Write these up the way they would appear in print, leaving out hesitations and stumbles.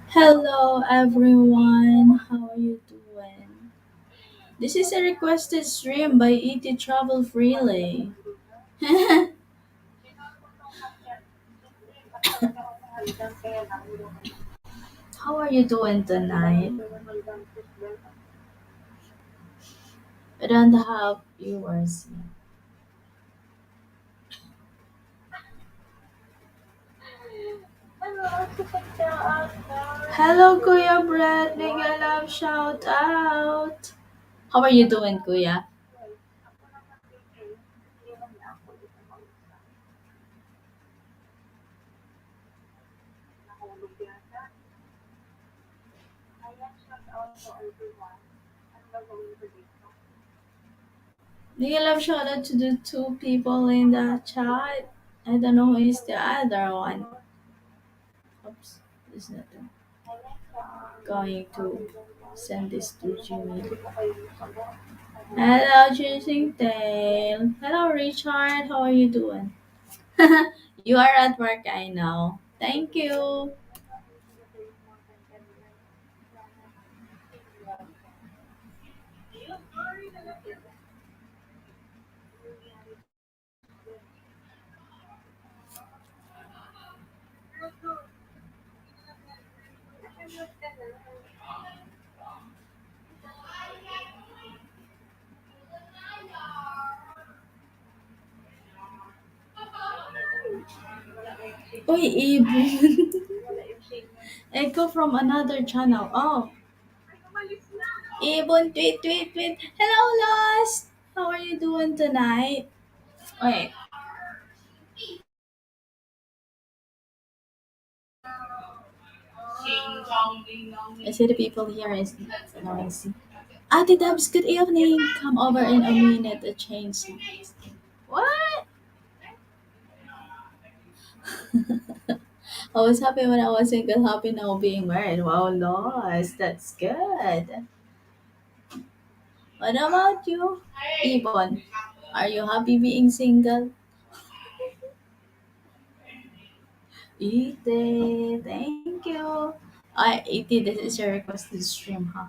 Hello everyone, how are you doing? This is a requested stream by ET Travel Freely. How are you doing tonight? I don't have viewers. Hello Kuya Brett, mega love shout out. How are you doing Kuya? Mega love shout out to the two people in the chat. I don't know who is the other one. Oops, it's not going to send this to Jimmy. Hello, Chasing Tail. Hello, Richard. How are you doing? You are at work, I know. Thank you. Uy, Ibon. Echo from another channel. Oh, Ibon, tweet, tweet, tweet. Hello, Lost. How are you doing tonight? Wait, I see the people here is noisy. Ate Dubs, good evening. Come over in a minute to change songs. What? I was happy when I was single, happy now being married. Wow, Lost. That's good. What about you, Ibon? Are you happy being single? Ite, thank you. Ite, this is your requested stream, huh?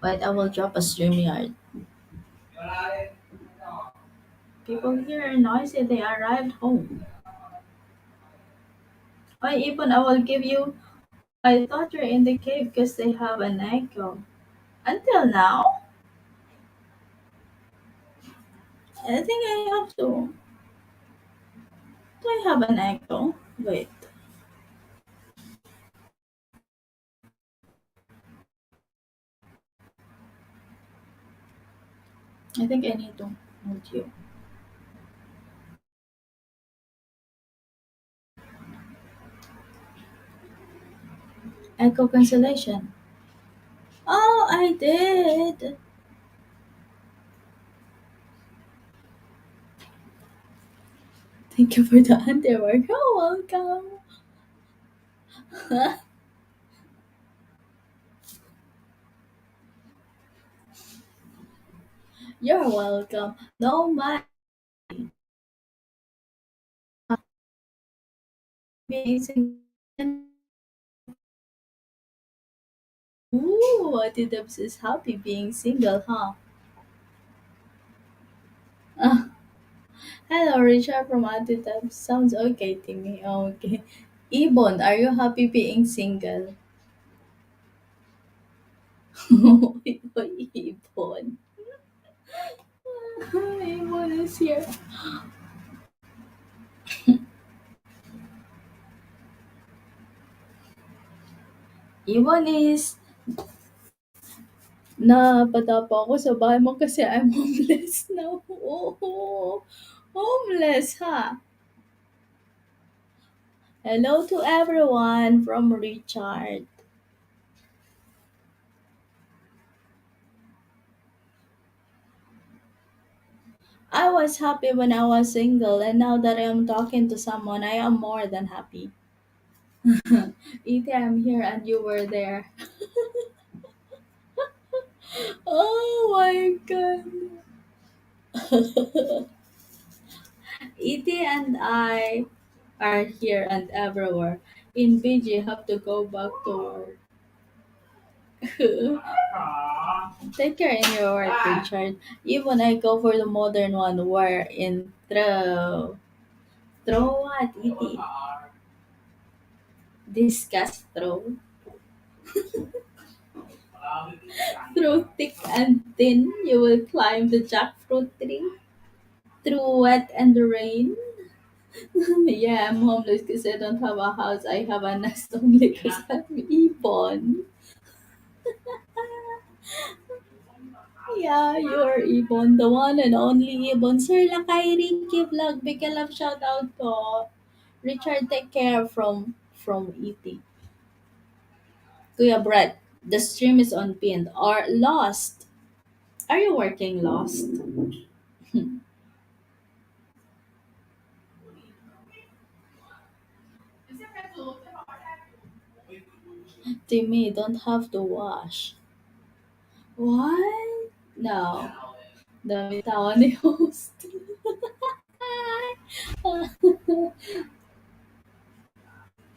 But I will drop a stream yard. People here are noisy. They arrived home. Why, Ibon, I will give you. I thought you're in the cave because they have an echo. Until now, I think I have to. Do I have an echo? Wait, I think I need to mute you. Echo cancellation. Oh, I did. Thank you for the underwear. You're welcome. You're welcome. No mind being single. Ooh, Ati Dubs is happy being single, huh? Ah, hello, Richard from Ati Dubs. Sounds okay to me. Okay. Ibon, are you happy being single? Ibon. Ibon is here. Ibon is napadapa ako sa bahay mo kasi I'm homeless now. Oh, homeless, ha? Hello to everyone from Richard. I was happy when I was single, and now that I am talking to someone, I am more than happy. Ite, I'm here and you were there. Oh my god. Iti and I are here and everywhere. In BG, have to go back to work. Take care in your work, Richard. Even I go for the modern one where in throw what, Iti? Discuss through thick and thin, you will climb the jackfruit tree. Through wet and rain. Yeah, I'm homeless because I don't have a house. I have a nest only because I'm Ibon. Yeah, you're Ibon, the one and only Ibon. Sir Lakay Ricky Vlog, big love shout out po. Richard, take care from ET. Kuya Brett, the stream is on pinned or lost. Are you working lost? Timmy, don't have to wash. What? No. The bitawan ni host.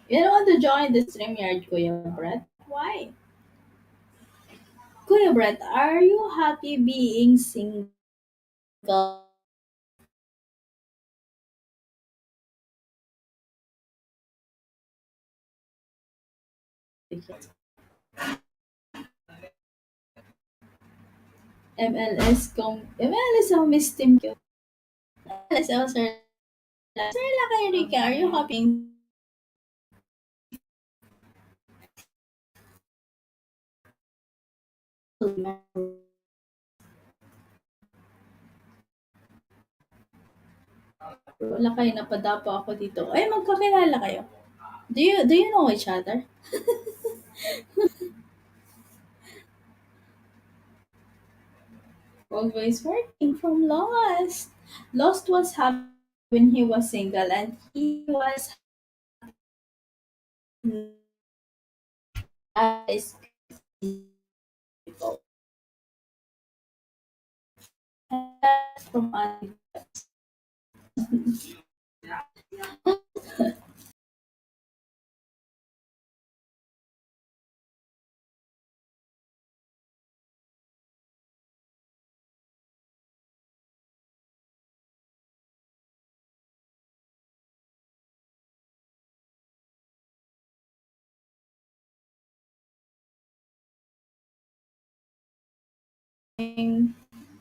You don't want to join the StreamYard, Kuya Brett? Why? Kuya Brett, are you happy being single? MLS ang Miss Team Q. MLS ang Sir Sir Lakay Rika, are you happy being single? Wala kayo, napadapo ako dito. Ay, magkakilala kayo. Do you know each other? Always working from Lost. Lost was happy when he was single and he was nice people. And that's from Ate.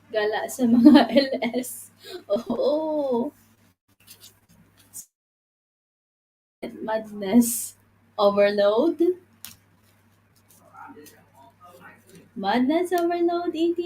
Gala sa mga LS. Oo. Madness. Overload. Madness overload, ET.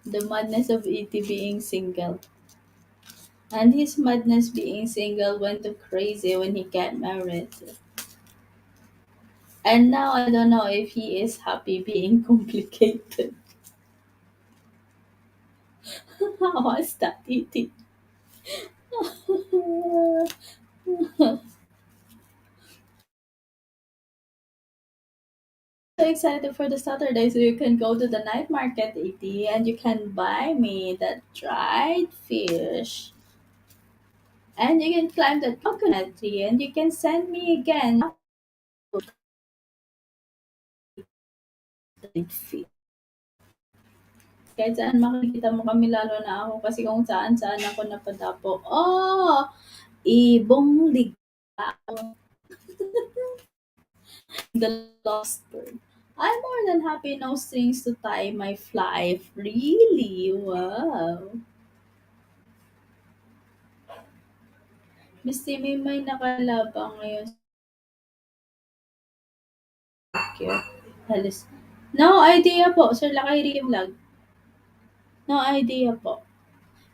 The madness of ET being single. And his madness being single went to crazy when he got married. And now I don't know if he is happy being complicated. How was that, ET? So excited for the Saturday so you can go to the night market, ET, and you can buy me that dried fish. And you can climb that coconut tree and you can send me again dried fish. Kahit saan makikita mo kami lalo na ako kasi kung saan-saan ako napadapo. Oh! Ibong ligla the lost bird. I'm more than happy no strings to tie my fly. Really? Wow. Miss Timmy, may nakalabang ngayon sa cute. Halos. No idea po, Sir Lakay Ricky Vlog. No idea po.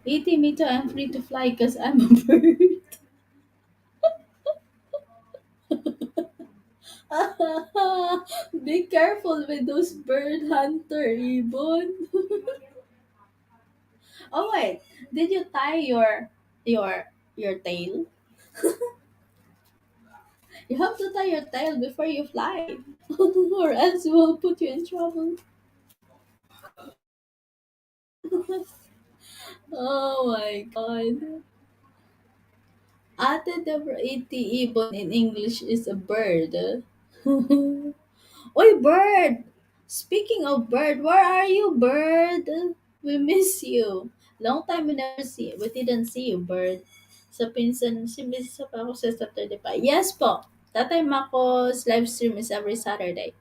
80 me too, I'm free to fly because I'm a bird. Be careful with those bird hunter, Ibon. Oh wait, did you tie your Your tail. You have to tie your tail before you fly, or else it will put you in trouble. Oh my god. Ate iti ibon in English is a bird. Oy, bird! Speaking of bird, where are you, bird? We miss you. Long time we didn't see you, bird. Sa pinsan, si miss pa ako sa Saturday pa. Yes po. Tatay Mako's live stream is every Saturday.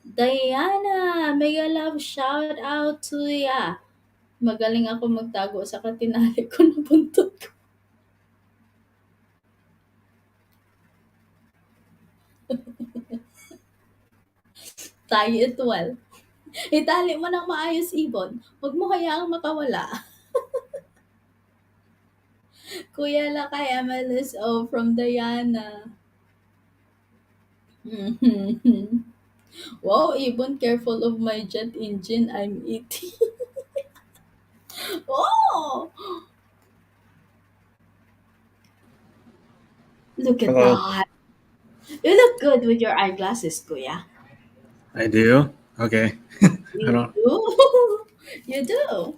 Diana, mega love shout out to ya. Magaling ako magtago sa katinali ko na buntot ko. Tayo it well. Itali mo ng maayos, ibon. Huwag mo hayaang makawala. Kuya Lakay MLS O from Diana. Mhm. Wow, ibon, careful of my jet engine. I'm eating. Oh, look at Hello. that. You look good with your eyeglasses, Kuya. I do. Okay. I You don't. do. You do.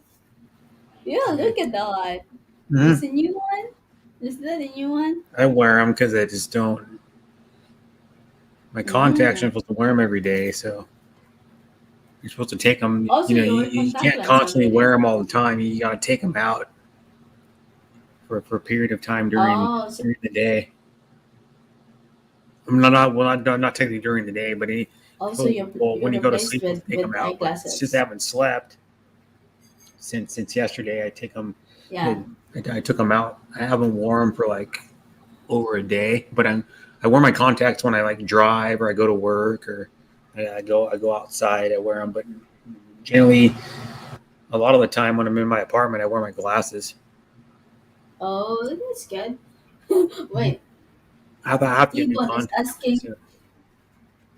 Yeah, Okay. look at that. It's Mhm. a new one. Is that a new one? I wear them because I just don't. My contacts Mm. are supposed to wear them every day, so you're supposed to take them. Also, you wear You contact can't lens constantly every day. wear them all the time. You got to take them out for a period of time Oh, so during the day. I'm not technically during the day, but also well, you when you go to replaced sleep, you're supposed to take with them out. But since I eyeglasses. haven't slept since yesterday, I take them. Yeah. I took them out. I haven't worn them for like over a day, but I wear my contacts when I like drive or I go to work or I go outside. I wear them, but generally a lot of the time when I'm in my apartment, I wear my glasses. Oh, that's good. Mhm. Wait, I have to get new Ibon is contacts pretty asking. soon.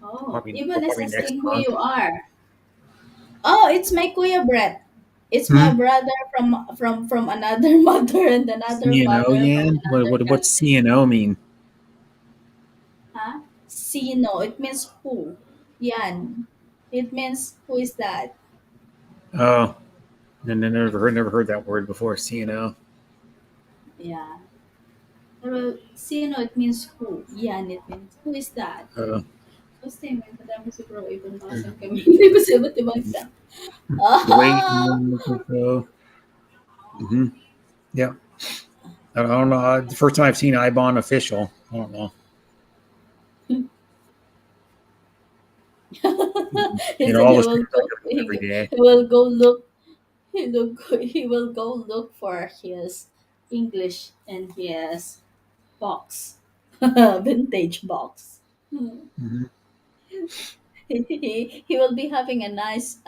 Oh, Ibon is Probably next asking who month. you are. Oh, it's my Kuya Brett. It's my Hmm? brother from another mother and another CNO, father from Yan? another What's country. CNO mean? Huh? Sino. It means who. Yan. It means who is that? Oh, and I never heard that word before. CNO. Yeah. Pero sino, it means who. Yan, it means who is that? Uh, First time, may madami siguro ibon basan kami. Hindi ba sa iba't ibang sa. wait. Oh! Mm-hmm. Yeah. I don't know. The first time I've seen Ibon official. I don't know. He said All he the will streams I go. go to every day. He will go look. He will go look for his English and his box, vintage box. Mm-hmm. He will be having a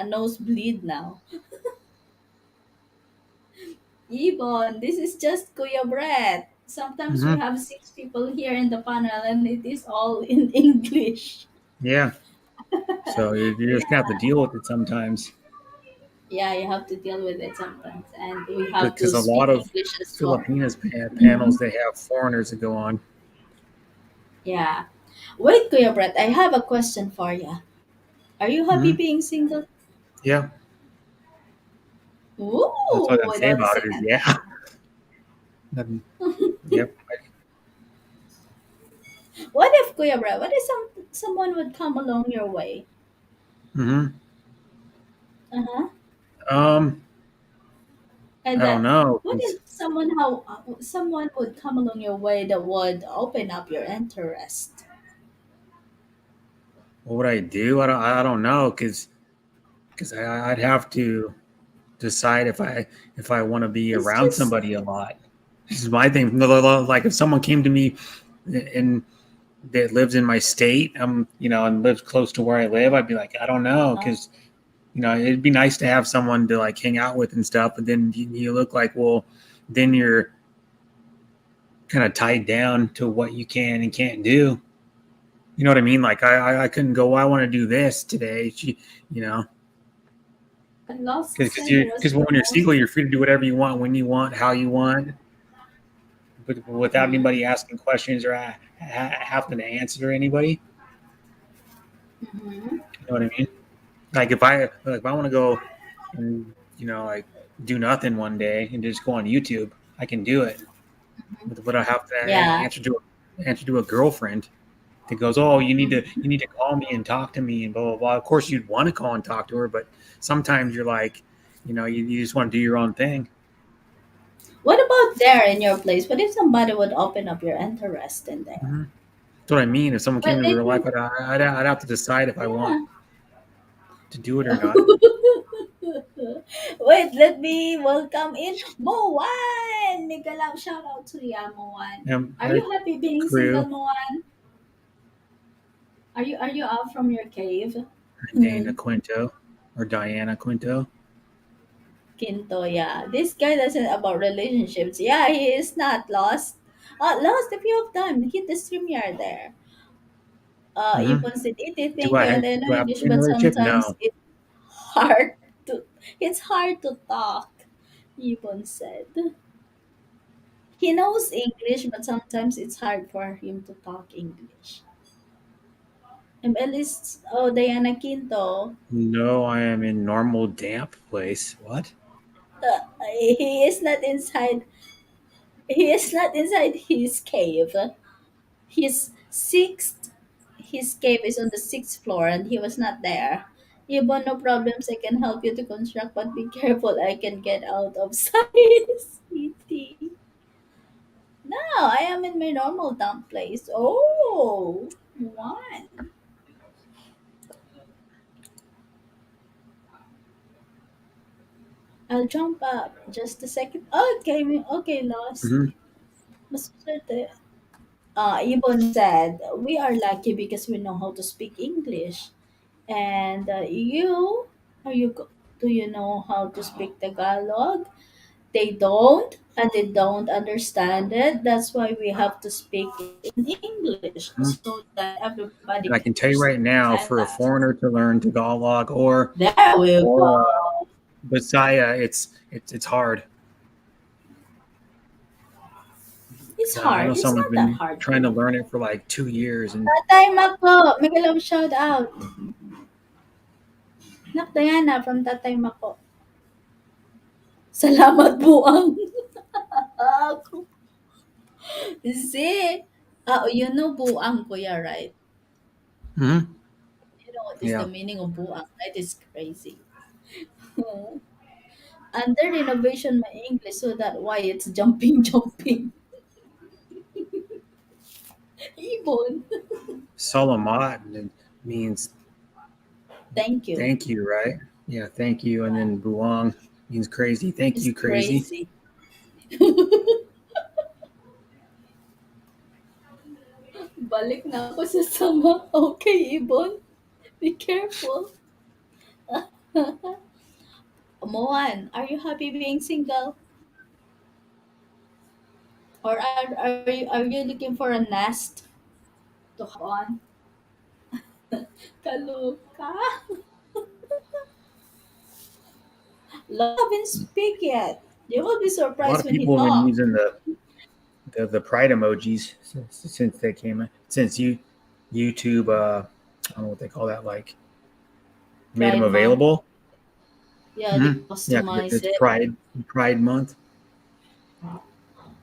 nosebleed now. Ibon, this is just Kuya Brett. Sometimes we Mm-hmm. have six people here in the panel and it is all in English. Yeah. So you're just gonna have to deal with it sometimes Yeah, you have to deal with it sometimes, and we have to because a lot speak of English as well. Filipinas Mhm. panels they have foreigners that go on. Yeah. Wait, Kuya Brett, I have a question for you. Are you happy Mm-hmm. being single? Yeah. That's all I Ooh, gotta say don't about say it is that. yeah. Nothing- Yep. What if, Kuya Brett, what if someone would come along your way? Mm-hmm. Uh huh. Um. And I don't that, know. what if someone would come along your way that would open up your interest? What would I do? I don't know because I'd have to decide if I want to be It's around just somebody a lot. This is my thing. Like if someone came to me and that lives in my state, and lives close to where I live, I'd be like, I don't know, uh, because it'd be nice to have someone to like hang out with and stuff. But then you look like, well, then you're kind of tied down to what you can and can't do. You know what I mean? Like I couldn't go. Well, I want to do this today. You know. Lost Because scent you was because the when you're most. single, you're free to do whatever you want, when you want, how you want, but without Mm-hmm. anybody asking questions or having to answer anybody. Mm-hmm. You know what I mean? Like if I want to go and like do nothing one day and just go on YouTube, I can do it. But I have to Yeah. answer to a girlfriend that goes, "Oh, you need to call me and talk to me and blah blah blah." Of course, you'd want to call and talk to her, but sometimes you're like, you just want to do your own thing. What about there in your place? What if somebody would open up your interest in there? Hmm. That's what I mean. If someone came But into they real life, think, I'd have to decide if I want yeah. to do it or not. Wait, let me welcome in Moan. Miguel, shout out to you, Moan. Are Our you happy being single, crew, Moan? Are you out from your cave? Dana Hmm. Quinto or Diana Quinto. Quinto, yeah. This guy doesn't about relationships. Yeah, he is not lost. Lost if you have time. Hit the stream yard there. Hmm. Ibon said, "Iti, Do thank you, I and I know do I have to English, be in a but relationship? sometimes No. hard to it's hard to talk." Ibon said. He knows English, but sometimes it's hard for him to talk English. At least, oh, Diana Quinto, No, I am in normal damp place. What? he is not inside. He is not inside his cave. His sixth, his cave is on the sixth floor, and he was not there. Ibon, no problems. I can help you to construct, but be careful. I can get out of sight. Sweetie. No, I am in my normal dump place. Oh, one. I'll jump up. Just a second. Okay, okay, lost. Hmm. Mas swerte. Ibon said, we are lucky because we know how to speak English. And do you know how to speak Tagalog? They don't, and they don't understand it. That's why we have to speak it in English so that everybody And I can can tell you right now, understand for a us. foreigner to learn Tagalog There we or go. Bisaya, it's hard. It's I know hard. It's someone's not that been hard trying to to. learn it for like 2 years, and Tatay Mako, Miguel love shout out. Nak Diana from Tatay Mako. Salamat buang. Ako. See? You know buang, kuya, right? mhm, You know what is the yeah, meaning of buang, right? It's crazy. Under renovation my English so that why it's jumping, jumping. Ibon. Salamat means Thank you. thank you, right? Yeah, thank you, and then Buang means crazy. Thank It's you, crazy. crazy. Balik na ako sa sama. Okay, Ibon. Be careful. Moan, are you happy being single? Or are you looking for a nest to hop on? Kaloka. Love haven't speak yet. You will be A lot surprised of when he people have been talk. using the pride emojis since they came in, since YouTube. I don't know what they call that. Like made them Pride Month. available. Yeah, they Hmm. Yeah, because customize it's it. Pride Month.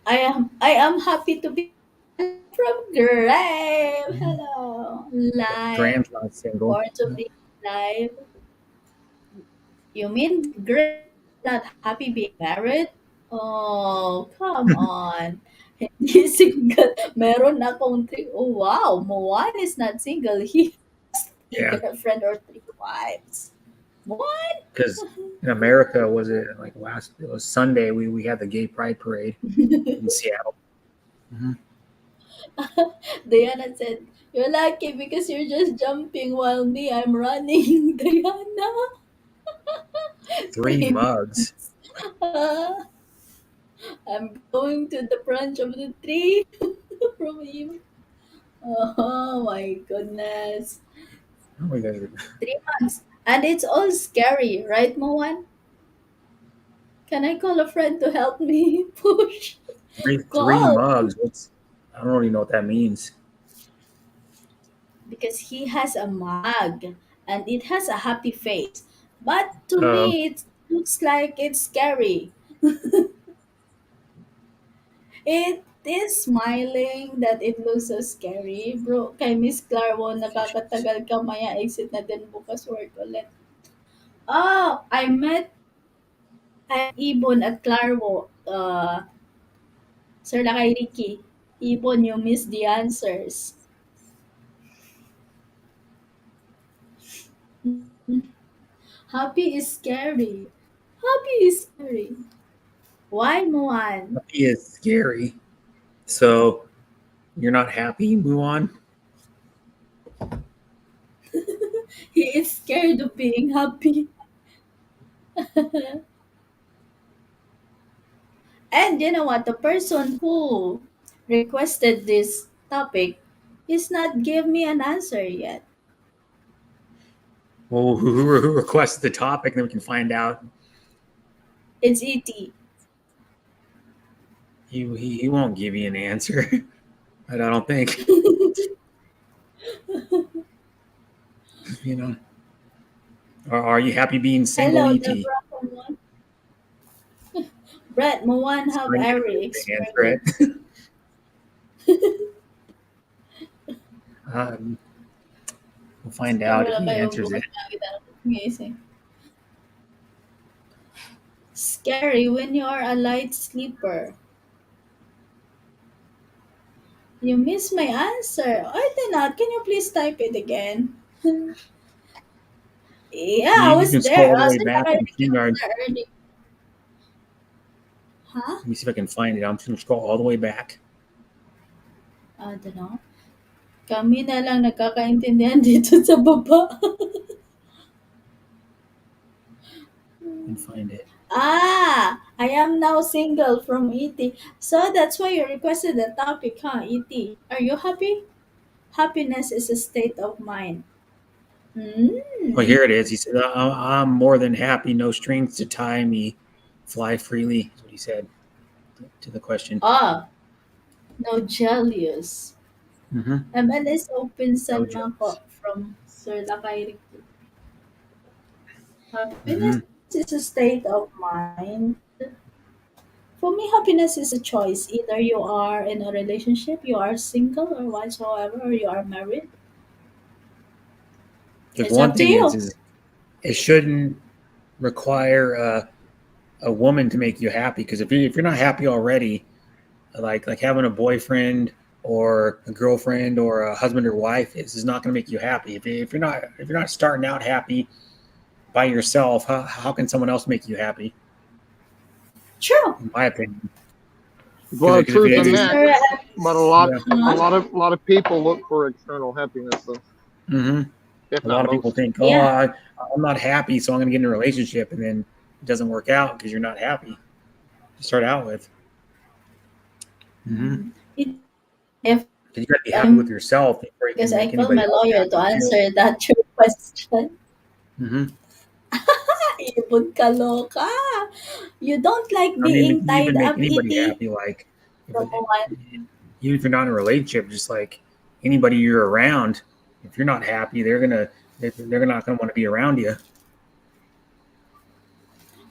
I am happy to be from Grave. Mhm. Hello. But Live. Graham's not single. Born to be live. You mean Grave is not happy being married? Oh, come on. Hindi single. Meron akong three. Oh, wow. Moan is not single. He has three Yeah, girlfriend or three wives. What? because in America, was it like last? It was Sunday. We had the Gay Pride Parade in Seattle. Hmm. Diana said, you're lucky because you're just jumping while me, I'm running. Diana. 3 3 mugs. months. I'm going to the branch of the tree from him. Oh my goodness. Oh my God. 3 months. And it's all scary, right, Moan? Can I call a friend to help me push? Three Call! mugs. What's I don't really know what that means. Because he has a mug and it has a happy face. But to Um, me, it looks like it's scary. It is smiling that it looks so scary. Bro, kay Miss Clarwo, nakakatagal ka, maya exit na din bukas work ulit. Oh, I met Ibon at Clarwo. Sir Lakay Ricky. Ibon, you missed the answers. Happy is scary. Happy is scary. Why, Moan? he is scary. So you're not happy? Move on. He is scared of being happy. And you know what? The person who requested this topic is not give me an answer yet. Well, who requests the topic? Then we can find out. It's ET. He won't give you an answer. I don't think. You know. Are you happy being single, Hello, Et? Deborah from one. Brett, Moan So have I need every to answer experience. it. Um, we'll find out if Wala he kayo answers it. bukas na kita gising. Scary when you are a light sleeper. You missed my answer. I did not. Can you please type it again? Yeah, I You was can there. scroll all the way Sir back Lakay in Ricky was StreamYard. there early. Huh? Let me see if I can find it. I'm just gonna scroll all the way back I don't know. Kami na lang nagkakaintindihan dito sa baba. and find it. Ah, I am now single from ET. So that's why you requested the topic, huh, ET? Are you happy? Happiness is a state of mind. Oh, Mm. here it is. He said, I'm more than happy. No strings to tie me. Fly freely," is what he said to the question. Ah, no jealous. Mm-hmm. MLS Open No Salmako jealous. from Sir Lakay. Mm-hmm. Happiness is a state of mind. For me, happiness is a choice. Either you are in a relationship, you are single, or whatsoever, or you are married. The It's one up to thing you. is it shouldn't require a woman to make you happy. Because if you're not happy already, like having a boyfriend or a girlfriend or a husband or wife is not going to make you happy. If you're not starting out happy by yourself, how can someone else make you happy? True. In my opinion, There's a lot of because if truth in This is that, very but yeah, huh? a lot of people look for external happiness, though, hmm if a not lot of people most. think, oh, Yeah. I'm not happy, so I'm going to get in a relationship, and then it doesn't work out because you're not happy to start out with. Mm-hmm. Mm. It if You got to be happy with I'm yourself before you because can I make call anybody my else lawyer to happy too. answer that your question. Mm-hmm. Ipon ka loka. You don't like I mean, you being can tied even make up, anybody iti. happy. Like, if From it, one. even if you're not in a relationship, just like anybody you're around, if you're not happy, they're not gonna want to be around you.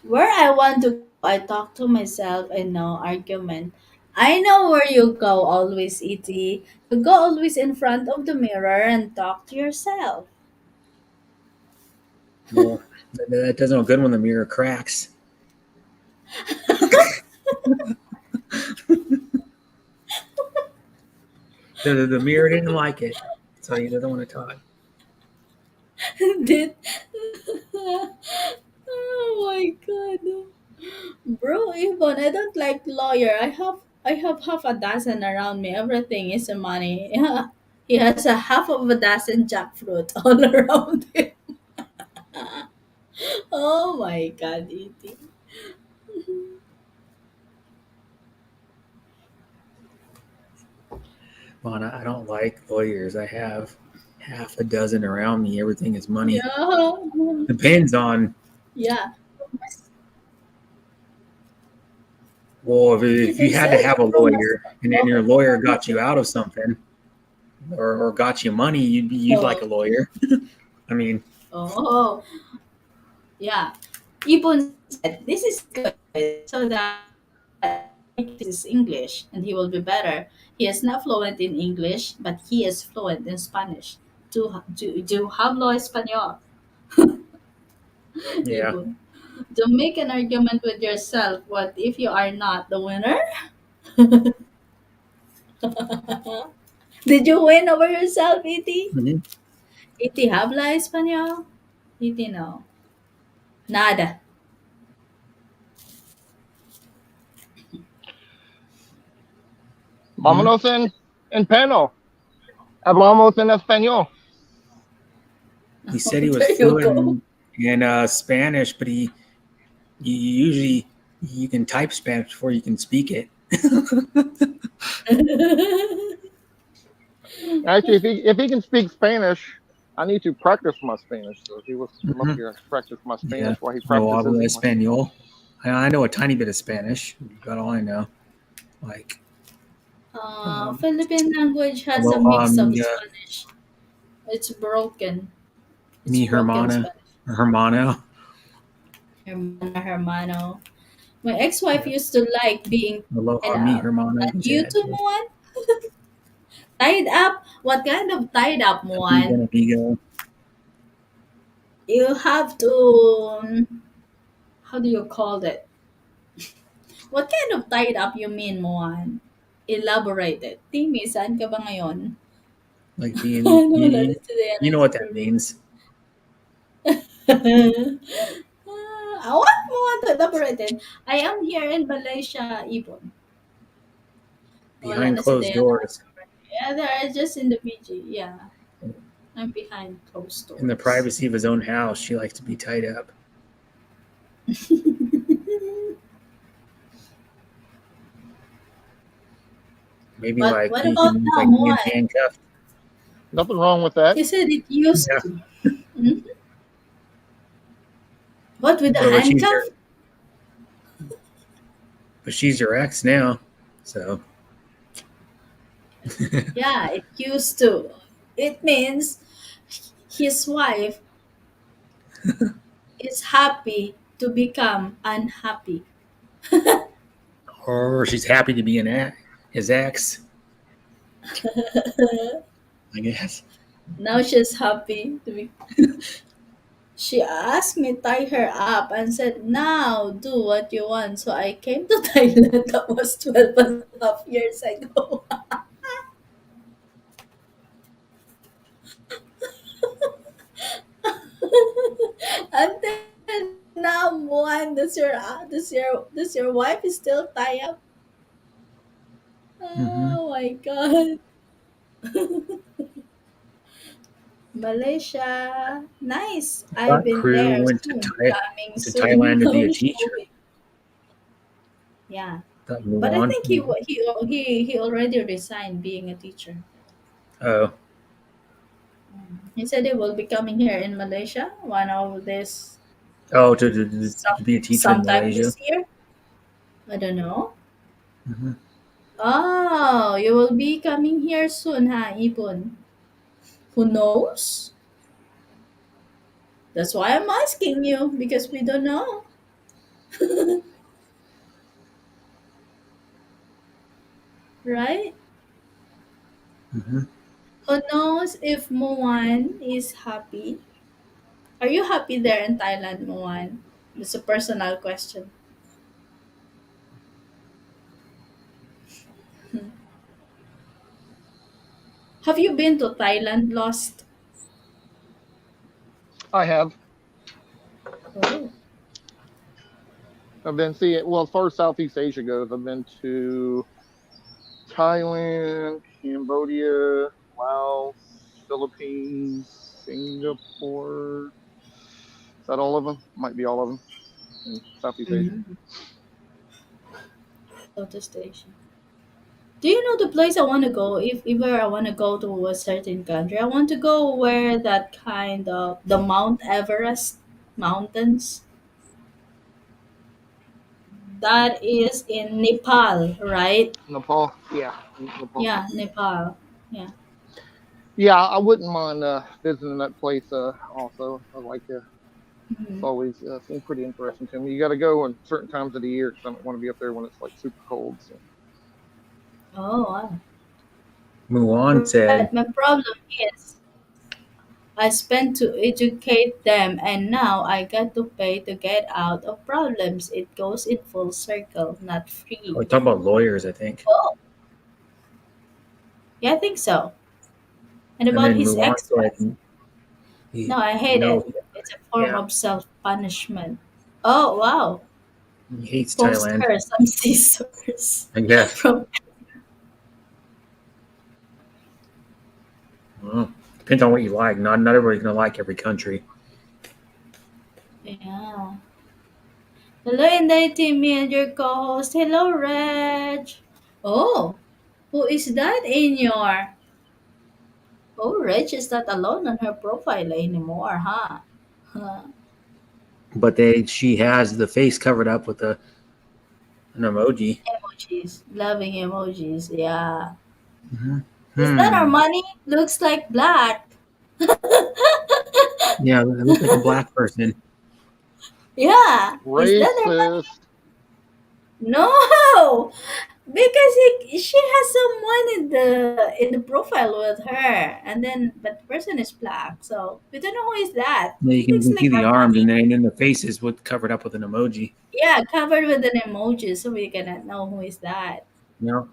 Where I want to go, I talk to myself and no argument. I know where you go always, iti. You go always in front of the mirror and talk to yourself. Well, that does no good when the mirror cracks. The mirror didn't like it, so he doesn't want to talk. Did oh my god. Bro, Yvonne, I don't like lawyer. I have half a dozen around me. Everything is money. Yeah. He has a half of a dozen jackfruit all around him. Oh my god, E.T. Well, I don't like lawyers. I have half a dozen around me. Everything is money. Yeah. Depends on, Yeah. well, if They you had to said have a from us. lawyer and then your lawyer got you out of something or got you money, you'd like a Oh, lawyer. I mean, oh, yeah. Ibon said, this is good so that practices English and he will be better. He is not fluent in English, but he is fluent in Spanish. Do hablo español, yeah. Ibon. Don't make an argument with yourself. What if you are not the winner? Did you win over yourself, Iti? Mhm. Iti habla español? Iti no. Nada. Mhm. Vámonos en pano. Hablamos en español. He said he was There you fluent go. in Spanish, but you usually you can type Spanish before you can speak it. Actually, if he can speak Spanish, I need to practice my Spanish. So if he wants to come up Mhm. here and practice my Yeah. Spanish while he No practices hablo English. español. I know a tiny bit of Spanish. About all I know. Like, um, Philippine language has a aloha, mix of amiga, Spanish. It's broken. It's mi broken hermana, Spanish. or hermano. Hermana, hermano. My ex-wife Yeah. used to like being tied Aloha, mi up. hermano. You And can say you that too, too. Muan? Tied up? What kind of tied up, Amiga, Muan? amigo. You have to, how do you call it? What kind of tied up you mean, Muan? Elaborate it. Timmy, saan ka ba ngayon? Like being, Nawala na si Diana you know sa what that screen. means. I want Muan to elaborate it. I am here in Malaysia, Ibon. Wala Behind na si closed Diana. doors, Yeah, they're just in the PG. Yeah, I'm behind closed in the doors. privacy of his own house, she likes to be tied up. Maybe But like what he about means now, like being Moan? handcuffed. Nothing wrong with that. He said it used Yeah. to. Mhm. What with the But she's handcuff? your, but she's your ex now. So Yeah, it used to. It means his wife is happy to become unhappy. or she's happy to be his ex, I guess. Now she's happy to be. She asked me tie her up and said, "Now do what you want." So I came to Thailand. That was 12.5 years ago. Until now, Juan, does your wife is still tie up? Mm-hmm. Oh my god. Malaysia. Nice. I've That been crew there went soon. Coming to soon. Thailand to be a No teacher. showing. Yeah. That But I Luan. think he already resigned being a teacher. Oh, He said he will be coming here in Malaysia one of this oh, to some be a teacher in sometime Malaysia. this year. I don't know. Mm-hmm. Oh, you will be coming here soon, ha, Ipon? Who knows? That's why I'm asking you because we don't know, right? Mm-hmm. Who knows if Moan is happy? Are you happy there in Thailand, Moan? It's a personal question. Hmm. Have you been to Thailand, Lost? I have. Oh. I've been seeing, well, as far as Southeast Asia goes, I've been to Thailand, Cambodia, Laos, Philippines, Singapore. Is that all of them? Might be all of them in Southeast Asia. Mm. Southeast Asia. Do you know the place I want to go? If ever I want to go to a certain country, I want to go where that kind of the Mount Everest mountains. That is in Nepal, right? Nepal. Yeah, Nepal. Yeah, Nepal. Yeah. Yeah, I wouldn't mind visiting that place. Also, I like it's Mhm. always seemed pretty interesting to me. You got to go in certain times of the year because I don't want to be up there when it's like super cold. So Oh, wow. Mulan said, But my problem is I spent to educate them and now I got to pay to get out of problems. It goes in full circle, not "Oh, we free. talk about lawyers, I think." Oh, yeah, I think so. And And about then his Mulan ex-wife. said, No, I "You hate know, it. It's a form yeah, of self-punishment. Oh, wow. he hates Post Thailand." her some scissors I guess. from. Well, depends on what you like. Not everybody's gonna like every country. Yeah. Hello, Inday Timmy and your co-host. Hello, Reg. Oh, who is that in your? Oh, Reg is not alone on her profile anymore, huh? Huh. But she has the face covered up with an emoji. Emojis, loving emojis. Yeah. Hmm. Is that our Hmm. money? Looks like black. Yeah, it looks like a black person. Yeah. Is that our money? racist. No, because she has someone in the profile with her, and then but the person is black, so we don't know who is that. Yeah, It you looks can see like the our arms, money. and then the face is what covered up with an emoji. Yeah, covered with an emoji, so we cannot know who is that. You know?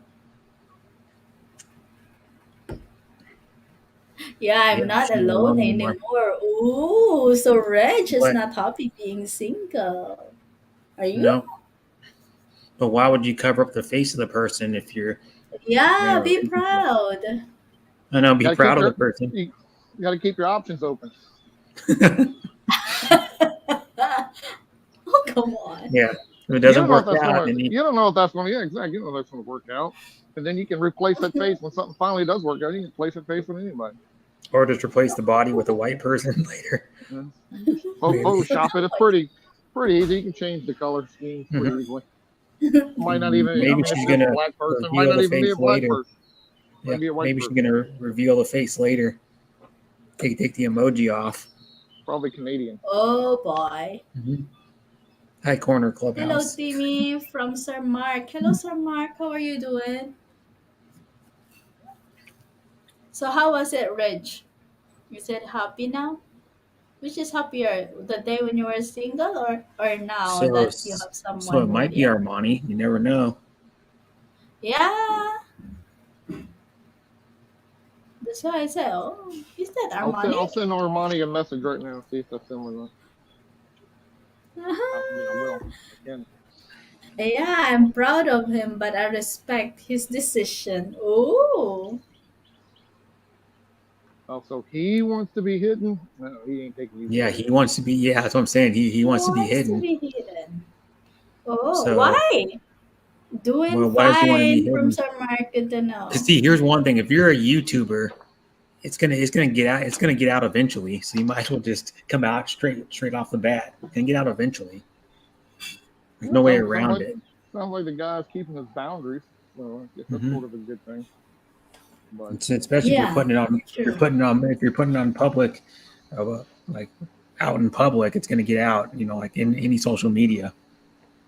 Yeah, I'm Yeah, not she's not alone alone anymore. anymore. Ooh, so Reg is But not happy being single. Are you? no, but why would you cover up the face of the person if you're in Yeah, a be relationship? proud. I know, You be got to keep proud of the your person. you, you got to keep your options open. Oh, come on. Yeah, if it You doesn't don't know if work that's out, gonna. then You don't know if that's gonna. Yeah, exactly. You don't know if that's gonna work out. And then you can replace that face when something finally does work out. You can replace that face with anybody. or just replace the body with a white person later. Yeah. Just Maybe. Photoshop it. It's pretty easy. You can change the color scheme pretty Mhm. easily. It might not even. I Maybe mean, if she's it's a gonna black person, it might reveal not the even be a face black later. person. It Yeah, might be a white maybe she's person. gonna reveal the face later. Take the emoji off. Probably Canadian. Oh boy. Mm-hmm. High Corner Hello, Clubhouse. Timmy from Sir Mark. Hello, Sir Mark. How are you doing? So, how was it, Reg? You said happy now? Which is happier, the day when you were single or now So, that you have so it someone with might be you? Armani. You never know. Yeah, that's why I said, oh, is that our I'll money? send Armani a message right now. See if that's him or not. I mean, I will. I can. Yeah, I'm proud of him, but I respect his decision. Oh, Also, he wants to be hidden. No, he ain't taking you Yeah, he serious. wants to be. Yeah, that's what I'm saying. He he wants to be wants to hidden. be hidden. Oh, So, why? Doing well, why does he want to be fine from hidden? Sir Mark, good to Because know. see, here's one thing: if you're a YouTuber, it's gonna get out. It's gonna get out eventually. So you might as well just come out straight off the bat. It's gonna get out eventually. There's Yeah, no way around it. sounds like the guy's keeping his boundaries. So I guess that's Hmm. sort of a good thing. But Especially if you're Yeah, putting it on. true. If you're putting it on public, like out in public, it's gonna get out. You know, like in any social media.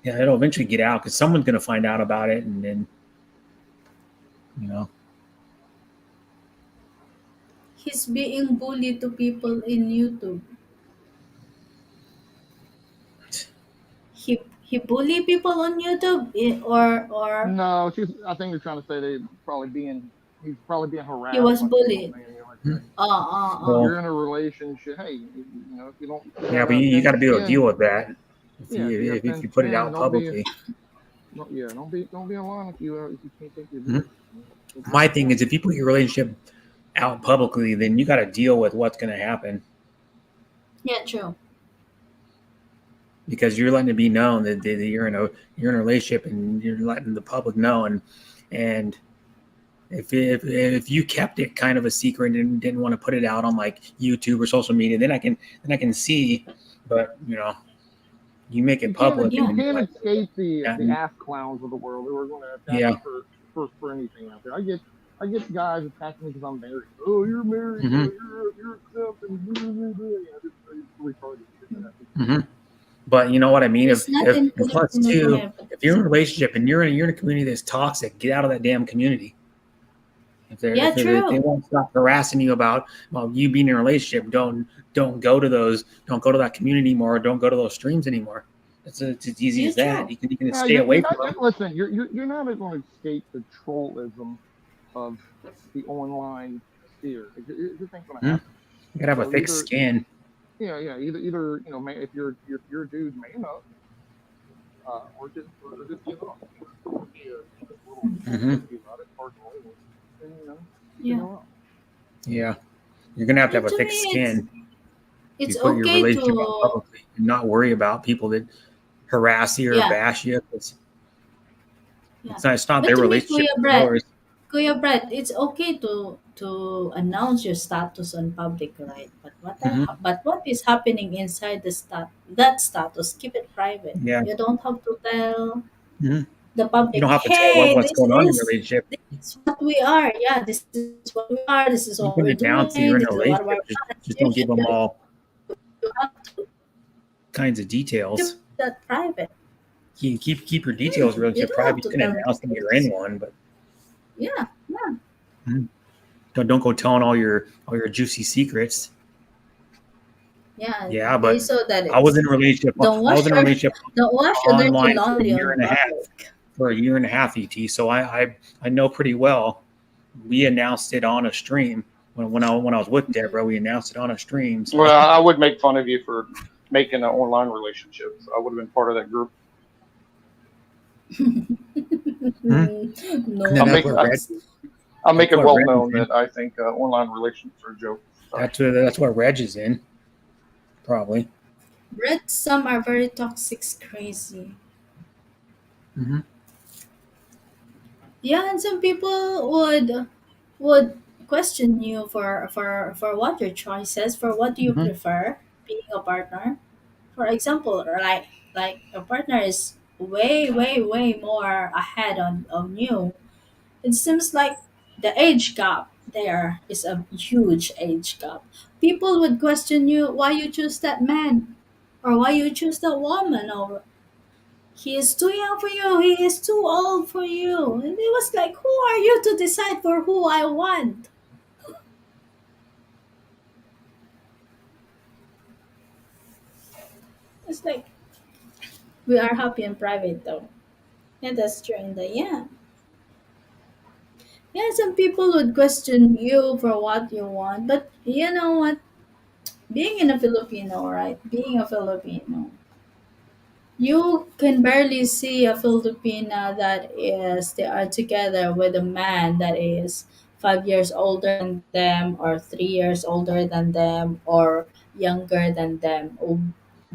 Yeah, it'll eventually get out because someone's gonna find out about it, and then you know. He's being bullied to people in YouTube. He bully people on YouTube or no, I think they're trying to say he's probably being he harassed was by people bullied. saying, like, Hmm. hey, Uh. you're Well, in a relationship. Hey, if you don't yeah, have but that you got thin to be able to skin, deal with that yeah, if you got if thin you put it skin, out publicly. don't be online if you can't take your Hmm. BS. Go back My and thing forth. is, if you put your relationship out publicly, then you got to deal with what's going to happen Yeah, true. because you're letting it be known that you're in a relationship and you're letting the public know and If you kept it kind of a secret and didn't want to put it out on like YouTube or social media, then I can see. But you make it public You Yeah. and can't like escape that, the ass clowns of the world who are going to attack yeah. you for anything out there. I get guys attacking me because I'm married. Oh, you're married. Hmm. You're accepting. Yeah, it's retarded shit. Hmm. But you know what I mean. It's not in And plus Filipino too, Kuya, but if you're it's in a relationship and you're in a community that's toxic, get out of that damn community. yeah, If they true. won't stop harassing you about you being in a relationship, don't go to those. Don't go to that community anymore. Don't go to those streams anymore. It's as easy Yeah, as that. true. You can Yeah, stay away from you're them. listen. You're not going to escape the trollism of the online sphere. It just ain't going to Hmm. happen. You gotta have a So thick skin. either if you're a dude, man up, or just give up. Be a little Hmm. pussy about it, pardon the language, and Yeah. continue on. Yeah, you're gonna have And a to thick me, it's skin to it's put your okay relationship out to publicly and not worry about people that harass you or yeah, bash you. yeah. It's not But their to me, relationship; Kuya it's Brett, yours. Kuya Brett, it's okay to announce your status on public, right? Hmm. But what is happening inside that status? Keep it private. Yeah. You don't have to tell Hmm. the You public, don't have to tell hey, what's going on in your relationship. this is what we are. Yeah, this is what we are. This is what we're You can doing. This announce that is you're in what a we're relationship. plans. Just don't give them all You have to kinds of keep details. that private. You keep your details You relationship don't have private. You to can tell announce that me you're in this. one, but Yeah, yeah, mhm, don't go telling all your juicy secrets. yeah. Yeah, They but saw that I was it's in a relationship. don't I was wash in a your relationship don't wash your dirty online for a laundry year on and a half. public. For a year and a half, et. So I know pretty well. We announced it on a stream when I was with Deborah. We announced it on a stream. Well, So I would make fun of you for making an online relationship. So I would have been part of that group. mhm. And I'll No, then that's make what I, Reg. I'll make That's it what well Reg is known in. that I think online relationships are a joke. Sorry. That's what Reg is in. Probably. Brett, some are very toxic, crazy. Hmm. Yeah, and some people would question you for what your choice is, for what do you Hmm. prefer being a partner. For example, like a partner is way more ahead on you. It seems like the age gap there is a huge age gap. People would question you why you choose that man or why you choose that woman or he is too young for you, he is too old for you. And it was like, who are you to decide for who I want? It's like we are happy in private though. Yeah, that's true. And yeah, some people would question you for what you want, but you know what? Being in a Filipino, right? Being a Filipino, you can barely see a Filipina that is they are together with a man that is 5 years older than them or 3 years older than them or younger than them.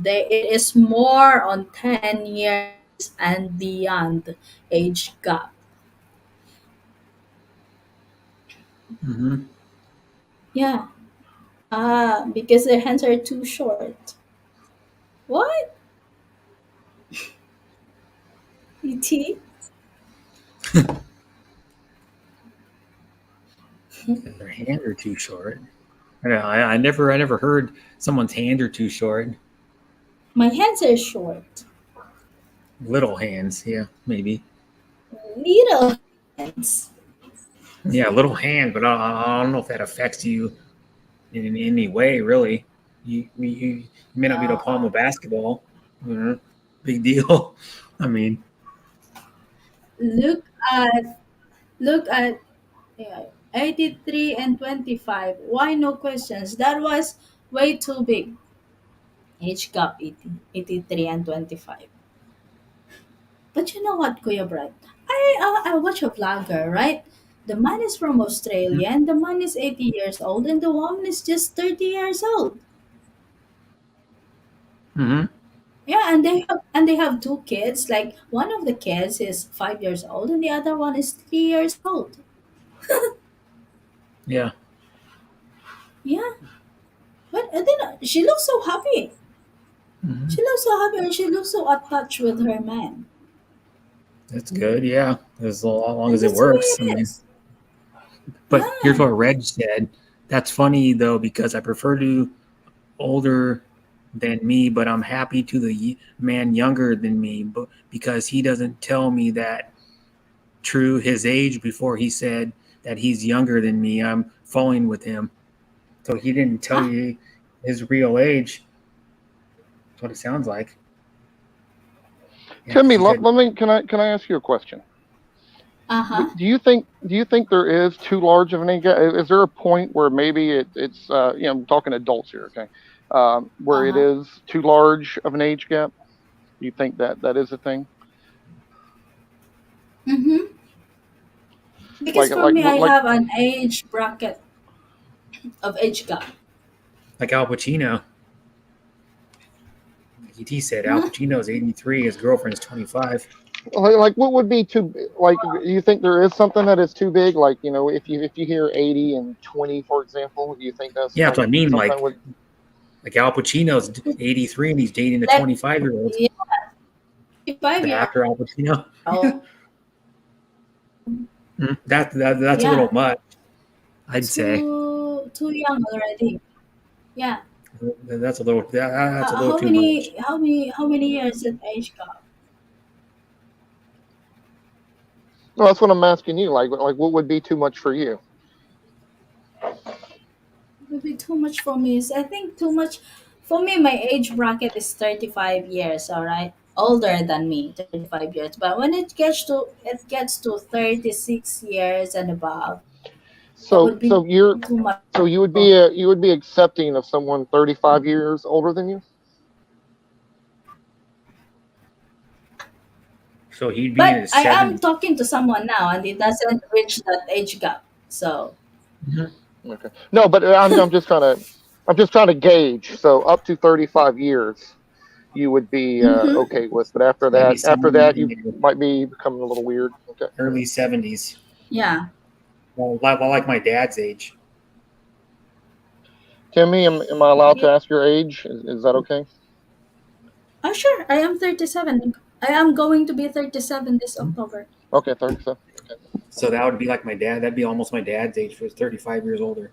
It is more on 10 years and beyond age gap. Hmm. Yeah. Because their hands are too short. What? ET? Their hands are too short. I never heard someone's hands are too short. My hands are short. Little hands, yeah, maybe. Little hands. Yeah, little hand, but I don't know if that affects you in any way, really. You may not be the palm No. of basketball. Mhm. Big deal. I mean, Look at yeah, 83 and 25. Why no questions? That was way too big. Age gap 80, 83 and 25. But you know what, Kuya Brad? I watch a vlogger, right? The man is from Australia and the man is 80 years old and the woman is just 30 years old. mm-hmm. Yeah, and they have two kids. Like one of the kids is 5 years old and the other one is 3 years old. Yeah. Yeah, but I didn't. She looks so happy. Hmm. She looks so happy, and she looks so attached with her man. That's good. Yeah, as long And as it that's the way works. I it mean, is. but here's Yeah. what Reg said. That's funny though because I prefer to older than me, but I'm happy to the man younger than me, but because he doesn't tell me that true his age before he said that he's younger than me. I'm falling with him. So he didn't tell Huh? you his real age. That's what it sounds like. Yeah, because Timmy, he said, let me can I ask you a question? Uh huh. Do you think there is too large of an age gap? Is there a point where maybe it's I'm talking adults here, okay, Uh where it huh. is too large of an age gap? Do you think that is a thing? Mm-hmm. Because Like for like me, I like have an age bracket of age gap. like Al Pacino. He said Al Huh? Pacino's 83, his girlfriend's 25. like what would be too like? Do you think there is something that is too big? Like if you hear 80 and 20, for example, do you think that's Yeah, that's like what I mean. something with? Like Al Pacino's 83 and he's dating a Like 25-year-old. yeah, 5 year After Al Pacino. old. That's a little Yeah, much, I'd say. too young already. Yeah. That's a little How too much. many years at age gap? No, that's what I'm asking you. Like what would be too much for you? Would be too much for me. I think too much for me. My age bracket is 35 years. All right, older than me, 35 years. But when it gets to 36 years and above, that So would be so you're too much so for me. you would be accepting of someone 35 years older than you? So he'd be in But his I am 70s. talking to someone now, and it doesn't reach that age gap. So Mhm. Okay. No, but I'm just trying to gauge. So up to 35 years you would be mm-hmm. okay with, but after So that'd be that after someone that in you their might be becoming a little weird. Okay. early 70s. Yeah. Like my dad's age. Timmy, am I allowed Yeah. to ask your age? Is that okay? Oh, sure. I am 37. I am going to be 37 this Mhm. October. Okay, 37. Okay. So that would be like my dad. That'd be almost my dad's age for 35 years older.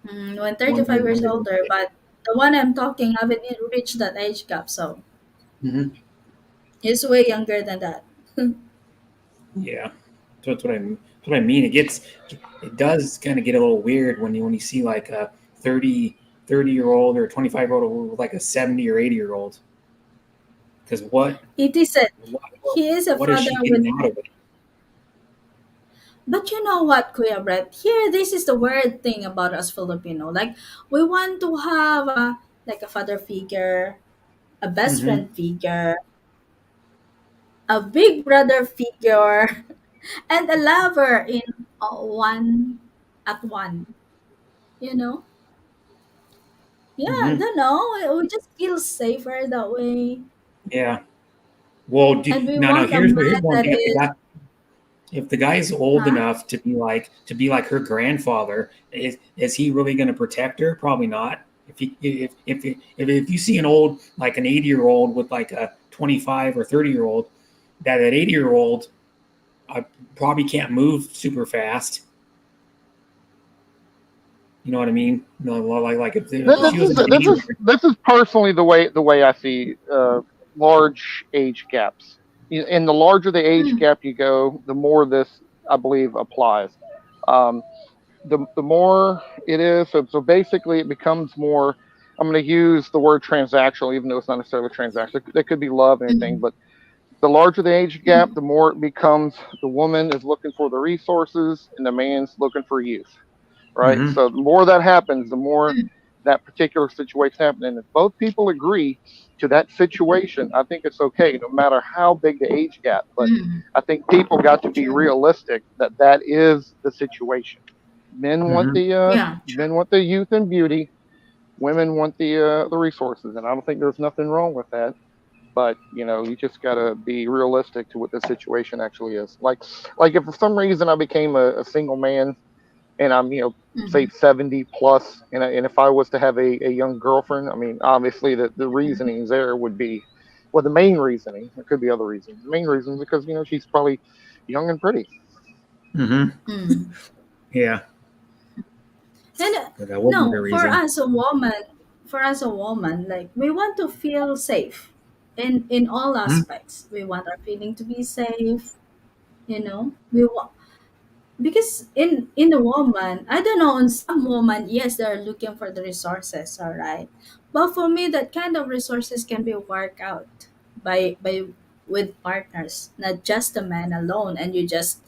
When One 35 year years younger than older, but the one I'm talking haven't yet reached that age gap, so me. Hmm. he's way younger than that. Yeah. So that's what I mean. It does kind of get a little weird when you see like a 30 year old or a 25-year old with like a 70 or 80-year old. Because It is a what he is a what is father she with. getting out of it? But you know what, Kuya Brett? Here, this is the weird thing about us Filipino. Like, we want to have a father figure, a best Hmm. friend figure, a big brother figure, and a lover in one at one. You know? Yeah, I Hmm. don't know. We just feel safer that way. Yeah. Well, And we no. want a Here's man one that thing. is, If the guy's old huh? enough to be like her grandfather, is he really going to protect her? Probably not. If you see an 80-year-old with like a 25 or 30-year-old, that 80-year-old probably can't move super fast. You know what I mean? No, if This she was Oh, a is this is teenager. this is personally the way I see large age gaps. And the larger the age mm, gap you go, the more this I believe applies. Um, the more it is, so basically it becomes more. I'm going to use the word transactional, even though it's not necessarily transactional. It could be love and anything, mm, but the larger the age gap, mm, the more it becomes the woman is looking for the resources and the man's looking for youth, right? Hmm. So the more that happens, the more mm, that particular situation happens. And if both people agree to that situation, I think it's okay, no matter how big the age gap. But mm. I think people got to be True. realistic that that is the situation. Men want Hmm. the Yeah, true. men want the youth and beauty. Women want the resources, and I don't think there's nothing wrong with that. but you just got to be realistic to what the situation actually is. Like if for some reason I became a single man and I'm say Mhm. 70 plus, and if I was to have a young girlfriend, I mean, obviously the Mhm. reasonings there would be, well, the main reasoning, there could be other reasons, the main reason because she's probably young and pretty. Mm-hmm. Mm. Yeah, And that would be the no, reason. for us a woman, like we want to feel safe in all Hmm. aspects. We want our feeling to be safe. We want, because in a woman, I don't know, in some woman, yes, they're looking for the resources, all right, but for me that kind of resources can be worked out by with partners, not just a man alone, and you just,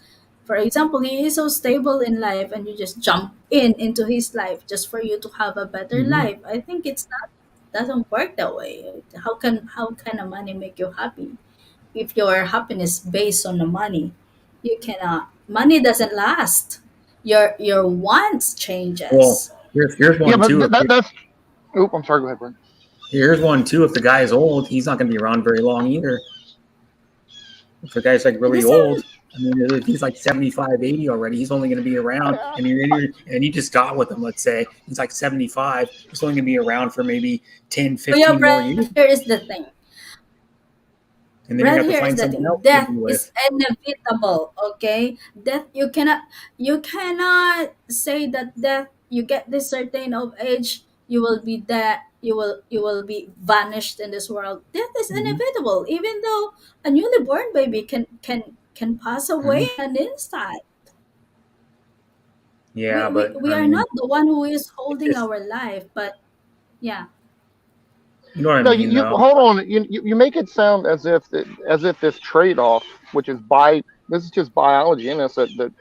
for example, he is so stable in life and you just jump into his life just for you to have a better Hmm. life. I think it's not, doesn't work that way. How can a money make you happy if your happiness based on the money? You cannot. Money doesn't last. Your wants Well, changes. here's Yeah, one but too. that's. Oh, I'm sorry. Go ahead, Brent. Here's one too. If the guy is old, he's not going to be around very long either. If the guy's like really Because old, I mean, if he's like 75, 80 already, he's only going to be around. And you just got with him. Let's say he's like 75. He's only going to be around for maybe 10, yeah, 15 more Brad, years, here is the thing. and then you're Brad, going to have to here is find the someone thing. else to Death be with. is inevitable. Okay, death, you cannot say that death, you get this certain of age, you will be dead. You will be vanished in this world. Death is Hmm. inevitable. Even though a newly born baby can pass away Hmm. in an instant. we, Yeah, we but we I are mean, not the one who is it's holding just our life, but yeah. you know what I No, mean, you though. hold on. You make it sound as if this trade off, which is this is just biology in us, that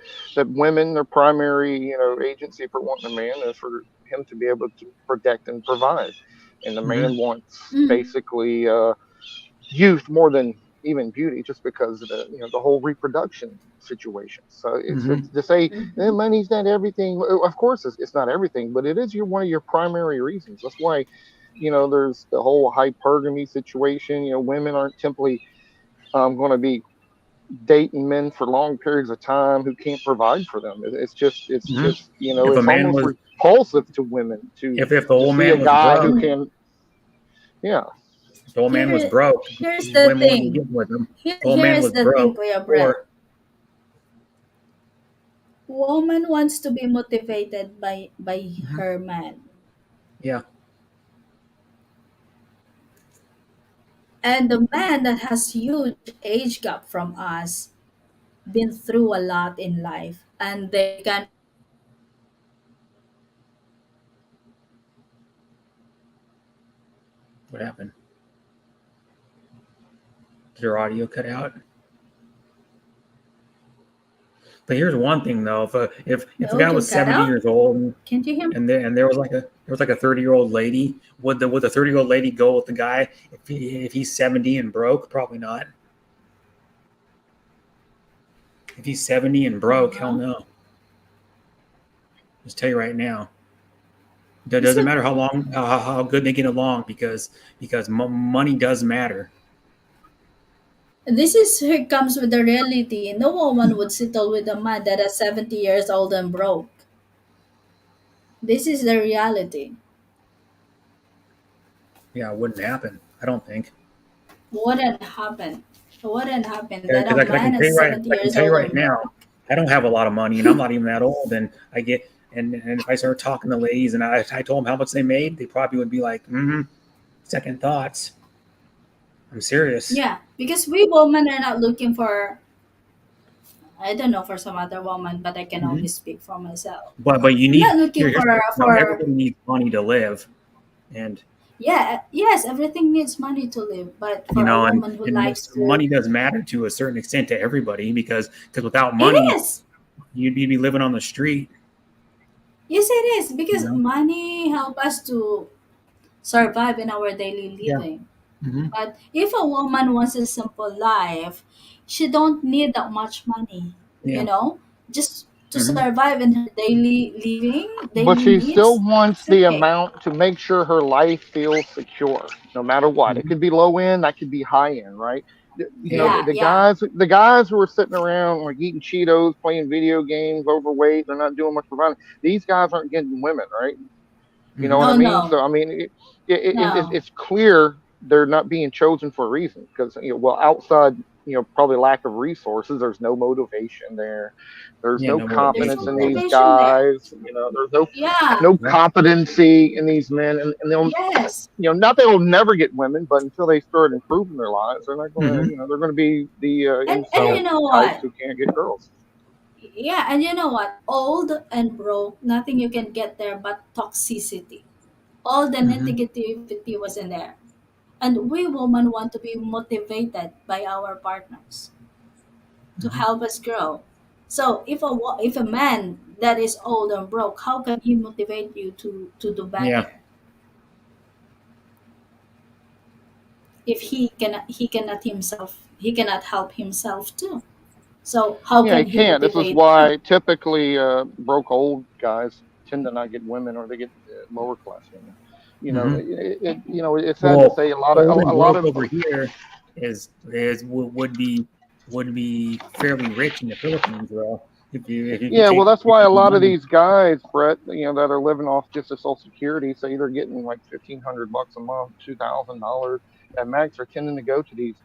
women, their primary agency for wanting a man is for him to be able to protect and provide, and the Hmm. man wants Mm, basically youth more than even beauty, just because of the whole reproduction situation. So it's Hmm. to say mhm. money's not everything. Well, of course, it's not everything, but it is one of your primary reasons. That's why there's the whole hypergamy situation. Women aren't simply going to be dating men for long periods of time who can't provide for them. It's Hmm. just If a it's man almost was, repulsive to women if the to old see a man was guy who broke, And can. Yeah. if the old man was here broke, here's the women wouldn't thing. get with him. Here, If the old here man is was the thing, broke, Kuya Brett. or Woman wants to be motivated by Mhm. her man. Yeah. And the man that has huge age gap from us, been through a lot in life, and they can. What happened? Did your audio cut out? But here's one thing though: if a No, guy you was cut 70 out. years old Can't you hear me? and there was like a 30-year-old lady, would the 30-year-old lady go with the guy if he's 70 and broke? Probably not. If he's 70 and broke, hell Uh-huh. no. Just tell you right now. It It's doesn't a, matter how long, how good they get along, because money does matter. this is here comes with the reality. No woman would settle with a man that is 70 years old and broke. This is the reality. Yeah, it wouldn't happen. I don't think. Wouldn't happen. Wouldn't happen that Because a I can man tell is you right, 70 I can years tell you old right and now, broke. I don't have a lot of money, and I'm not even that old. And I get, and if I start talking to ladies, and I told them how much they made, they probably would be like, second thoughts. I'm serious. Yeah, because we women are not looking for, I don't know for some other woman, but I can only Hmm. speak for myself. But you I'm not need looking here's now for everybody needs money to live, and yeah, yes, everything needs money to live, but you for a know, and woman who and likes this to, money does matter to a certain extent to everybody, because without it money, is. you'd be living on the street. Yes, it is You because know? money help us to survive in our daily Yeah. living. Hmm. But if a woman wants a simple life, she don't need that much money. You Yeah. know, just to Hmm. survive in her daily living, But daily she still needs. wants It's the okay. amount to make sure her life feels secure, no matter what. It Hmm. could be low end, that could be high end, right? You know, Yeah. Yeah, yeah. the guys who are sitting around like eating Cheetos, playing video games, overweight, they're not doing much providing. These guys aren't getting women, right? You know Hmm. what I Oh mean? So no, I mean, no. it's clear they're not being chosen for a reason because well, outside probably lack of resources, there's no motivation there. There's Yeah. no No There's confidence no in these motivation. motivation there. guys. There's Yeah. no Yeah. competency in these men, and they'll Yes. not they'll never get women, but until they start improving their lives, they're not going to Hmm. they're going to be the And incel you know types what? who can't get girls. Yeah, and you know what? Old and broke, nothing you can get there but toxicity. All the Hmm. negativity was in there. And we women want to be motivated by our partners to Hmm. help us grow. So if a man that is old and broke, how can he motivate you to do Yeah. better if he cannot help himself too? So how Yeah, he can he can't. This is motivate you? why typically broke old guys tend to not get women, or they get lower class women. Hmm. It's sad to Well, say old and a lot broke of over here would be fairly rich in the Philippines, though. If you yeah. Well, take that's why a the lot of money. these guys, Brett, that are living off just a Social Security, say they're getting like $1,500 a month, $2,000 at max, are tending to go to these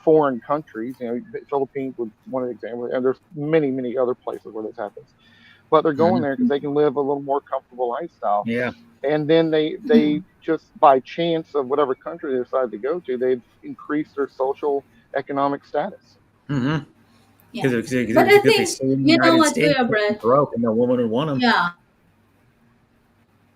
foreign countries. The Philippines was one of the examples, and there's many other places where this happens. But they're going Hmm. there because they can live a little more comfortable lifestyle. Yeah. And then they Mhm. just by chance of whatever country they decide to go to, they've increased their social economic status. Hmm. Yeah. But I Because they think stay in the you know United what, States Kuya and Brett? broke, and no woman would want them. Yeah.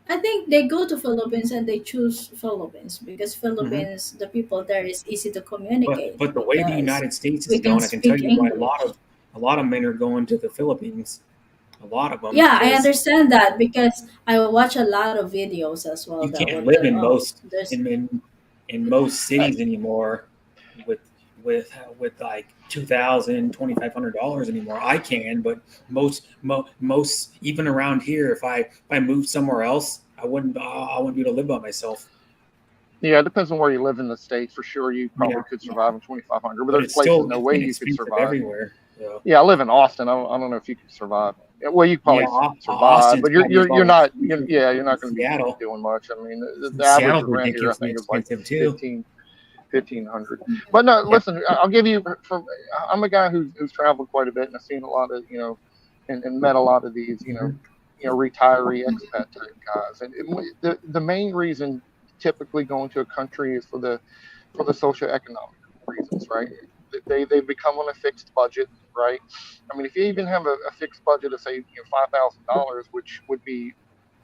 I think they go to Philippines and they choose Philippines because Hmm. Philippines, the people there is easy to communicate But the way the because United States is we can going, I can tell speak you why English. a lot of men are going to the Philippines. A lot of them, Yeah, I because understand that because I watch a lot of videos as well you that can't would live tell, in oh, most there's, in most Uh, cities anymore with with like $2,000 $2,500 anymore. I can, but most even around here, if I moved somewhere else, I wouldn't be able to live by myself. yeah, it depends on where you live in the states. For sure, you Yeah, probably could yeah, survive on 2,500, but but there's places no it's way you could inexpensive survive. everywhere. So Yeah, I live in Austin. I don't know if you could survive. Yeah, well, you could yeah, probably survive, Austin's but probably cheaper you're than not going to be Seattle. doing much. I mean, the average Seattle's rent here, I ridiculously think, is like expensive too. 15 1,500. But no, Yeah. listen, I'll give you from. I'm a guy who's traveled quite a bit, and I've seen a lot of and met a lot of these Hmm. retiree expat type guys. And the main reason typically going to a country is for the socioeconomic reasons, right? They become on a fixed budget, right? I mean, if you even have a fixed budget of say $5,000, which would be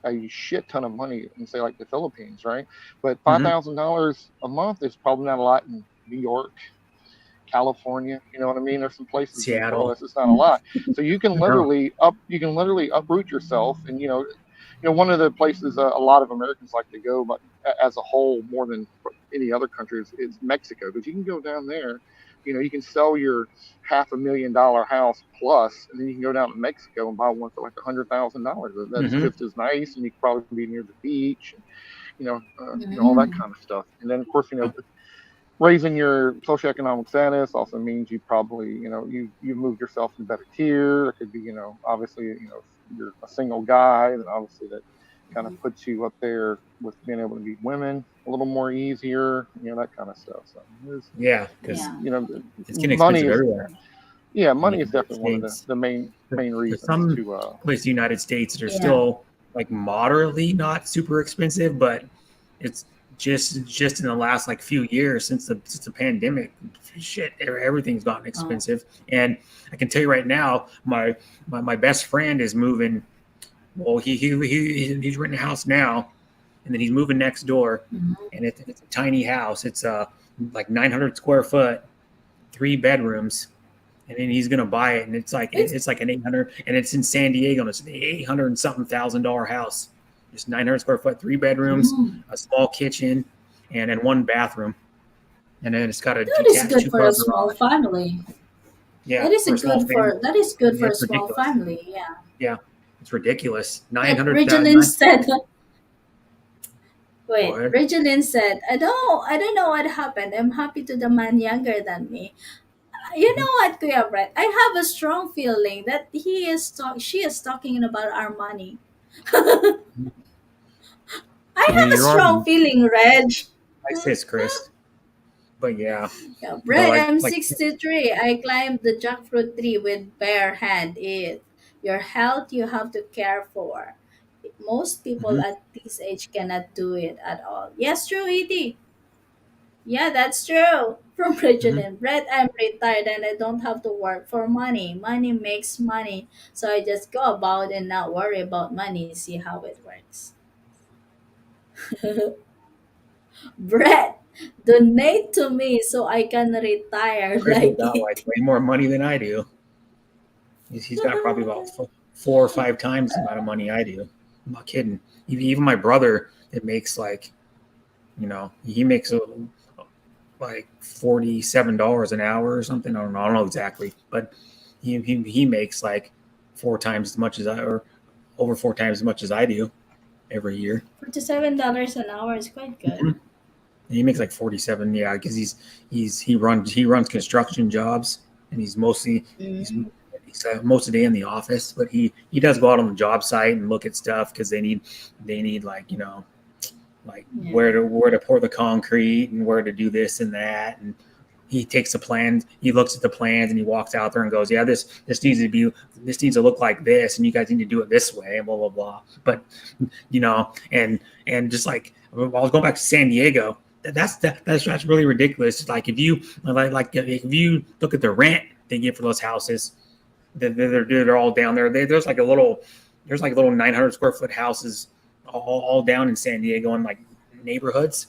a shit ton of money in say like the Philippines, right? But Hmm. $5,000 a month is probably not a lot in New York, California. You know what I mean? There's some places in the world Seattle. that's just not a lot. So No. you can literally uproot yourself, and one of the places a lot of Americans like to go, but as a whole, more than any other country, is Mexico, because you can go down there. You can sell your $500,000 house plus, and then you can go down to Mexico and buy one for like $100,000. That's Hmm. just as nice, and you can probably be near the beach, and all that mm, kind of stuff. And then, of course, raising your socioeconomic status also means you probably, you moved yourself in a better tier. It could be, obviously, if you're a single guy, then obviously that kind of puts you up there with being able to meet women a little more easier, that kind of stuff. So Yeah, because yeah, it's getting money expensive is, everywhere yeah, in the money is United definitely one of States. the main For reasons some to, places in the United States, they're yeah, still like moderately not super expensive, but it's just in the last like few years since the pandemic, shit, everything's gotten oh, expensive. And I can tell you right now, my best friend is moving. Well, he's renting a house now, and then he's moving next door, mhm. and it's a tiny house. It's like 900 square foot, 3 bedrooms, and then he's gonna buy it, and It's it's like an 800, and it's in San Diego, and it's an 800 and something $1,000 house, just 900 square foot, 3 bedrooms, mm, a small kitchen, and one bathroom, and then it's got a that is detached good two for a car small garage. family. Yeah, That is for a a small good family. for that is good Yeah, for a it's small ridiculous. family. Yeah. Yeah, it's ridiculous. But 900. Regeline said, Go "Wait." ahead. Regeline said, I don't know what happened. I'm happy to the man younger than me. You Mhm. know what, Kuya Brett? I have a strong feeling that she is talking about our money. I have a You're strong already feeling, Reg. ISIS, Chris. But yeah, Yeah, but Brett, like I'm like 63. I climbed the jackfruit tree with bare hand. It your health you have to care for. Most people mhm, at this age cannot do it at all. Yes, true, Edie. Yeah, that's true. From Bridget mhm. and Brett, I'm retired and I don't have to work for money. Money makes money. So I just go about and not worry about money, see how it works. Brett, donate to me so I can retire Chris has like got like it. way more money than I do. He's got probably about 4 or 5 times the amount of money I do. I'm not kidding. Even my brother, it makes like he makes like $47 an hour or something. I don't know exactly, but he makes like 4 times as much as I or over 4 times as much as I do every year. $47 an hour is quite good. Mhm. He makes like 47, yeah, because he runs construction jobs, and Mm, he's most of the day in the office, but he does go out on the job site and look at stuff because they need like like yeah. where to pour the concrete and where to do this and that, and he takes the plans, he looks at the plans, and he walks out there and goes, yeah, this needs to look like this, and you guys need to do it this way, and blah blah blah. But and just like I was going back to San Diego, that's really ridiculous. Like if you look at the rent they get for those houses, they're all down there. There's like little 900 square foot houses all down in San Diego in like neighborhoods.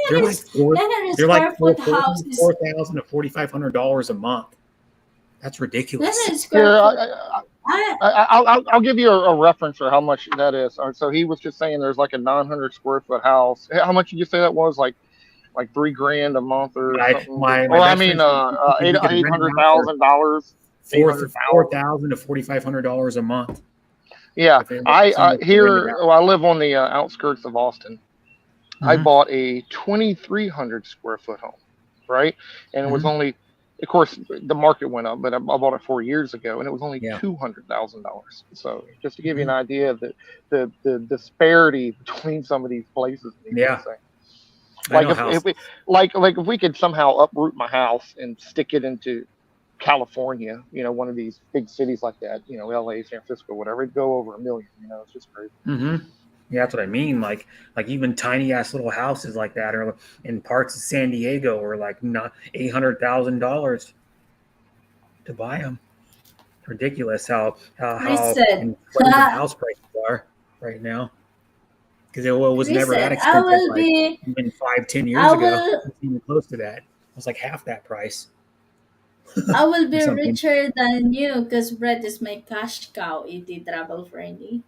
They're 900, like four. 900 They're like square foot house is 4,000 to $4,500 a month. That's ridiculous. 900 square Here, foot. I I'll give you a reference for how much that is. So he was just saying there's like a 900 square foot house. How much did you say that was? Like 3 grand a month or My something? my Or I best mean, friend said eight he could eight rent it hundred out for thousand dollars, eight four hundred four thousand. thousand to $4,500 a month Yeah, if somebody could rent it here. out. Well, I live on the outskirts of Austin. I Mm-hmm, bought a 2,300 square foot home, right? And it was mm-hmm. only, of course, the market went up, but I bought it 4 years ago, and it was only Yeah. $200,000. So just to give you Mm-hmm. an idea of the disparity between some of these places is Yeah. insane. I Like know if house. we like if we could somehow uproot my house and stick it into California, one of these big cities like that, LA, San Francisco, whatever, it'd go over a million. It's just crazy. Mm-hmm. Yeah, that's what I mean. Like even tiny ass little houses like that, or in parts of San Diego, are like not $800,000 to buy them. Ridiculous how Kristen, inflated house prices are right now. Because it was never that Kristen, expensive like even 5-10 years I ago. will, It's even close to that. It was like half that price I will or be something. richer than you because Brett is my cash cow. It travel friendly.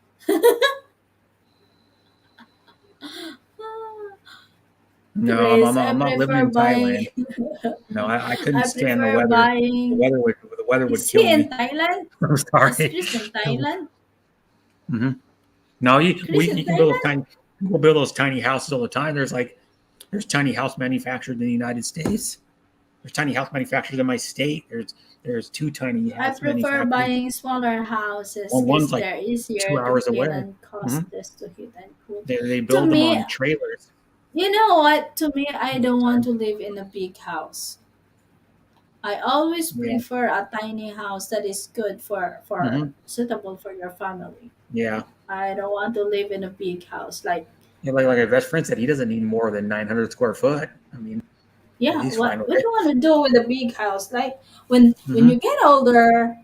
No, I'm, Chris, I'm, I I'm not living prefer in buying. Thailand. No, I couldn't I stand the prefer weather. The buying. weather would Is kill he in me. Thailand? I'm Is sorry. Chris in Thailand? Hmm. No, Chris in you can build Thailand? those tiny houses all the time. There's tiny house manufacturers in the United States. There's tiny house manufacturers in my state. There's two tiny I house prefer manufacturers. buying smaller houses because One's like they're 2 easier to hours clean away. and Hmm. costless to heat and cool. They To build them me, on trailers you know what? To me, I all the don't want time. to live in a big house. I always Yeah. prefer a tiny house that is good for Hmm. suitable for your family. Yeah. I don't want to live in a big house. Like, Yeah, like our best friend said, he doesn't need more than 900 square foot. I mean, yeah, he's fine with what it. you want to do with a big house? Like when Hmm. you get older,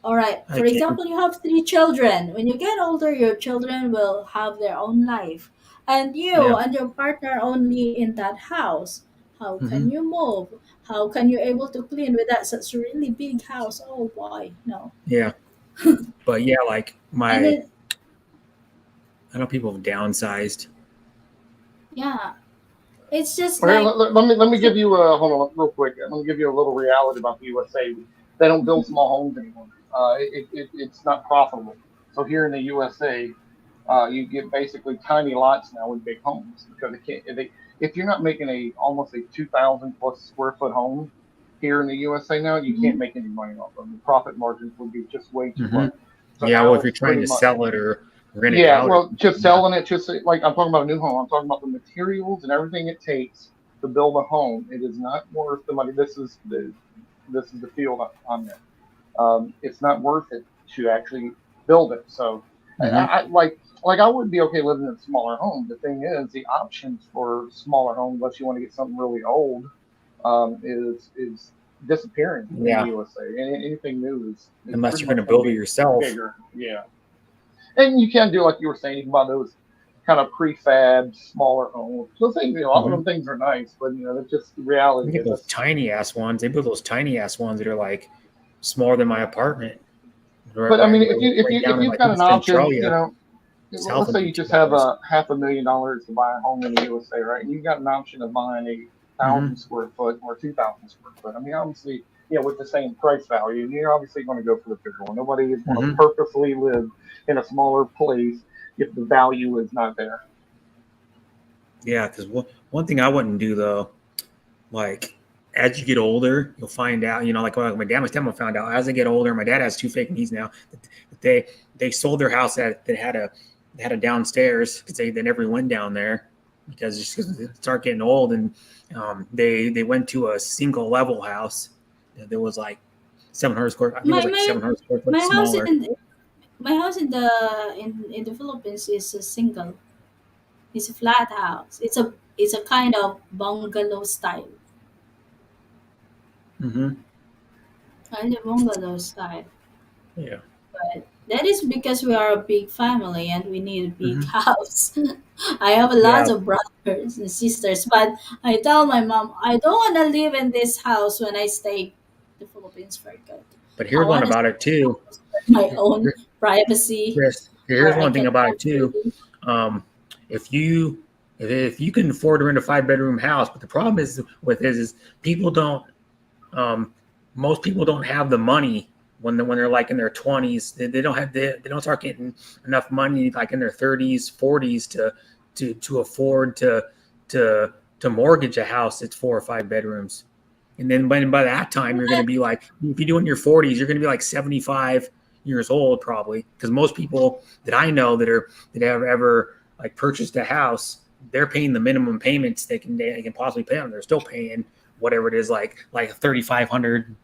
all right, I for can. example, you have 3 children. When you get older, your children will have their own life. And you Yeah. and your partner only in that house. How Hmm. can you move? How can you able to clean with that such a really big house? Oh boy, no. Yeah. But yeah, like And my it, I know people have downsized. yeah, it's just Okay, like let me give you hold on real quick. Let me give you a little reality about the USA. They don't build small homes anymore. It's not profitable. So here in the USA, you get basically tiny lots now with big homes because if you're not making a almost a 2,000 plus square foot home here in the USA now, you can't Mhm. make any money off of them. The profit margins would be just way too Hmm. low. So Yeah, well, now if you're it's trying pretty to much, sell it or rent it yeah, out, or well, just yeah. selling it, just like I'm talking about a new home. I'm talking about the materials and everything it takes to build a home. It is not worth the money. This is the field I'm in. It's not worth it to actually build it. So Hmm. like I would be okay living in a smaller home. The thing is, the options for smaller homes, unless you want to get something really old, is disappearing in the Yeah, USA. And anything new is unless pretty you're going much to going to build it be yourself. bigger. Yeah, and you can do like you were saying, you can buy those kind of prefab smaller homes. Those things, a lot of Hmm. them things are nice, but that's just the reality You get is those that's. tiny ass ones. They build those tiny ass ones that are like smaller than my apartment, But I mean, right if down in you've like got an East option, Centralia, south let's of say me, you two just have hours. a $500,000 to buy a home in the USA, right? And you've got an option of buying a Hmm. 1,000 square foot or 2,000 square foot. I mean, obviously, with the same price value, you're obviously going to go for the bigger one. Nobody is going to Hmm. purposely live in a smaller place if the value is not there. Yeah, because one thing I wouldn't do though, like as you get older, you'll find out. Like my dad, found out as I get older. My dad has two fake knees now. That they sold their house that had a downstairs because they never went down there because just because it started getting old, and they went to a single level house that was like 700 square. I think it was My like my 700 square foot my house smaller. my house in the Philippines is a single. It's a flat house. It's a kind of bungalow style. Hmm. Kind of bungalow style. Yeah. But that is because we are a big family and we need a big Hmm. house. I have a lot Yeah. of brothers and sisters, but I tell my mom I don't want to live in this house when I stay in the Philippines for good. But I here's one want to about it too. have my own privacy Chris, here's where I one thing can about talk it too. freely. Um, if you if you can afford to rent a 5 bedroom house, but the problem is with this is people don't. Most people don't have the money when they're like in their 20s. They don't have they don't start getting enough money like in their 30s, 40s to afford to to mortgage a house that's 4 or 5 bedrooms. And then by that time, you're going to be like, if you do in your 40s, you're going to be like 75 years old probably. Because most people that I know that have ever like purchased a house, they're paying the minimum payments they can possibly pay on. They're still paying whatever it is, like 3,500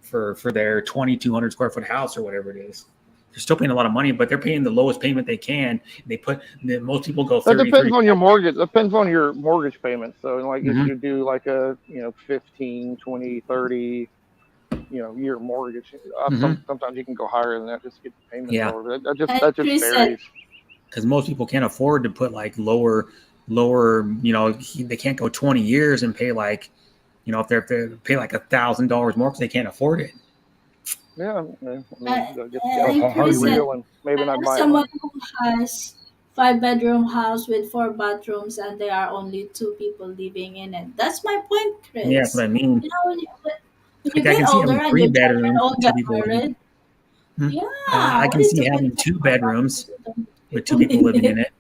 for their 2,200 square foot house or whatever it is. They're still paying a lot of money, but they're paying the lowest payment they can. Most people go That 30, depends 35. on your mortgage. Depends on your mortgage payment. So, like, if Mm-hmm. you do like a 15, 20, 30 year mortgage, Mm-hmm. sometimes you can go higher than that just to get the payments Yeah, lower. That just Chris said, varies. because most people can't afford to put like lower. They can't go 20 years and pay like if they pay like $1,000 more because they can't afford it. Yeah, I uh, mean, just you gotta be Chris said, Hardly. real and maybe I not know buy a someone home. who has 5 bedroom house with 4 bathrooms and there are only two people living in it. That's my point, Yeah, that's what Chris. I mean. You know, when you Like I get can see older having and three you don't even bedrooms all with two get people living. married, Hmm. yeah, I what can is see the point having of having two four bathrooms bedrooms with only two with two people people living living in in it? it,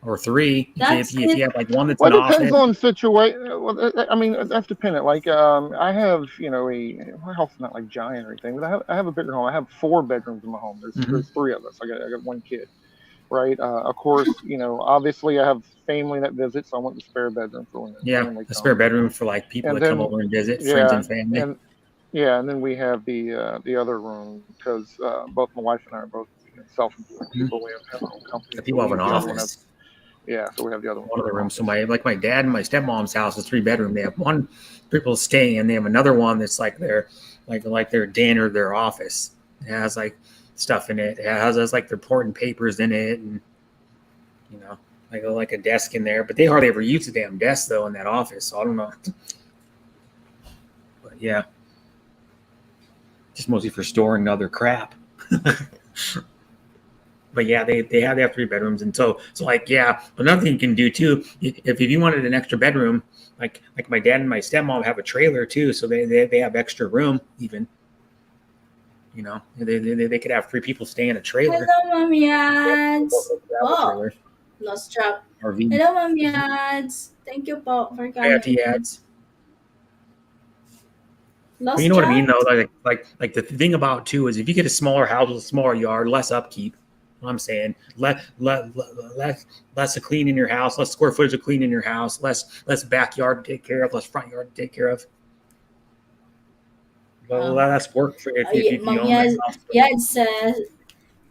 or three That's if you it. have like one that's Well, an it depends office. on situation. Well, I mean, that's dependent. Like, I have, my house is not like giant or anything, but I have a bigger home. I have 4 bedrooms in my home. There's Hmm. there's three of us. I got one kid, right? Of course, obviously I have family that visits, so I want the spare bedroom for when the Yeah, family a spare comes, bedroom for like people and that come then over and visit, friends yeah, and family. and yeah, and then we have the other room because both my wife and I are both self-employed Mhm. people. We have our own company, The so people have an the other one has, office. yeah, so we have the other one One of for the an rooms. So office. my dad and my stepmom's house is 3 bedroom. They have one people staying, and they have another one that's like their den or their office. It has like stuff in it. It has like their important papers in it, and you know like a desk in there. But they hardly ever use the damn desk though in that office. So I don't know. But yeah, just mostly for storing other crap. But yeah, they have 3 bedrooms, and so like yeah. Another thing you can do too, if you wanted an extra bedroom, like my dad and my stepmom have a trailer too, so they have extra room even. They could have 3 people stay in a trailer. Hello, Mommy Yeah, Ads. travel Oh, trailer, lost track. RV. Hello, Mommy Ads. Thank you po for IoT coming. ads. But you Lost know what I mean, track? though. Like the thing about too is if you get a smaller house with a smaller yard, less upkeep. What I'm saying, less of clean in your house, less square footage of clean in your house, less backyard to take care of, less front yard to take care of. But Oh, less work for if you Mommy own that Ads, house. Yad says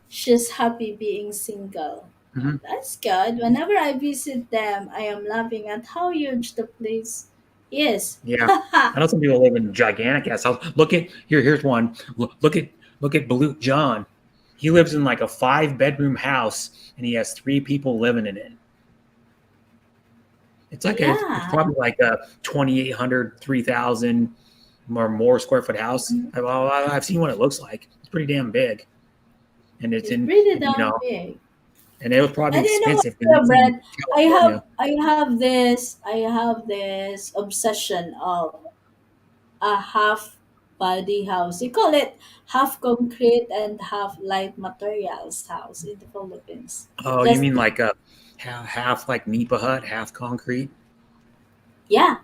she's happy being single. Mm-hmm. That's good. Whenever I visit them, I am laughing at how huge the place is. Yeah, I know some people live in gigantic ass house. Look at here. Here's one. Look at Balut John. He lives in like a 5 bedroom house, and he has 3 people living in it. It's Yeah. probably like a 2,800, 3,000 or more square foot house. Mhm. I've seen what it looks like. It's pretty damn big, and it's It's in pretty damn big. and it was probably And you know expensive because what, it's in Brad? California. I have this obsession of a half body house. You call it half concrete and half light materials house in the Philippines. Oh, you Just mean like a half like Nipa hut, half concrete? yeah,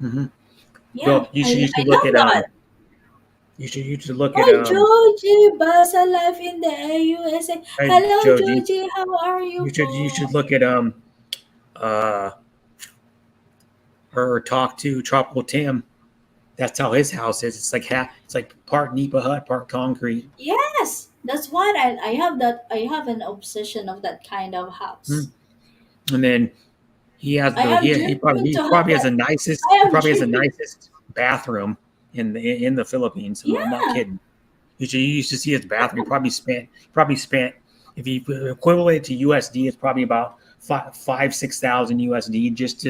Hmm. yeah. Well, I you should look love at that. you should look at Oh, Joji, Basa life in the USA. Hello, Joji. Joji. How are you, You po? should look at uh or talk to Tropical Tim. That's how his house is. It's like part Nipa hut, part concrete. Yes, that's what I have that I have an obsession of that kind of house. Mhm. And then I am dreaming to he have probably has that. the nicest I am dreaming. bathroom in the Philippines. I'm not Yeah. kidding. You used to see his bathroom. He probably spent if you equivalent it to USD, it's probably about 6,000 USD just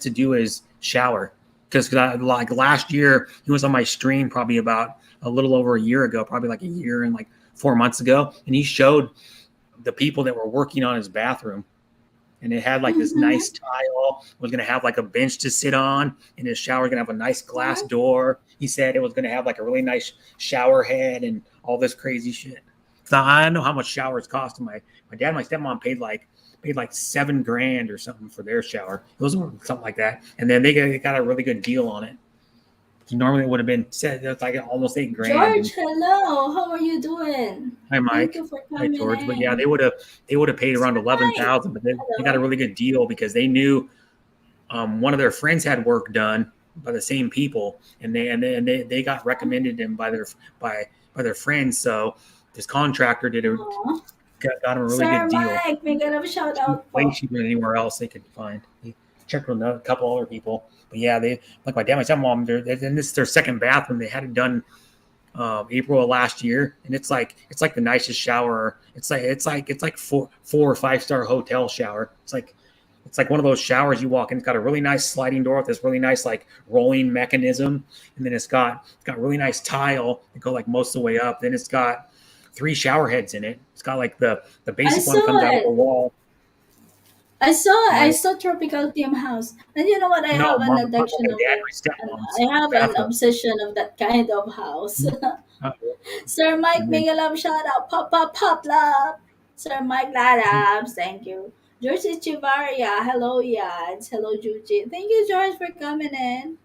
to do his shower. Because like last year he was on my stream probably about a little over a year ago, probably like a year and like 4 months ago, and he showed the people that were working on his bathroom, and it had like this Mm-hmm. nice tile. It was going to have like a bench to sit on, and his shower was going to have a nice glass Mm-hmm. door. He said it was going to have like a really nice shower head and all this crazy shit. So I know how much showers cost. My dad and my stepmom paid like 7 grand or something for their shower. It was something like that, and then they got a really good deal on it. Normally it would have been said it's like almost 8 grand. And George, hello. How are you doing? hi, Thank Mike. you for Hi, coming George. But yeah, in. they would have paid Sir around eleven Mike, thousand, but they got a hello. really good deal because they knew one of their friends had work done by the same people, and they got recommended them by by their friends. So this contractor Aw. got him a really Sir good deal, Mike, may get a shout out way po. cheaper than anywhere else they could find. He checked with a couple other people, but yeah, they like my dad, my stepmom. And this is their second bathroom. They had it done April of last year, and it's like the nicest shower. It's like 4 or 5 star hotel shower. It's like one of those showers you walk in. It's got a really nice sliding door with this really nice like rolling mechanism, and then it's got really nice tile that go like most of the way up. Then it's got 3 shower heads in it. It's got like the I basic one saw comes out of the it. wall. I Yeah. saw Tropical Team House. And you know what? I No, have an mom, my addiction of dad, that. my And stepmom's I have an bathroom. obsession of that kind of house. Uh, Sir Mike, and then make a love shout out. Pop, pop, pop, love. Sir Mike Ladabs, thank you. George Chivaria, hello, Yads. Hello, Juji. Thank you, George, for coming in.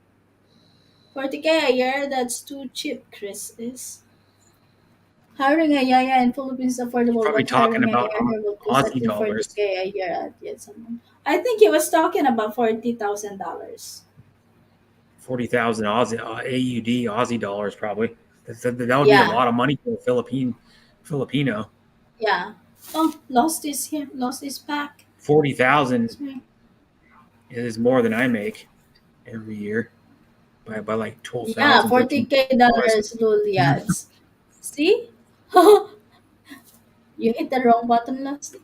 40K a year, that's too cheap, Chris is. Hiring a yaya in Philippines is he's affordable, probably but talking hiring a about yaya here will cost at Aussie least dollars. 40K a year at yet someone. I think he was talking about $40,000. 40,000 Aussie AUD Aussie dollars probably. That would be a Yeah, lot of money for a Filipino. yeah. Oh, lost his pack. 40,000 Sorry. is more than I make every year by like Yeah, 12,000, 40K 13,000 dollars. dollars, Luliads. See? You hit the wrong button, Lux.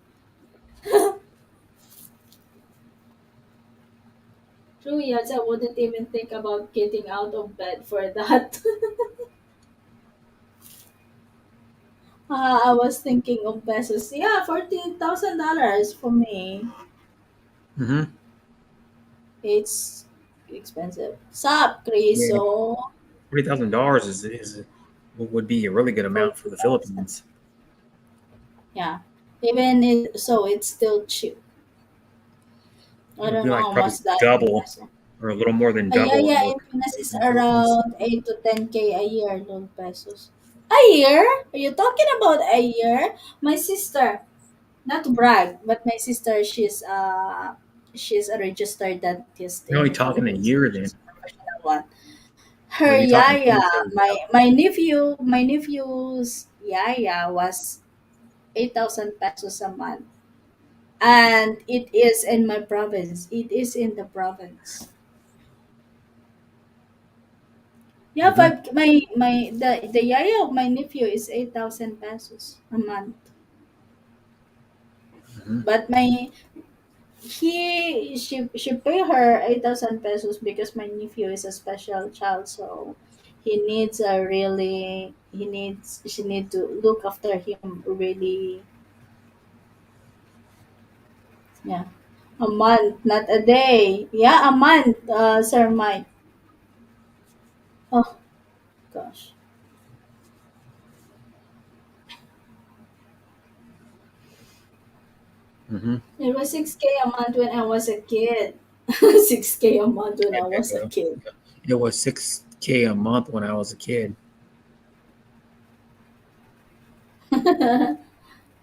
True, yes, I wouldn't even think about getting out of bed for that. I was thinking of pesos. Yeah, $40,000 for me. Mm-hmm. It's expensive. Sup, Chris? Yeah, So $40,000 is would be a really good amount for the 40,000. Philippines. Yeah. Even it, so, it's still cheap. I It'd don't be know like how probably much that in double peso. or a little more than Yeah, double yeah. what In Pinas it is is in the Philippines. around 8 to 10K a year, loan pesos. A year? Are you talking about a year? My sister, not to brag, but my sister, she's a registered dentist You're in only the talking a Philippines. year then, She's a professional one. or Her are you talking yaya, pesos? my nephew's yaya was 8,000 pesos a month, and it is in my province. It is in the province. Yeah, Mm-hmm. the yaya of my nephew is 8,000 pesos a month. Mm-hmm. But she pay her 8,000 pesos because my nephew is a special child, so she need to look after him really. Yeah, a month, not a day. Yeah, a month, Sir Mike. Oh gosh, Mm-hmm. it was 6K a month when I was a kid. 6K a month when I I bet was a kid. it was 6K a month when I was a kid.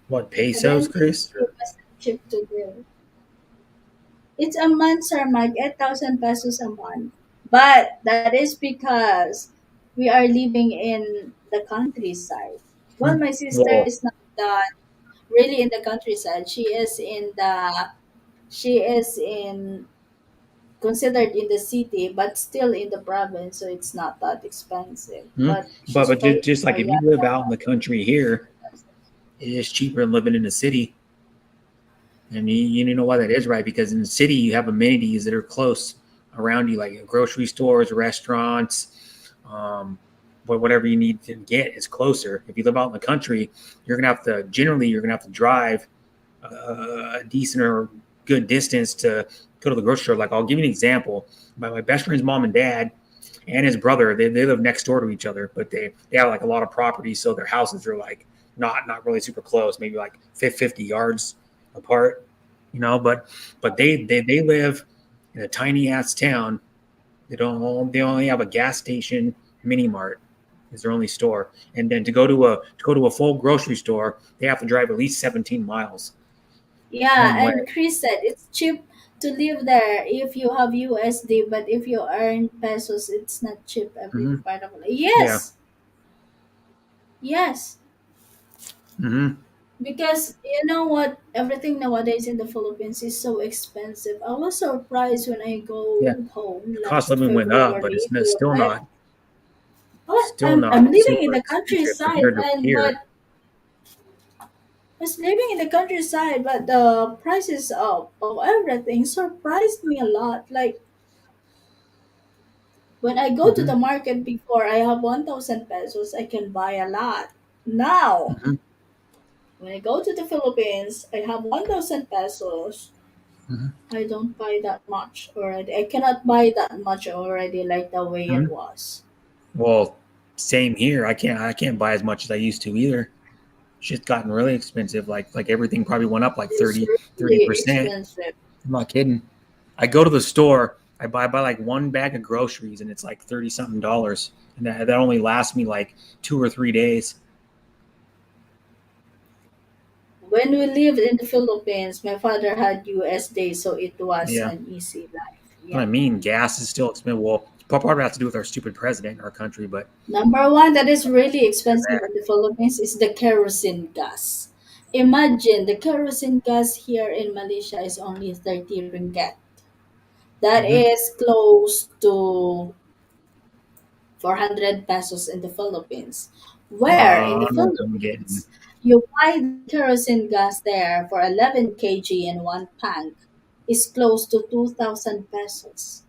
What I pesos, don't think Chris? it was cheap to do. It's a month, Sir Mike, 8,000 pesos a month. But that is because we are living in the countryside. Well, Hmm. my sister Well, is not really in the countryside. She is in considered in the city, but still in the province, so it's not that expensive. hmm. But but she's paying just like her if you yaya live out in the country here, 8,000 pesos. it is cheaper than living in the city. And you know why that is, right? Because in the city, you have amenities that are close around you, like grocery stores, restaurants, but whatever you need to get is closer. If you live out in the country, you're gonna have to drive a decent or good distance to go to the grocery store. Like I'll give you an example. My best friend's mom and dad and his brother, they live next door to each other, but they have like a lot of property, so their houses are like not really super close, maybe like 50 yards apart, but they live in a tiny ass town. They only have a gas station, mini mart is their only store, and then to go to a full grocery store, they have to drive at least 17 miles Yeah, one way. and Chris said it's cheap to live there if you have USD, but if you earn pesos, it's not cheap every Hmm. part of it. Yeah. Yes, yes, Hmm. because you know what? Everything nowadays in the Philippines is so expensive. I was surprised when I Yeah. go home Cost of last living went up, but February it's to still I'm not living in super the expensive countryside, compared to and but here. I was living in the countryside, but the prices of everything surprised me a lot. Like when I go to Hmm. the market before, I have 1,000 pesos, I can buy a lot. Now, Hmm. when I go to the Philippines, I have 1,000 pesos. Hmm. I don't buy that much already. I cannot buy that much already like the way Hmm. it was. Well, same here. I can't buy as much as I used to either. Shit's gotten really expensive. Like everything probably went up like It's 30 really percent. expensive. I'm not kidding. I go to the store, I buy like one bag of groceries and it's like 30 something dollars. And that only lasts me like 2 or 3 days. When we lived in the Philippines, my father had USD, so it was Yeah. an easy life. What I Yeah. mean, gas is still expensive. Well, part of it has to do with our stupid president in our country, but Number one that is really expensive that. in the Philippines is the kerosene gas. Imagine the kerosene gas here in Malaysia is only 30 ringgit. That Hmm. is close to 400 pesos in the Philippines. Where in the I know what I'm getting. Philippines, you buy the kerosene gas there for 11 kg in one tank is close to 2,000 pesos.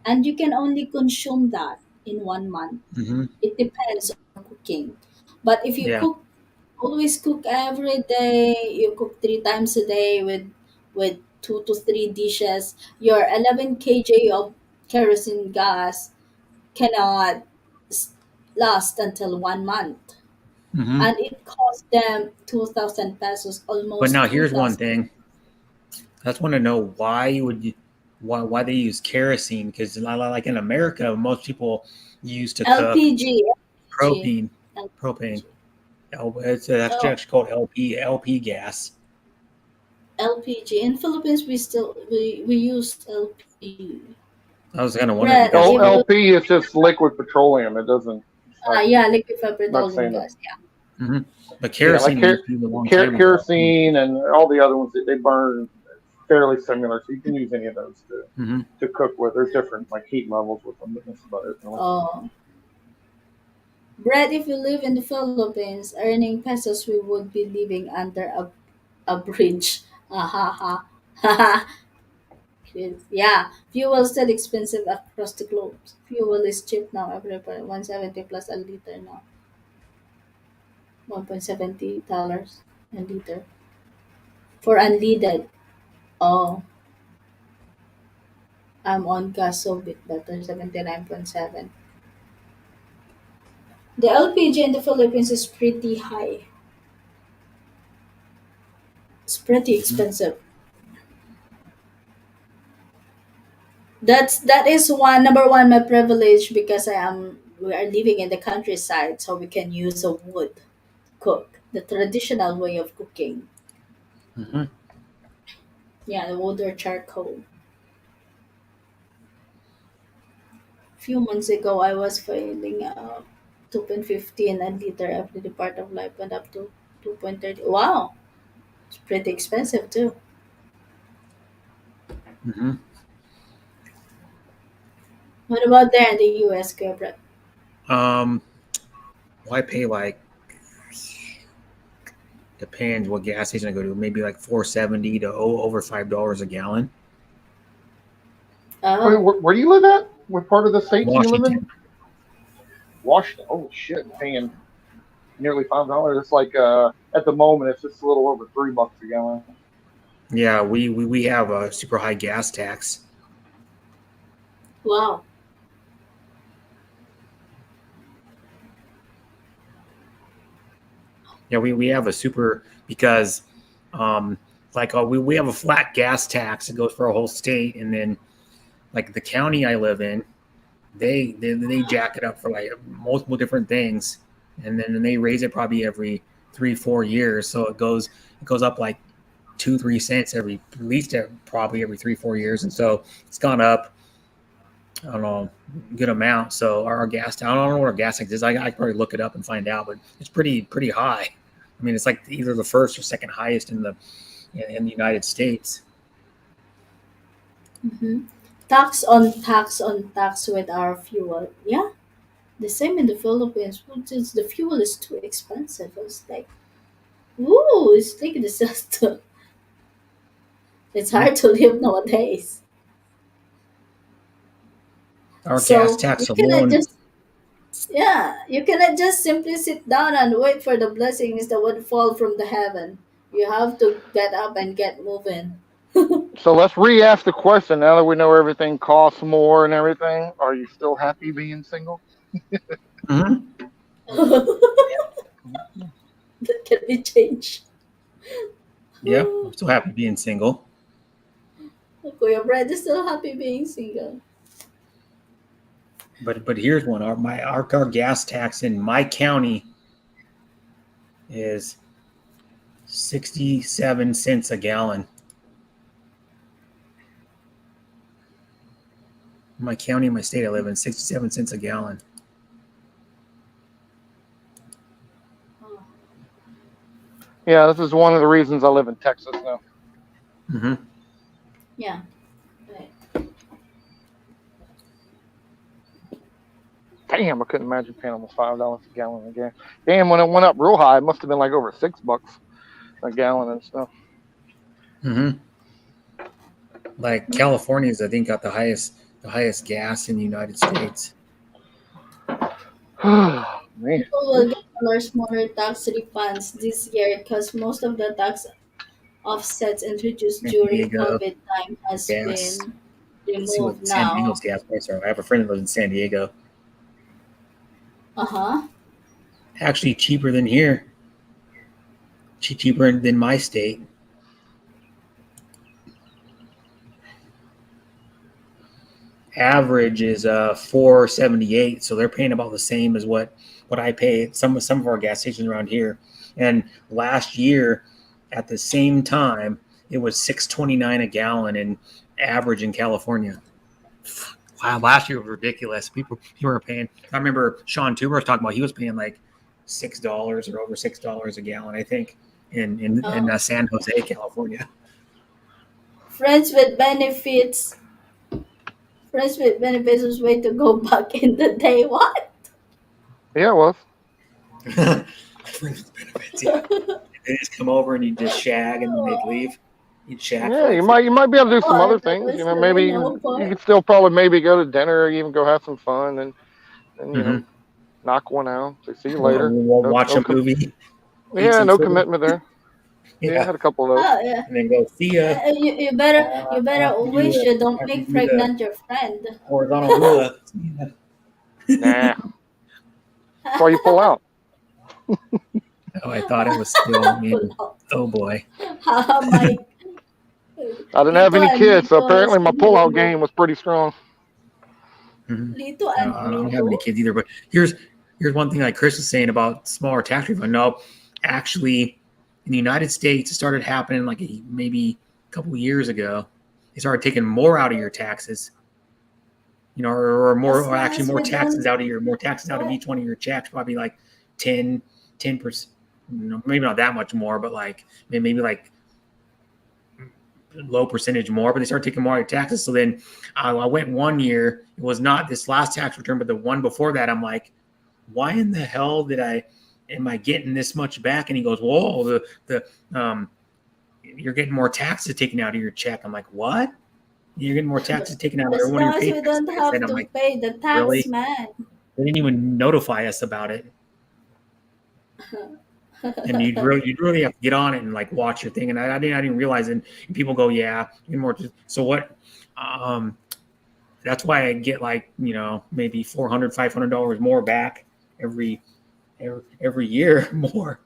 And you can only consume that in one month. Hmm. It depends on cooking. But if you Yeah. cook always cook every day. You cook 3 times a day with 2 to 3 dishes. Your 11 kg of kerosene gas cannot s- last until 1 month, Hmm. and it cost them 2,000 pesos, But almost now two here's one thousand. thing. I just want to know why they use kerosene, because like in America, most people use to cook LPG, LPG, propane. Propane. LPG. It's that's Oh, actually called LP gas. LPG. In Philippines, we use LPG. I was kind of wondering Brett, because if we. you LP is just liquid petroleum. It doesn't. It's yeah, liquefied not petroleum saying that. gas. Yeah. Mhm. But Yeah, like kerosene we used to use a long time ago. kerosene and all the other ones that they burn fairly similar. So you can use any of those Hmm. to cook with. There's different like heat levels with them, but that's about it. Really. Oh, Brett, if you live in the Philippines, earning pesos, we would be living under a bridge. Ha ha ha. Ha ha. Kids. Yeah, fuel still expensive across the globe. Fuel is cheap now, every 170 plus a liter now. $1.70 a liter for unleaded. Oh, I'm on gas, so bit better, 79.7. The LPG in the Philippines is pretty high. It's pretty Hmm. expensive. That is one number one my privilege because we are living in the countryside, so we can use a wood cook, the traditional way of cooking. Hmm. Yeah, the wood or charcoal. Few months ago, I was finding 2.15 a liter every the part of life went up to 2.30. Wow, it's pretty expensive too. Hmm. What about there in the US, Gabriel? Um, well, I pay like depends what gas station I go to. Maybe like 470 to over $5 a gallon. Wait, Oh, where do you live at? What part of the state do you live in? Washington. Washington. Oh shit, paying nearly $5. It's like at the moment it's just a little over $3 a gallon. Yeah, we have a super high gas tax. wow. Yeah, we have a super because um like we have a flat gas tax that goes for a whole state, and then like the county I live in, they jack it up for like multiple different things, and then they raise it probably every 3-4 years. So it goes up like 2-3 cents every at least probably every 3-4 years, and so it's gone up. I don't know, good amount. So our gas, I don't know what our gas tax is. I could probably look it up and find out, but it's pretty high. I mean, it's like either the first or second highest in the United States. Mm-hmm. Tax on tax with our fuel. Yeah, the same in the Philippines. Since the fuel is too expensive, it's like, ooh, it's like a disaster. It's Mhm. hard to live nowadays. Our gas So you tax cannot alone. just Yeah, you cannot just simply sit down and wait for the blessings that would fall from the heaven. You have to get up and get moving. So let's re-ask the question. Now that we know everything costs more and everything, are you still happy being single? Mhm. That Yeah. can be changed. Yeah, I'm so happy being single. Kuya Brad is still happy being single. But here's one. Our gas tax in my county is 67 cents a gallon. My county, my state I live in, 67 cents a gallon. Oh, Yeah, this is one of the reasons I live in Texas now. Hmm. yeah, right. Damn, I couldn't imagine paying almost $5 a gallon again. Damn, when it went up real high, it must have been like over $6 a gallon and stuff. Hmm. Like California's, I think, got the highest gas in the United States. Man. People will get smaller tax refunds this year because most of the tax offsets introduced San during Diego COVID time has gas. been Let's see removed what San Diego's now. gas prices are. I have a friend that lives in San Diego. Uh-huh. Actually, cheaper than here. Cheaper than my state. Average is 4.78, so they're paying about the same as what I pay at some of our gas stations around here. And last year, at the same time, it was 6.29 a gallon in average in California. Wow, last year was ridiculous. People were paying. I remember Sean Tuber was talking about he was paying like $6 or over $6 a gallon, I think, in Oh. San Jose, California. Friends with benefits. Friends with benefits was way to go back in the day. What? Yeah, it was. Friends with benefits, yeah. They just come over and you just shag, and then they'd leave. You'd shag for Yeah, like you 3 might be able to do some Oh, other that things. was Maybe really no you point. could still probably maybe go to dinner or even go have some fun and Mm-hmm. knock one out. Say see you We'll, later. we'll No, watch no, a movie, eat yeah, some no food, commitment there. Yeah, I yeah, had a couple of those. Oh yeah. and then go see ya. You better wish you don't After you make do the pregnant your friend. horizontal hula. Nah, that's why you pull out. Oh, I thought it was still Pull in. out. Oh boy. My I didn't have Lito any and kids, so Mito has apparently my been pull out removed. game was pretty strong. Mm-hmm. Lito No, and I don't have any Mito. kids either. But here's one thing like Chris was saying about smaller tax refund. No, actually, in the United States, it started happening like maybe a couple of years ago. They started taking more out of your taxes. Or more, As or long actually as we don't more taxes out of what? each one of your checks. Probably like 10%. Maybe not that much more, but like maybe like low percentage more, but they start taking more out of your taxes. So then I went one year. It was not this last tax return, but the one before that. I'm like, why in the hell am I getting this much back? And he goes, whoa, you're getting more taxes taken out of your check. I'm like, what? You're getting more taxes taken out of As every one of long your as we paychecks. don't I said, have I'm to like, pay the tax, really? man. They didn't even notify us about it. And you'd really have to get on it and like watch your thing. And I didn't realize it. And people go, yeah, you more. So what? Um, that's why I get like maybe $400-$500 more back every every year more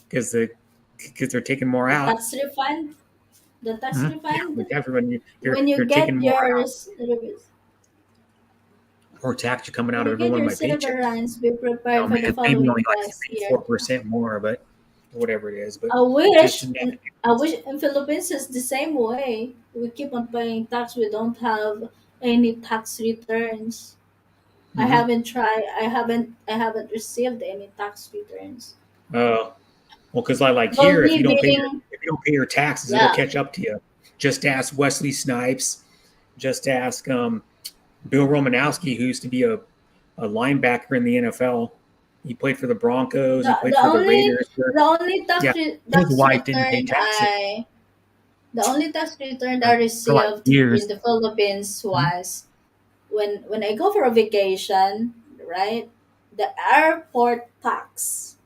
because they're taking more The out. tax refund. The tax Mm-hmm. Yeah, refund. like everyone When you they're taking get more your out. More tax are coming out when of you every get one of your my paychecks. severance, be prepared for the Maybe only following like tax year. 4% more, but whatever it is. But I just wish in that I difference. wish in Philippines it's the same way. We keep on paying tax. We don't have any tax returns. Mm-hmm. I haven't received any tax returns. Well, because like Well, here, me being if you don't pay your taxes, it'll yeah, catch up to you. Just ask Wesley Snipes. Just ask Bill Romanowski, who used to be a linebacker in the NFL. He played for the Broncos. the He played the for the only Raiders. the only Yeah, his tax wife didn't pay return taxes the only tax return I for like received in years. the Philippines Mhm. was when I go for a vacation, right? The airport tax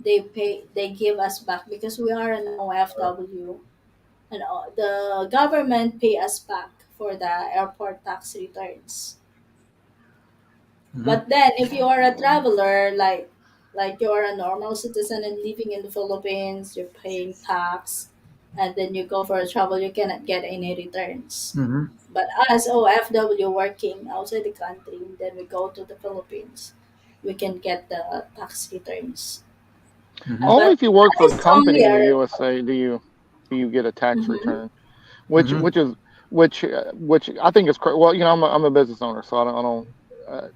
they give us back because we are an OFW, and the government pay us back for the airport tax returns. Mhm. But then if you are a traveler, like you are a normal citizen and living in the Philippines, you're paying tax, and then you go for a travel, you cannot get any returns. Mhm. But as OFW working outside the country, then we go to the Philippines, we can get the tax returns. Mhm. Only But if you work that for a is only company in the a USA do you get a tax mhm, return, which Mhm. which is which I think is well, I'm a business owner, so I don't. I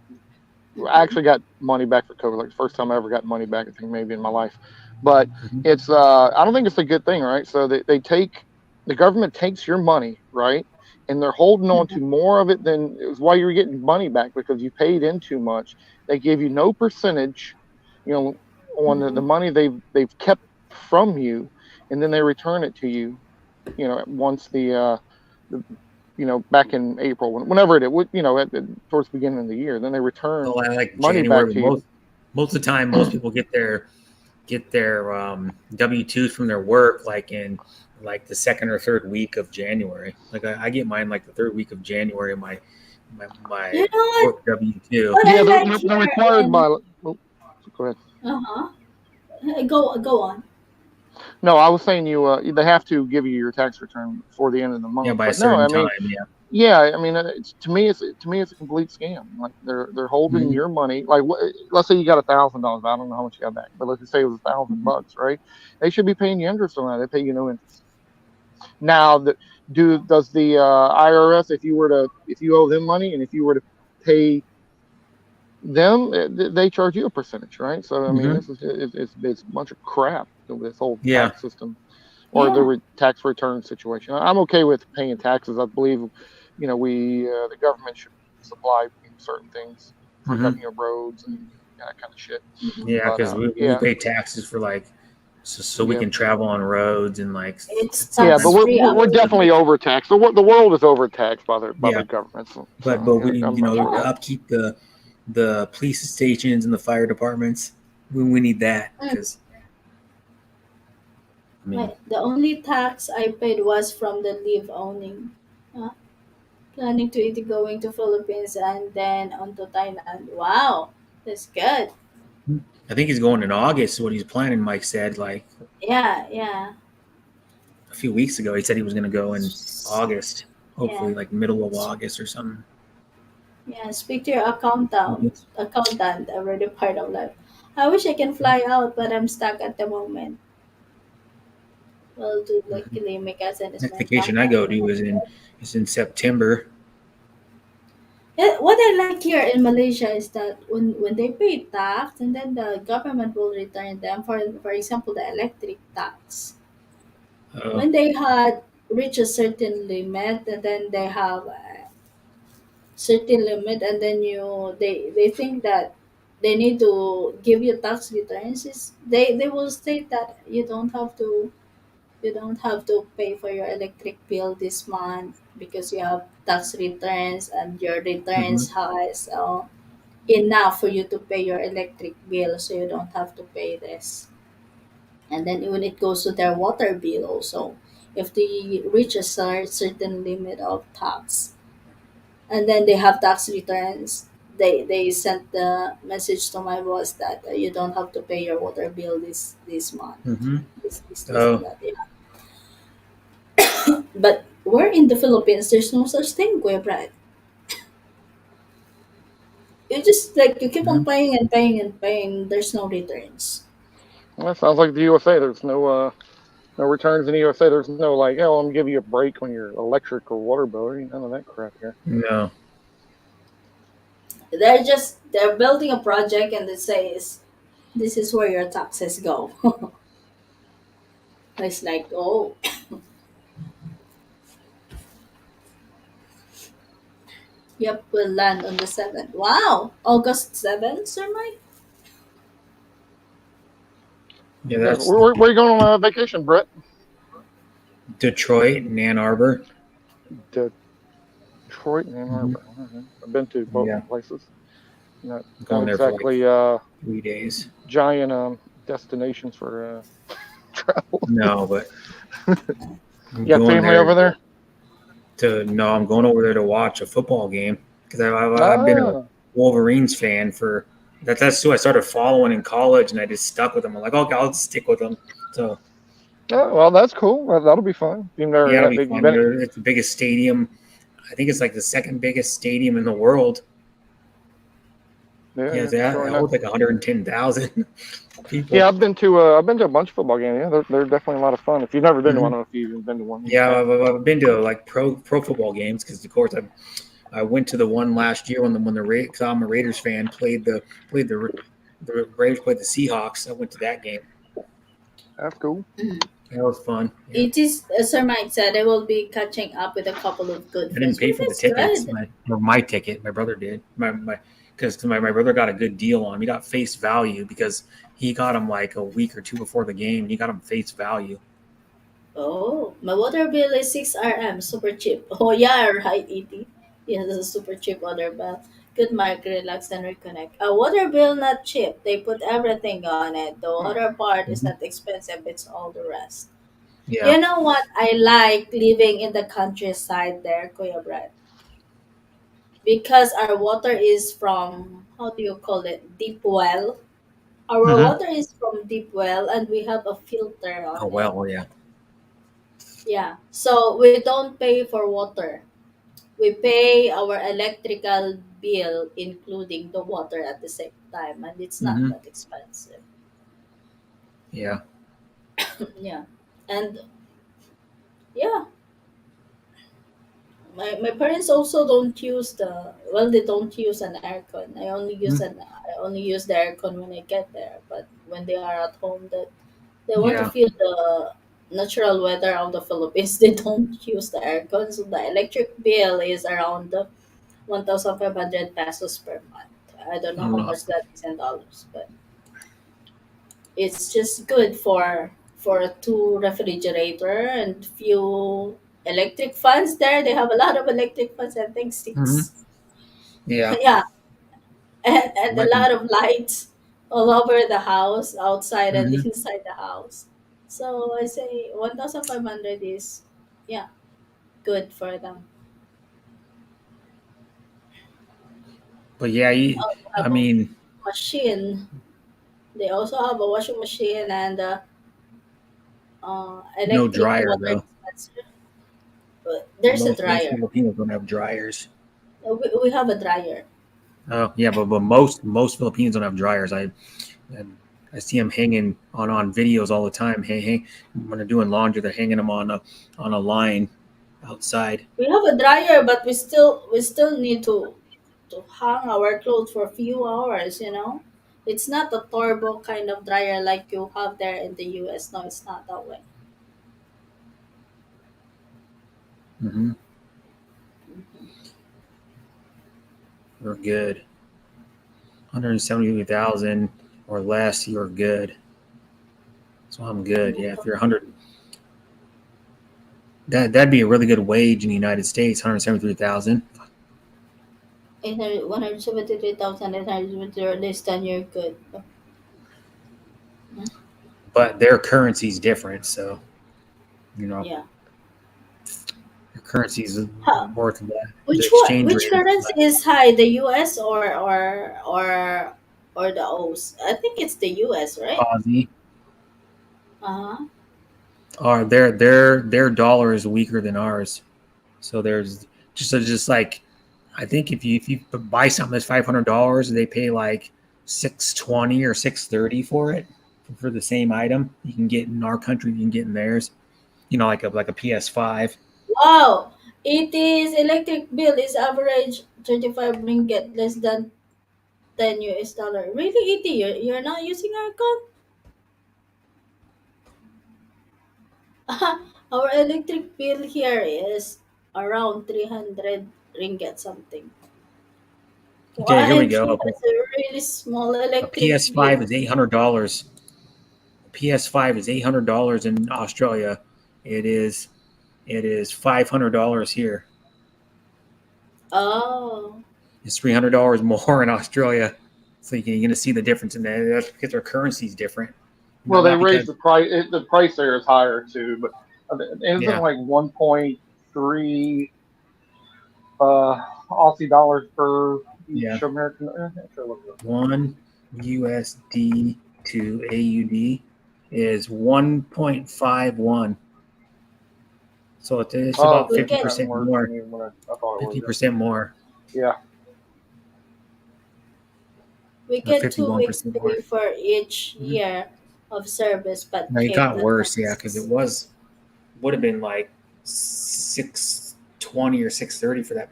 mhm, actually got money back for COVID, like the first time I ever got money back, I think maybe in my life. But Mhm. it's I don't think it's a good thing, right? So they take the government takes your money, right? And they're holding on mhm, to more of it than it was why you're getting money back because you paid in too much. They give you no percentage, you know, on the mhm. money they've kept from you, and then they return it to you, once the back in April, whenever it would, towards the beginning of the year, then they So return like money back January, to you. most of the time, most people get their W-2s from their work like in like the second or third week of January. Like I get mine like the third week of January. My You know what? work W-2. What I Yeah, like they're here required in by. Oh, go ahead. uh-huh. Go on. No, I was saying they have to give you your tax return before the end of the Yeah, month. by a But no, I certain mean, time. Yeah. yeah, I mean, it's a complete scam. Like they're holding Hmm. your money. Like let's say you got $1,000. I don't know how much you got back, but let's just say it was $1,000, right? They should be paying you interest on that. They pay you no interest. Now, does the IRS, if you owe them money and if you were to pay them, they charge you a percentage, right? So I mean, Hmm. it's a bunch of crap, this whole Yeah. tax system or the Yeah. tax return situation. I'm okay with paying taxes. I believe, we the government should supply certain things for Hmm. roads and that kind of shit. Mhm. Yeah, But because we yeah, pay taxes for like so we yeah, can travel on roads and like It's yeah. But tax sometimes we're free we're up we're to definitely overtaxed. The world is overtaxed by yeah. the government. So But we I'm, to yeah. upkeep the police stations and the fire departments. We need that Mm. because I mean The only tax I paid was from the leave owning. Uh, Planning to it going to Philippines and then on to Thailand. Wow, that's good. I think he's going in August. What he's planning, Mike said like Yeah, yeah, a few weeks ago. He said he was going to go in August, yeah, hopefully like middle of August or something. yeah. Speak to your accountant already part of life. I wish I can fly out, but I'm stuck at the moment. Well, do luckily my cousin is Next my vacation I go backup. to is in September. Yeah, what I like here in Malaysia is that when they pay tax and then the government will return them for example the electric tax. Uh, When they had reached a certain limit and then they have a certain limit and then they think that they need to give you tax returns they will state that you don't have to pay for your electric bill this month because you have tax returns and your mhm, returns has enough for you to pay your electric bill so you don't have to pay this. And then when it goes to their water bill also, if they reach a certain limit of tax and then they have tax returns, they sent the message to my boss that you don't have to pay your water bill this month, mhm. this and Oh, that. Yeah. But we're in the Philippines, there's no such thing, Kuya Brad. You just like you keep on mhm. paying and paying and paying. There's no returns. that sounds like the USA. There's no returns in the USA. There's no like, oh, I'm gonna give you a break on your electric or water bill. There ain't none of that crap here. No. They're building a project and it says this is where your taxes go. It's like, oh, yep, we'll land on the 7th. Wow, August 7th, Sir Mike? Yeah, Yeah, that's where you going on vacation, Brett? Detroit and Ann Arbor. Detroit and Ann Hmm. Arbor. I've been to both Yeah, places. Not going there for like exactly 3 days. giant destinations for travel. No, but I'm You got going family there over there? no, I'm going over there to watch a football game because I've been a Ah, Wolverines fan for that's who I started following in college, and I just stuck with them. I'm like, okay, I'll stick with them. So oh, well, that's cool. That'll be fun. You've yeah, never it'll be you fun. been? It's the biggest stadium. I think it's like the second biggest stadium in the world. Yeah, Yeah, yeah, it sure enough. holds like 110,000 people. Yeah, I've been to a bunch of football games. Yeah, they're definitely a lot of fun. If you've never been to one, Hmm. I don't know if you've even been to one in the Yeah, past. I've been to like pro football games because of course I went to the one last year when cause I'm a Raiders fan played the Raiders played the Seahawks. I went to that game. That's cool. Mhm. That was fun. Yeah, It is, as Sir Mike said, I will be catching up with a couple of good I didn't friends. pay Well, for the that's tickets. good. My ticket, my brother did. My because my brother got a good deal on him. He got face value because he got him like a week or two before the game. He got him face value. Oh, my water bill is 6 RM, super cheap. Oh, yeah, right, 80. Yeah, that's a super cheap water bill. Good mark, relax, and reconnect. A water bill not cheap. They put everything on it. The water part is Mhm. not expensive. It's all the rest. Yeah. You know what I like living in the countryside there, Kuya Brad? Because our water is from, how do you call it, deep well. Our Hmm. water is from deep well, and we have a filter Oh on it. well, yeah. Yeah, so we don't pay for water. We pay our electrical bill, including the water at the same time, and it's not Hmm. that expensive. Yeah. Yeah, and yeah, my parents also don't use they don't use an aircon. Mhm. I only use the aircon when I get there. But when they are at home, that they want to Yeah. feel the natural weather of the Philippines, they don't use the aircon. So the electric bill is around 1,500 pesos per month. I don't know I'm how not. much that is in dollars, but it's just good for two refrigerator and few electric fans there. They have a lot of electric fans, I think Hmm. six. Yeah. Yeah, and a Might be. lot of lights all over the house, outside and Hmm. inside the house. So I say 1,500 is, yeah, good for them. But yeah, Oh, they have I a mean, machine. They also have a washing machine and no electric dryer water though. dispenser. But there's a Most dryer. Filipinos don't have dryers. We have a dryer. Oh yeah, but most Filipinos don't have dryers. I I see them hanging on videos all the time. Hey, when they're doing laundry, they're hanging them on a line outside. We have a dryer, but we still need to hang our clothes for a few hours. It's not a turbo kind of dryer like you have there in the U.S. No, it's not that way. Hmm. You're good. 172,000 or less, you're good. So I'm good. Yeah, if you're 100, that'd be a really good wage in the United States. 173,000. 173,000 less than you're good. But their currency's different, so you know Yeah. your currency's How, worth less. The which one? exchange Which rate is currency less. is high? The U.S. or the O's? I think it's the U.S. Right? Aussie. Uh huh. Are their dollar is weaker than ours. So there's just like I think if you buy something that's $500, they pay like 620 or 630 for it for the same item. You can get in our country, you can get in theirs. Like a PS5. Wow, it is electric bill is average 35 ringgit, less than 10 US dollar. Really, 80? You're not using aircon? Our electric bill here is around 300 ringgit something. Okay, here we And go. that's a really small A electric PS5 bill. is $800. A PS5 is $800 in Australia. It is it is $500 here. Oh, It's $300 more in Australia. So you're going to see the difference in that. That's because their currency is different. Well, they Not raised because the price. The price there is higher too, but isn't it yeah. like 1.3 Aussie dollars per Yeah. each American? Sure, look it up. One USD to AUD is 1.51. So it's Oh, about we okay, get that's 50% worse more. than even what I thought it was. 50% more. Yeah. we Or get 2 weeks 51% more. pay for each Mhm. year of service, but No, it cake got that worse, yeah, because it comes. would have been like 620 or 630 for that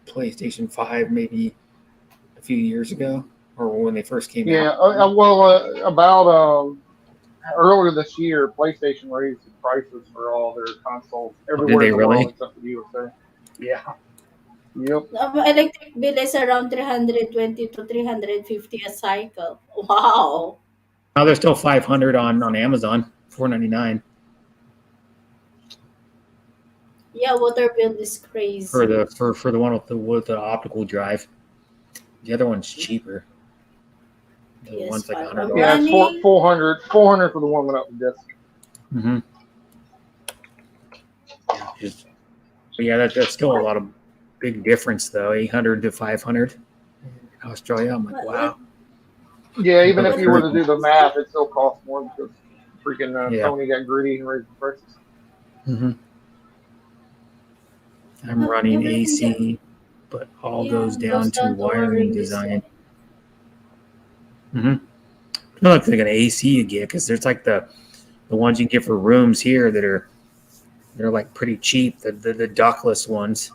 PlayStation 5 maybe a few years ago or when they first came Yeah. out. Well, about earlier this year, PlayStation raised the prices for all their consoles Oh, did everywhere in they the world really? except the USA. Yeah. Yep. Electric bill is around 320 to 350 a cycle. Wow. Now they're still 500 on Amazon, 499. Yeah, water bill is for crazy. the one with the optical drive. The other one's cheaper. The one's like PS5. $100. I'm Yeah, it's running. 400 for the one without the disc. Mm-hmm. Yeah, just but yeah, that's still a lot of big difference though. 800 to 500 in Australia. I'm like, What what wow. Yeah, even if That's what you are were pretty to cool. do the math, it still costs more because freaking Yeah. Sony got greedy and raised the prices. Mm-hmm. I'm running everything that AC, but all yeah goes goes down to down to wiring wiring this design. one. Mm-hmm. Not like an AC you get because there's like the ones you get for rooms here that are they're like pretty cheap. The ductless ones.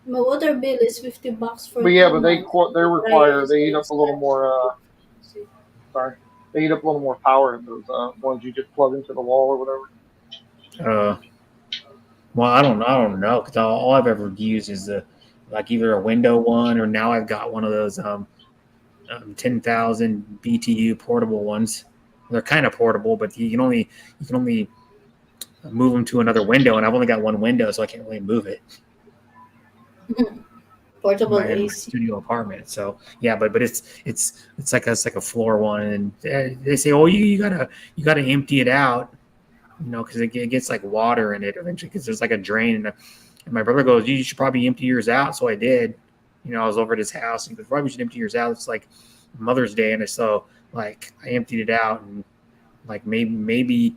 My water bill is $50 for But yeah, two but months. they The dryer require is they eat up a little expensive. more. Sorry, they eat up a little more power than those ones you just plug into the wall or whatever. Uh, well, I don't know because all I've ever used is like either a window one or now I've got one of those 10,000 BTU portable ones. They're kind of portable, but you can only move them to another window, and I've only got one window, so I can't really move it Portable in my AC. studio apartment. So yeah, but it's like a floor one, and they say, oh, you gotta empty it out, you know, because it gets like water in it eventually, because there's like a drain. And my brother goes, you should probably empty yours out. So I did. You know, I was over at his house, and he goes, probably should empty yours out. It's like Mother's Day, and so like I emptied it out, and like maybe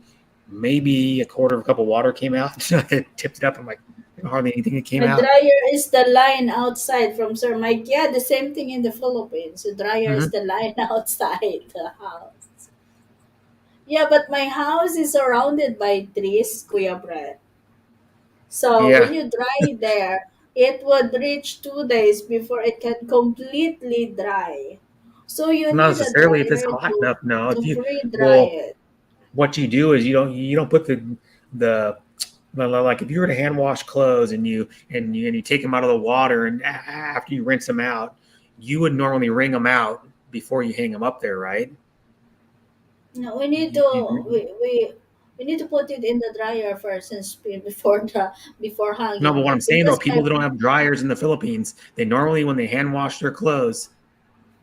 a quarter of a cup of water came out. I tipped it up, and like hardly anything that came A out. dryer is the line outside from Sir Mike. Yeah, the same thing in the Philippines. A dryer is Mm-hmm. the line outside the house. Yeah, but my house is surrounded by trees, Kuya Brad. So when Yeah, you dry there, it would reach 2 days before it can completely dry. So you not need a necessarily if it's dryer hot enough. No, if to you pre dry well, it. what you do is you don't put the like if you were to hand wash clothes and you take them out of the water and after you rinse them out, you would normally wring them out before you hang them up there, right? No, we need You, you, to we need to put it in the dryer first and spin before the before no, but hanging what I'm it saying though, because people that don't have dryers in the Philippines, they normally when they hand wash their clothes,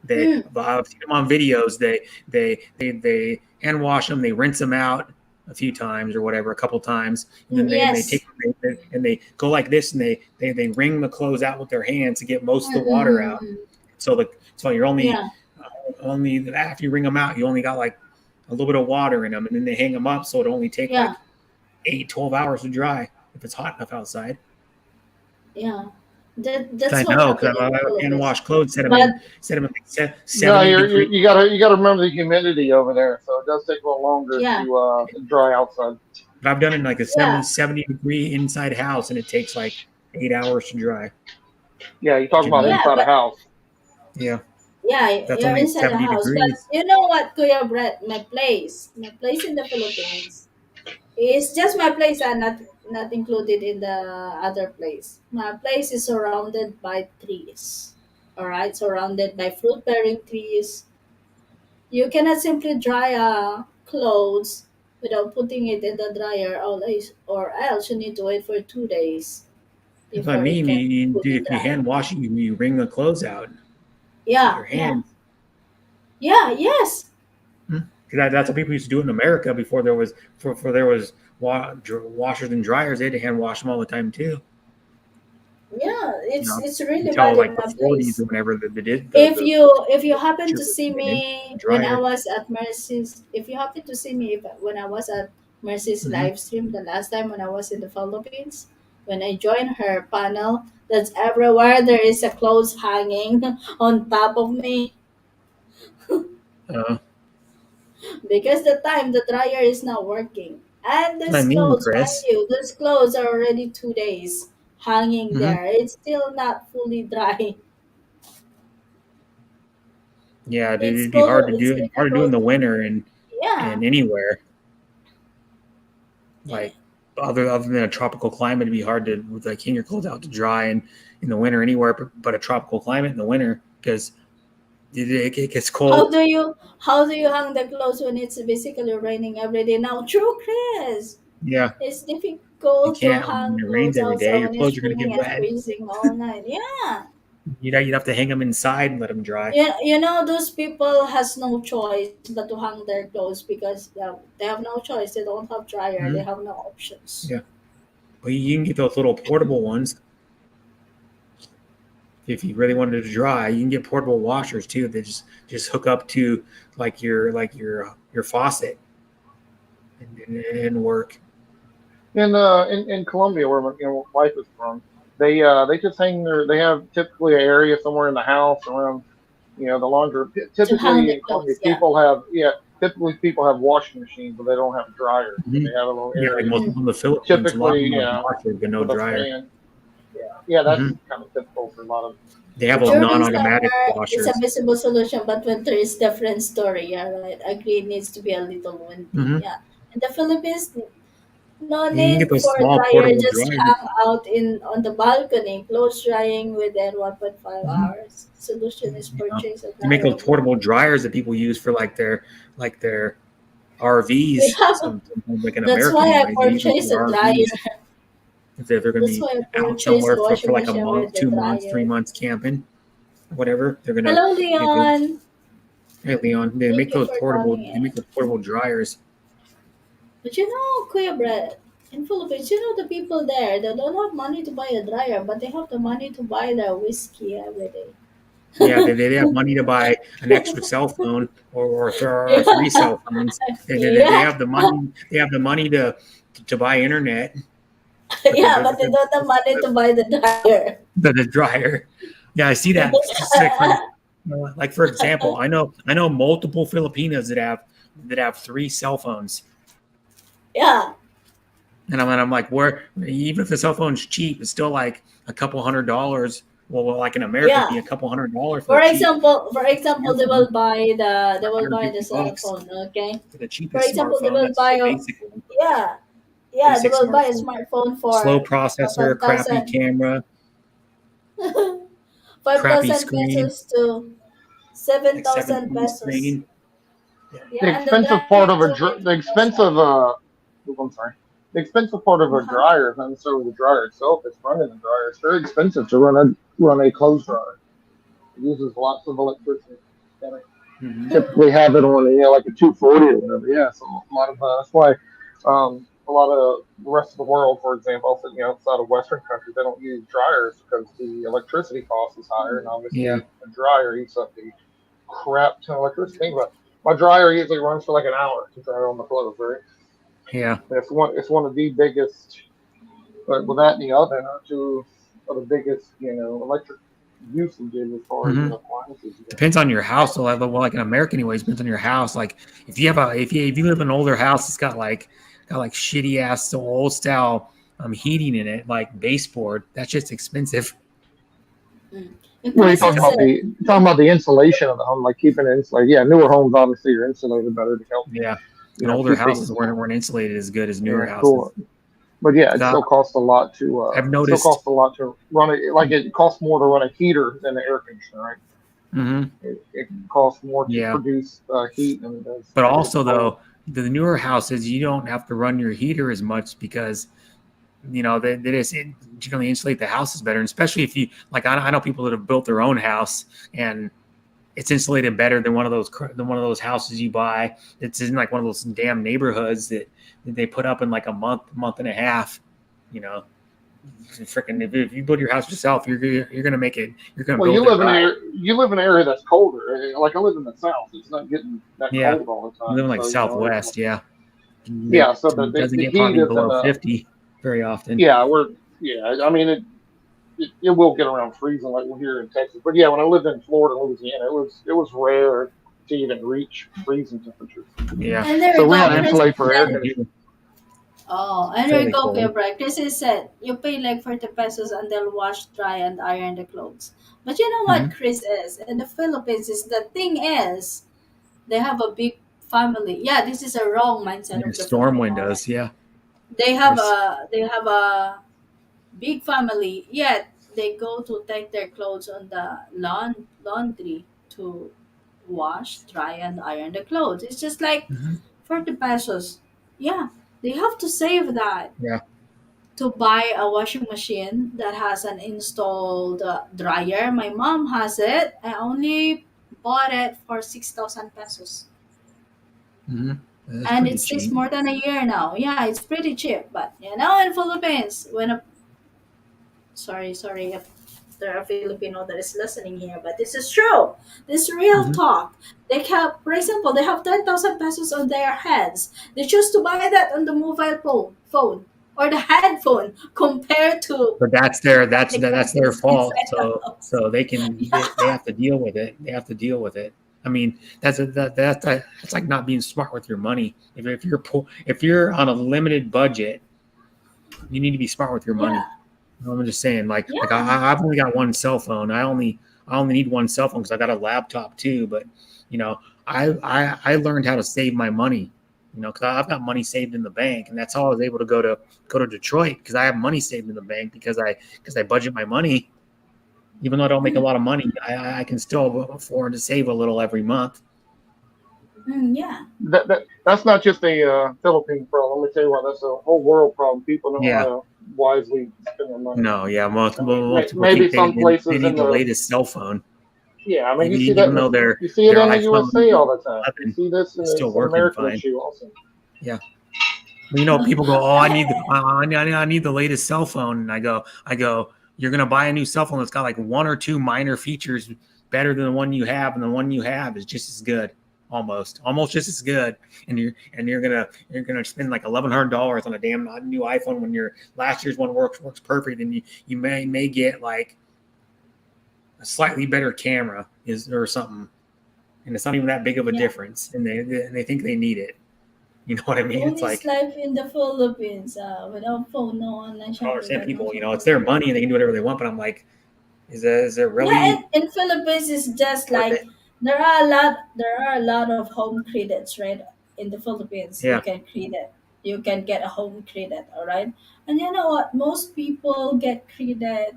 mm, I've seen them on videos. They hand wash them, they rinse them out a few times or whatever, a couple times, and then they yes. take and they go like this and they wring the clothes out with their hands to get most of the water out. Mm-mm-mm. So you're Yeah, only after you wring them out, you only got like a little bit of water in them, and then they hang them up, so it only take yeah, like 8 12 hours to dry if it's hot enough outside. yeah. Because That's I what know happened because in the I hand Philippines. wash clothes, But set them in like No, 70 degrees. you gotta remember the humidity over there, so it does take a little longer yeah, to dry outside. But I've done it in like a yeah, 70 degree inside house, and it takes like 8 hours to dry, Yeah, you talk which is about nuts. yeah. inside a But house. Yeah, yeah, that's you're only inside the 70 house. But degrees. you know what, Kuya Brett, my place in the Philippines is just my place and not included in the other place. My place is surrounded by trees. All right, surrounded by fruit bearing trees. You cannot simply dry clothes without putting it in the dryer, or else you need to wait for 2 days That's what I before it mean. can fully If you dry. hand wash it, you wring the clothes out with Yeah, your yeah, hands. yeah, yes. That's what people used to do in America before there was washers and dryers. They had to hand wash them all the time too. Yeah, You know, it's really until bad in like the my 40s place. or whenever the If you happen to washers see came in, me when I dryer. was at Mercy's, if you happen to see me when I was at Mercy's Mm-hmm. live stream the last time when I was in the Philippines, when I joined her panel, that's everywhere there is a clothes hanging on top of me Uh, because the time the dryer is not working. And that's what I those mean, clothes, mind Chris. you, those clothes are already 2 days hanging Mm-hmm. there. It's still not fully dry. Yeah, dude, It's it'd be cold. hard to do. It's It'd kind be hard of to do in cold. the winter Yeah. and anywhere. Yeah. Like other than a tropical climate, it'd be hard to like hang your clothes out to dry and in the winter anywhere, but a tropical climate in the winter because it gets How cold. do you hang the clothes when it's basically raining every day now? True, Chris. Yeah, It's you difficult to can't when hang it rains clothes every day. outside Your when it's clothes are gonna get raining and wet. freezing all night. Yeah. You'd have to hang them inside and let them dry. You know those people has no choice but to hang their clothes because they have no choice. They don't have dryer. They Hmm. have no options. Yeah, but you can get those little portable ones if you really wanted to dry. You can get portable washers too. They just hook up to your faucet and work. In Colombia, where my wife is from, they just hang their. They have typically an area somewhere in the house around the laundry. To hang Typically the in Colombia, clothes. Yeah. typically people have washing machines, but they don't have dryers. So Hmm. they have a little Yeah, like area, most Mm. people in the Philippines, a lot of typically, them have washers but no with a dryer. fan. Yeah, that's Hmm. kind of typical for a lot of They have those lot of During countries. non-automatic summer, it's a washers. visible solution, but winter is different story. Yeah, right. Agree. It needs to be a little windy. Hmm. Yeah. In the Philippines, no You can get need those for small dryer. portable Just dryers. hang out in on the balcony. Clothes drying within 1.5 Hmm. hours. Solution is You know, purchase a you make those dryer. Yeah. portable dryers that people use for like their We RVs. have. Sometimes like in That's American why I anyways, they use them purchased for a dryer. RVs if they're going to That's be why I out purchased somewhere the for washing like a machine month, with the 2 months, dryer. 3 months camping, whatever. They're gonna Hello, they, they, Leon. hey Leon, they Thank make you those for portable. calling They make in. those portable dryers. But you know, Kuya Brett, in Philippines, you know the people there, they don't have money to buy a dryer, but they have the money to buy their whiskey every day. Yeah, they have money to buy an extra cell phone or three Yeah, cell phones. They yeah, have the money. They have the money to buy internet, but yeah, but they don't have money to buy the dryer. the dryer. Yeah, I see that. Just like for example, I know multiple Filipinos that have three cell phones, Yeah, and I'm like, where even if the cell phone's cheap, it's still like a couple $100. Well, like in America, it'd yeah. be a couple $100 for a cheap For example, smartphone, they or will buy the 150 cell bucks phone. Okay. for the For cheapest example, they smartphone. will That's just buy a a basic one, but yeah, yeah. They basic will buy a smartphone. smartphone Slow for processor, five crappy thousand, camera, five crappy thousand screen, pesos to seven like seven thousand point pesos. screen. Yeah. The Yeah, and the expensive dryer part of is a only the 2,000. expensive I'm sorry. The expensive part of a Uh-huh. dryer is not necessarily the dryer itself. It's running the dryer. It's very expensive to run a clothes dryer. It uses lots of electricity. And I Hmm. typically have it on like a 240 or whatever. Yeah, so a lot of that's why a lot of the rest of the world, for example, outside of Western countries, they don't use dryers because the electricity cost is higher, and Yeah, obviously a dryer eats up the crap ton of electricity. Think about it. My dryer usually runs for like an hour to dry all my clothes, right? yeah. And it's one of the biggest, but with that and the oven are two of the biggest, electric usages as far as Hmm. appliances go. Depends on your house. So, like in America, anyways, depends on your house. Like if you live in an older house, it's got like shitty ass old style heating in it, like baseboard. That's just expensive. Mm. And Well, you're Chris It's talking has got about said, the insulation of the home, like keeping it insulated. Yeah, newer homes obviously are insulated better to help, Yeah, and older keep things houses weren't insulated as good as newer cool. houses. But yeah, it 'Cause still costs a lot I've it still noticed. costs a lot to run it. Like it costs more to run a heater than an air conditioner, right? Hmm. It costs more to Yeah, produce heat than it does but to make it also cold. though, the newer houses you don't have to run your heater as much because they just generally insulate the houses better, and especially if you like. I know people that have built their own house and it's insulated better than one of those houses you buy. It's in like one of those damn neighborhoods that they put up in like a month and a half. You know, freaking if you build your house yourself, you're gonna make it. You're gonna Well, build it right. you live in an area that's colder. Like I live in the south, it's not getting that Yeah, cold all the you live time. in like So Southwest. Yeah, yeah. it So the, doesn't the get heat probably isn't below 50 very often. yeah we're yeah. I mean it will get around freezing like we're here in Texas. But yeah, when I lived in Florida and Louisiana, it was rare to even reach freezing temperatures. Yeah, and there So we we go. had to Chris insulate for air said, we do conditioning. oh, and there we fairly go, Kuya cold. Brett. Chris has said, you pay like 40 pesos and they'll wash, dry, and iron the clothes. But you know what Hmm. Chris is? In the Philippines, is the thing is, they have a big family. Yeah, this is a wrong mindset Yeah, of the storm Filipino. windows. Yeah, They have there's. a big family, yet they go to take their clothes on the laundry to wash, dry, and iron the clothes. It's just like Mhm. 40 pesos. Yeah, They have to save that Yeah. to buy a washing machine that has an installed dryer. My mom has it. I only bought it for 6,000 pesos. Hmm. That's And pretty it stays cheap. more than a year now. Yeah, it's pretty cheap. But in Philippines, when a sorry if there are Filipino that is listening here, but this is true. This is real Hmm. talk. They have, for example, they have 10,000 pesos on their heads. They choose to buy that on the mobile phone or the headphone compared to But that's their expenses fault. inside the So house. so they Yeah. have to deal with it. They have to deal with it. I mean, that's like not being smart with your money. If you're poor, if you're on a limited budget, you need to be smart with your money. Yeah. I'm just saying, like Yeah. I've only got one cell phone. I only need one cell phone because I got a laptop too. But you know, I learned how to save my money. Because I've got money saved in the bank, and that's how I was able to go to Detroit because I have money saved in the bank because I budget my money. Even though I don't make a Mm, lot of money, I can still afford to save a little every month. yeah. That's not just a Philippine problem. Let me tell you what, that's a whole world problem. People don't know how Yeah. to wisely spend their money. No. Yeah. Most I mean, most people maybe think they, some they, they places in need the the latest cell phone, yeah. I mean, you even see that even though their you see it their in the iPhone USA all the time. You 11 see this, and is still it's an working American fine. issue also. Yeah. But people go, "Oh, I need the latest cell phone," and I go, "You're gonna buy a new cell phone that's got like one or two minor features better than the one you have, and the one you have is just as good, almost just as good, and you're gonna spend like $1,100 on a damn new iPhone when your last year's one works perfect, and you may get like a slightly better camera is or something, and it's not even that big of a Yeah. difference, and they think they need it. You know what I mean? Phone It's is like life in the Philippines. Without phone, no online I don't shopping, understand but no people. phone, It's no their life. money and they can do whatever they want. But I'm like, is it Yeah, really in Philippines it's just worth like it? there are a lot of home credits, right? In the Philippines, you Yeah. can credit. You can get a home credit, all right? And you know what? Most people get credit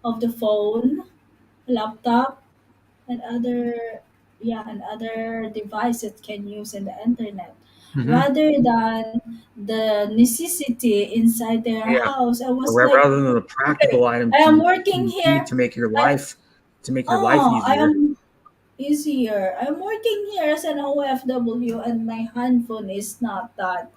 of the phone, laptop, and other devices can use in the internet Hmm. rather than the necessity inside their Yeah. house. I Or was like, rather than the okay, practical item I am to working to, here. to make your I life I easier. am easier. I'm working here as an OFW and my handphone is not that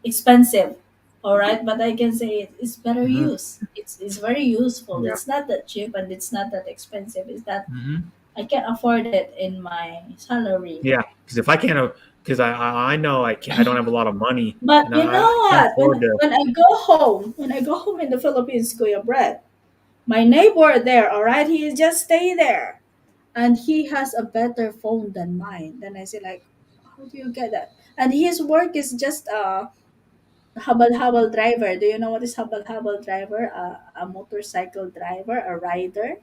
expensive. All right, but I can say it's better Hmm. use. It's very useful. Yeah. It's not that cheap and it's not that expensive. It's that Hmm. I can afford it in my salary. Yeah. Because if I can't, because I know I don't have a lot of money But and you know I can't what? afford to. When I go home in the Philippines, Kuya Brett, my neighbor there, all right, he just stay there, and he has a better phone than mine. Then I say like, how do you get that? And his work is just a habal habal driver. Do you know what is habal habal driver? A motorcycle driver, a rider.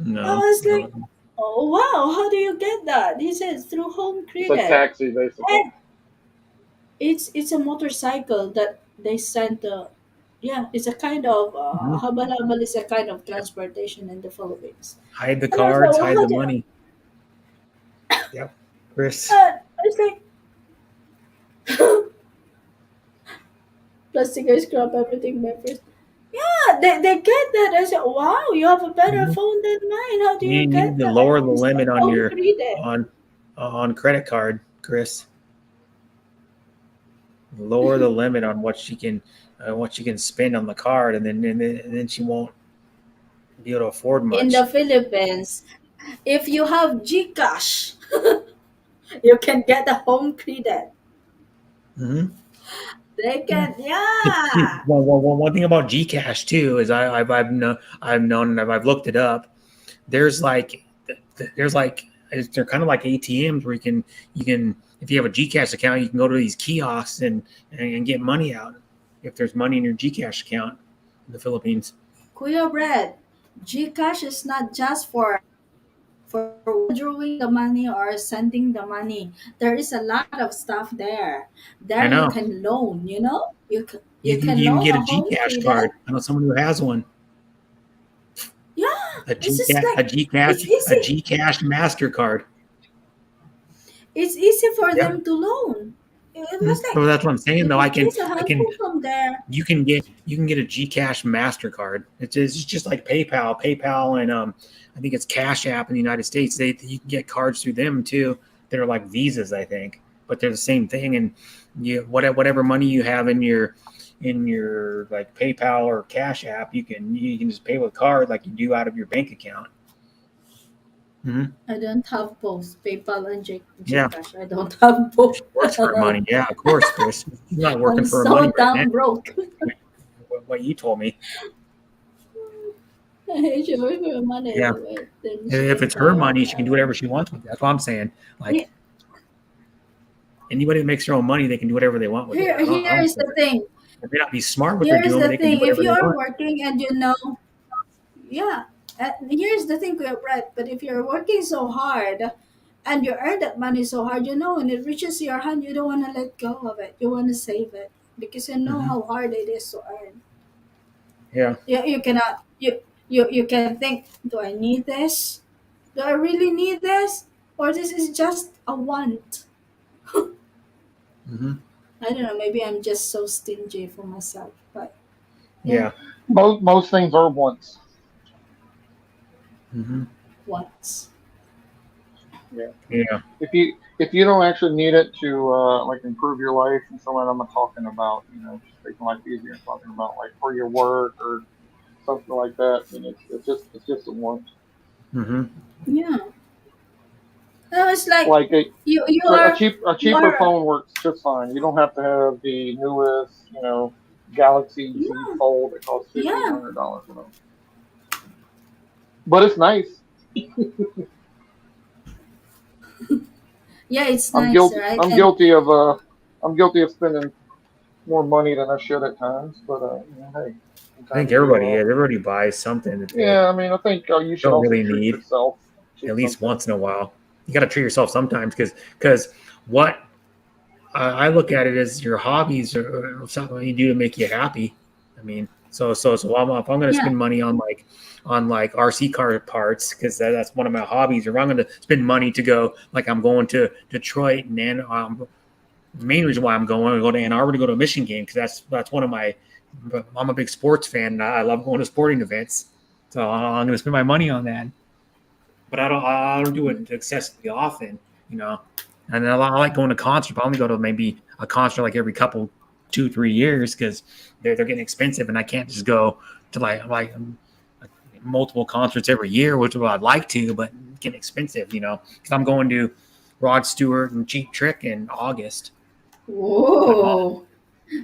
I No. was like, No. oh wow, how do you get that? He says through home It's a credit. taxi, basically. And it's a motorcycle that they sent. Yeah, it's a kind of Mhm. habal habal is a kind of Yep. transportation in the Philippines. Hide the And I was like, cards, well, hide how the do? money. Yep. Chris. I was like, plastic I scrap everything by first. Yeah, they get that. I said, wow, you have a better Mhm. phone than mine. How do you You get need to that? And lower the he's limit like, on home your credit. on credit card, Chris. Lower the limit on what she can spend on the card, and then she won't be able to afford In the much. Philippines, if you have GCash, you can get a home credit. Hmm. They Yeah. can, yeah. One thing about Gcash too is I've known and I've looked it up. There's like there's like they're kind of like ATMs where you can if you have a Gcash account you can go to these kiosks and get money out if there's money in your Gcash account in the Philippines. Kuya Brad, GCash is not just for withdrawing the money or sending the money. There is a lot of stuff there. I There you know can loan, you you can can you can loan get a a home Gcash credit. card. I know someone who has one. Yeah, A this is Gcash a like it's Gcash a easy. Gcash Mastercard. It's easy for Yep. them to loan. It was So like that's what I'm saying. Though at least a I can handful from there. you can get a Gcash Mastercard. It's just like PayPal, and I think it's Cash App in the United States. You can get cards through them too. They're like Visas, I think, but they're the same thing. And whatever money you have in your like PayPal or Cash App, you can just pay with card like you do out of your bank account. Mm-hmm. I don't have both PayPal and Yeah, Gcash. I don't have both. works for her money. Yeah, of course, Chris. She's not working I'm for her so money right now. damn broke. What you told me. She work for money, Yeah. but then she If can it's her buy money, she can do whatever. whatever she wants with it. That's what I'm saying. Yeah, Like anybody that makes their own money, they can do whatever they want with it. I here don't is care. the thing. They may not be smart what they're Here's doing, but the they can do thing. If whatever you they are want. working and you know, yeah. Here's the thing, Brett. But if you're working so hard and you earn that money so hard, you know, when it reaches your hand, you don't want to let go of it. You want to save it because you know Hmm. how hard it is to earn. Yeah. You cannot. You can think, do I need this? Do I really need this? Or this is just a want? Hmm. I don't know. Maybe I'm just so stingy for myself. But yeah, Yeah. Most things are wants. Hmm. wants. Yeah. Yeah. If you don't actually need it to like improve your life and so on, I'm not talking about just making life easier. I'm talking about like for your work or something like that. And it's just a want. Hmm. Yeah. No, it's like Like a you a are cheap a you cheaper are phone works just fine. You don't have to have the newest Galaxy Z yeah, Fold that costs fifteen yeah, hundred dollars. But it's nice. yeah. It's I'm nice, guilty. right? I'm And guilty of spending more money than I should at times. But hey, I think sometimes you everybody, yeah, everybody buys something that they yeah. I mean, I think you should don't also really treat need yourself to at least something. once in a while. You got to treat yourself sometimes because what I look at it as your hobbies or something you do to make you happy. I mean, if I'm going to yeah, spend money on like RC car parts because that's one of my hobbies, or if I'm going to spend money to go like I'm going to Detroit and then the main reason why I'm going to go to Ann Arbor to go to a Michigan game because that's one of my. I'm a big sports fan. And I love going to sporting events, so I'm going to spend my money on that. But I don't do it excessively often, you know. And I like going to concerts. But I only go to maybe a concert like every couple 2-3 years because they're getting expensive, and I can't just go to multiple concerts every year, which I'd like to, but getting expensive, you know. Because I'm going to Rod Stewart and Cheap Trick in August. whoa,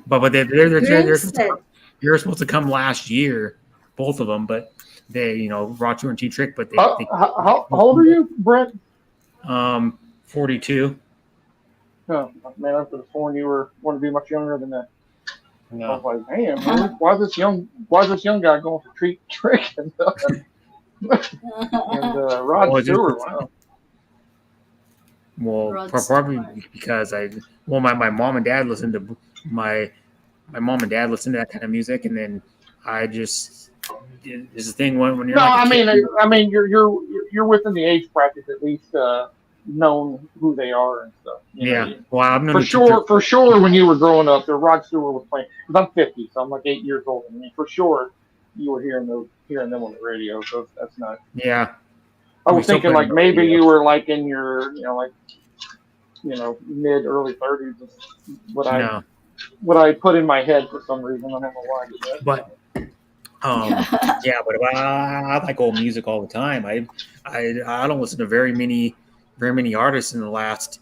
But Grimstead. they're supposed to come last year, both of them. But they, Rod Stewart and Cheap Trick, but How old are you, Brent? 42. Oh, man, I could have sworn you were want to be much younger than that. I was No. like, damn, really? Why is this young guy going for treat trick and Rod Well, Stewart? Wow. Rod probably Stewart. because my mom and dad listened to my mom and dad listened to that kind of music, and then I just it's the thing when you're No, like a kid. I mean, you're within the age bracket at least known who they are and stuff. Yeah, well, I've known For the Cheap Trick. sure, when you were growing up, the Rod Stewart was playing. Because I'm 50, so I'm like 8 years old. I mean, for sure, you were hearing them on the radio. So that's not. Yeah, I we was still thinking play on like the maybe radio. you were like in your mid early 30s. Is No, what I put in my head for some reason. I don't know why I did that. but yeah, but I like old music all the time. I don't listen to very many artists in the last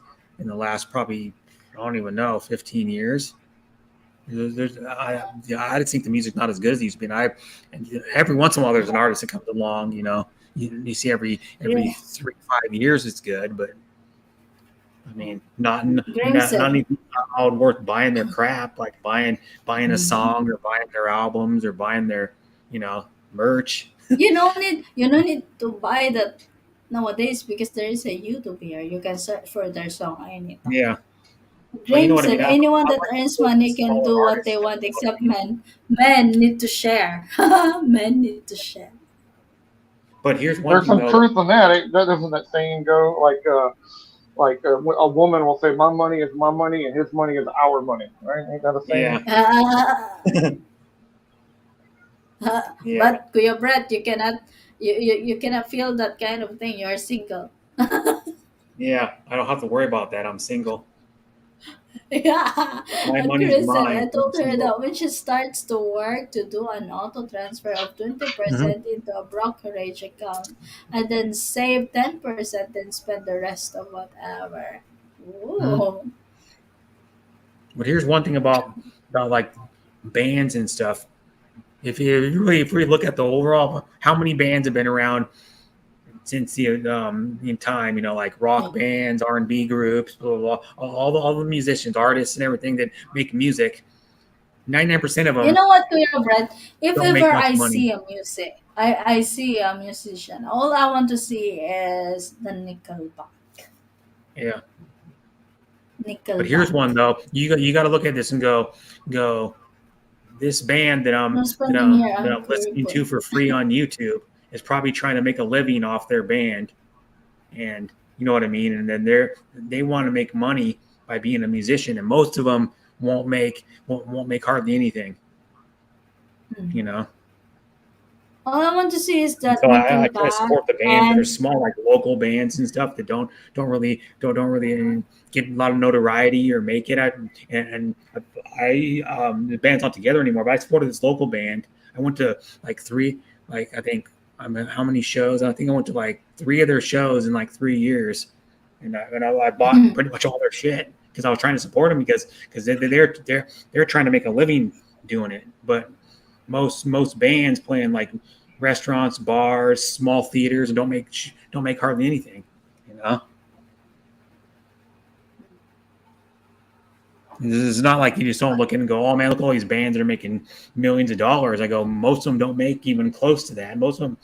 probably I don't even know 15 years. I just think the music's not as good as it used to be. And every once in a while there's an artist that comes along. You see every Yeah, 3 5 years it's good, but I mean not Grimstead. even all worth buying their crap like buying a song or buying their albums or buying their you know merch. You don't need to buy that nowadays because there is a YouTube here. You can search for their song anytime. Yeah, but you know what James I said mean. anyone I that like earns the money can smaller do what they artists that want do other except people. men. Men need to share. Men need to share. But here's one There's thing some though. truth in that. That doesn't that saying go Like a woman will say, "My money is my money, and his money is our money." Right? Ain't that a saying? Yeah. Yeah. But Kuya Brett, you cannot you cannot feel that kind of thing. You're single. Yeah. I don't have to worry about that. I'm single. Yeah, My money's Chris said mine. I I'm told her single. that when she starts to work to do an auto transfer of Hmm. 20% into a brokerage account and then save 10% and spend the rest of whatever. Hmm. Ooh. But here's one thing about like bands and stuff. If we look at the overall, how many bands have been around since the in time, like rock bands, R&B groups, blah, blah, blah, all the musicians, artists, and everything that make music. 99% of You them know what, Kuya Brett? If don't make ever much I money. see a music, I see a musician, all I want to see is the Yeah, but here's Nickelback. one though. You got to look at this and go. This band that No I'm that spending I'm here that on I'm listening to Curricula. for free on YouTube is probably trying to make a living off their band, and you know what I mean. And then they want to make money by being a musician, and most of them won't make hardly anything. Hmm. You know. All I want to see is And that so I try to Nickelback support the bands that are and small, like local bands and stuff that don't really get a lot of notoriety or make it. The band's not together anymore, but I supported this local band. I went to like three, like I think I mean how many shows? I think I went to like three of their shows in like 3 years, and I bought pretty much all their shit because I was trying to support them because they're trying to make a living doing it, but most bands playing like restaurants, bars, small theaters, and don't make hardly anything. You know, it's not like you just don't look in and go, "Oh man, look at all these bands that are making millions of dollars." I go, most of them don't make even close to that. Most of them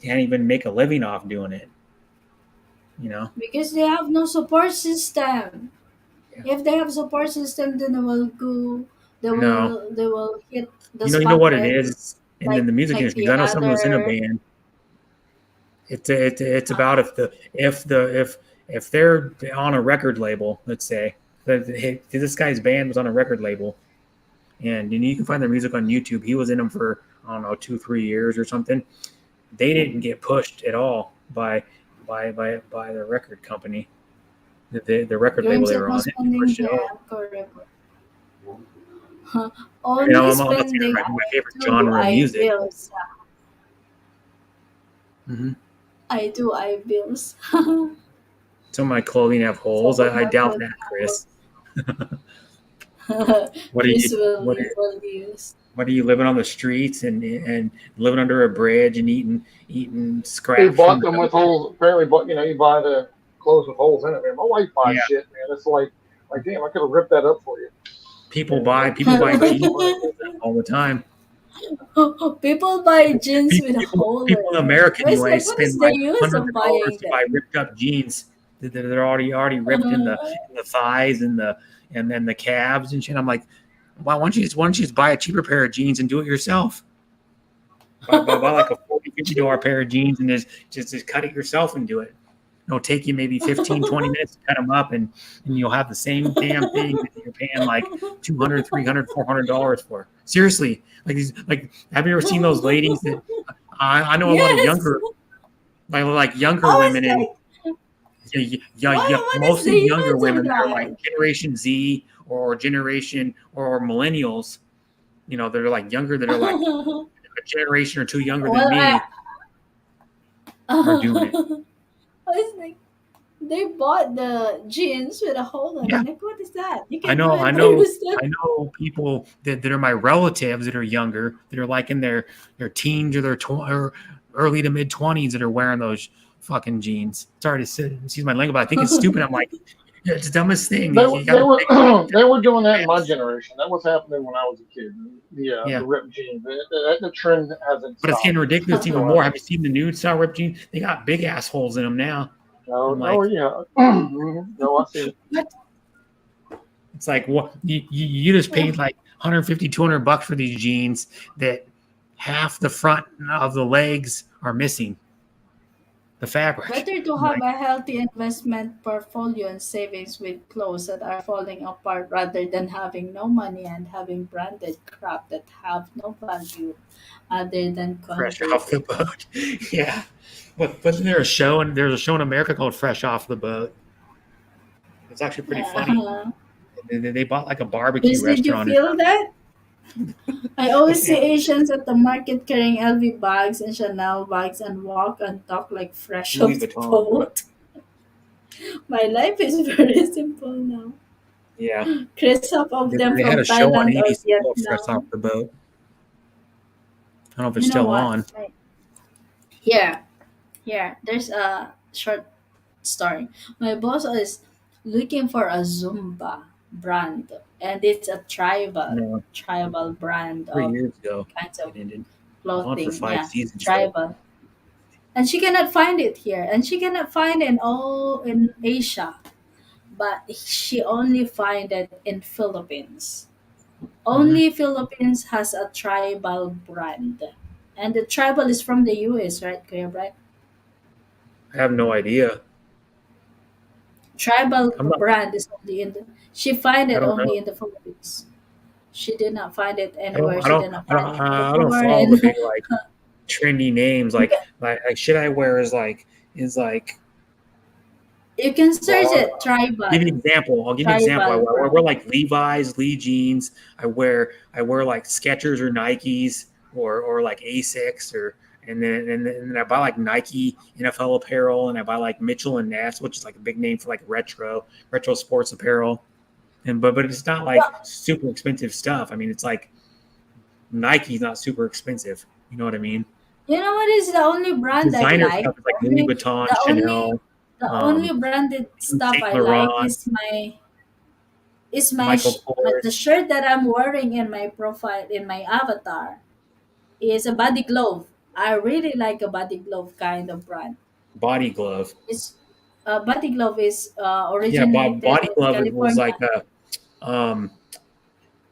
can't even make a living off doing it. You know, because they have no support system. yeah. If they have support system, then No, they will hit the you know what it spotlight is, and then the music like industry. the 'Cause I know someone who's in a other. band. It's about if they're on a record label, let's say that this guy's band was on a record label, and you can find their music on YouTube. He was in them for I don't know 2-3 years or something. They didn't get pushed at all by the record company, the record label Dreams they of were no on. They didn't get spending pushed at here. all. I'm correct. And Only I'm not saying spending my I favorite do, genre of I music. bills. Mm-hmm. I do, I bills. Some of my clothing have So holes. we I have doubt to that, Chris. What are Chris you? What will use. What are you living on the streets and living under a bridge and eating He scraps from bought them the with holes. Apparently, but you buy the clothes with holes in it. Man, my wife buys yeah. shit, man. It's like damn, I could have ripped that up for you. People And buy like, people buy save jeans some money. all the time. People buy jeans with a People, hole people in in it. America I was anyway like, what spend is the like use hundreds of of dollars buying to buy them? ripped up jeans that are already ripped in the thighs and then the calves and shit. I'm like, why don't you just buy a cheaper pair of jeans and do it yourself? Buy like a $40-$50 pair of jeans and just cut it yourself and do it. It'll take you maybe 15-20 minutes to cut them up, and you'll have the same damn thing that you're paying like 200, 300, $400 for. Seriously, like have you ever seen those ladies that I know a lot of Yes. younger I women was and like, yeah, yeah, yeah, what is the mostly younger use of women that are like that? Generation Z or Generation or Millennials. That are like younger, that are like a generation or two younger than Well, me are doing it. I was like, they bought the jeans with a hole in Yeah, it. Like, what is that? You I can know, do I it by know, yourself. I know people that are my relatives that are younger, that are like in their teens or or early to mid 20s that are wearing those fucking jeans. Sorry to excuse my language, but I think it's stupid. I'm like, yeah, it's the dumbest thing. You got They to were think about they were doing that in my pants. generation. That was happening when I was a kid. The Yeah, ripped jeans. The trend hasn't but it's getting stopped. ridiculous even more. Whatsoever. Have you seen the nude style ripped jeans? They got big assholes in them now. No, I'm no, like, yeah. No, I see. what? It's like what you just paid like 150, $200 for these jeans that half the front of the legs are missing. the fabric. Better to I'm have like, a healthy investment portfolio and savings with clothes that are falling apart rather than having no money and having branded crap that have no value other than fresh off the convenience. boat. Yeah. But wasn't there a show? And there's a show in America called Fresh Off the Boat. It's actually pretty funny. Uh, They bought like a barbecue did you restaurant or feel something. that? I always see Yeah. Asians at the market carrying LV bags and Chanel bags and walk and talk like fresh Louis off the Vuitton. boat. My life is very simple now. Yeah. Crisp of them They had from a show on Thailand or ABC called Fresh Off Vietnam. the Boat. I don't know if it's You know still what? on. Here, here, there's a short story. My boss is looking for a Zumba brand, and it's a No, tribal brand three of years ago kinds it of ended. It was on for clothing. five Yeah, seasons though. tribal. And she cannot find it here, and she cannot find it in all in Asia, but she only find it in Philippines. Hmm. Only Philippines has a tribal brand, and the tribal is from the US, right, Kuya Brian? I have no idea. Tribal I'm not. brand is only in the. She find I it don't only know. in the Philippines. She did not find it I don't. anywhere. I She don't. did not I find don't. it in I don't Singapore. follow And the big like trendy names. you can, Like should I wear is like. you can search Well, it. give you Tribal, an example. I'll give you an example. tribal I wear brand. like Levi's, Lee jeans. I wear like Skechers or Nikes or like Asics or and then I buy like Nike NFL apparel and I buy like Mitchell and Ness, which is like a big name for like retro sports apparel. And but it's not like Well, super expensive stuff. I mean, it's like Nike's not super expensive. You know what I mean? you know what is the only brand I Designer like? stuff is like Louis Vuitton, The only Chanel, the only um, branded stuff Saint I like Laurent, is Michael the Kors, shirt that I'm wearing in my profile in my avatar is a body glove. I really like a body glove kind of brand. Body Glove. It's body glove is Yeah, originated Body in Glove was California. like um,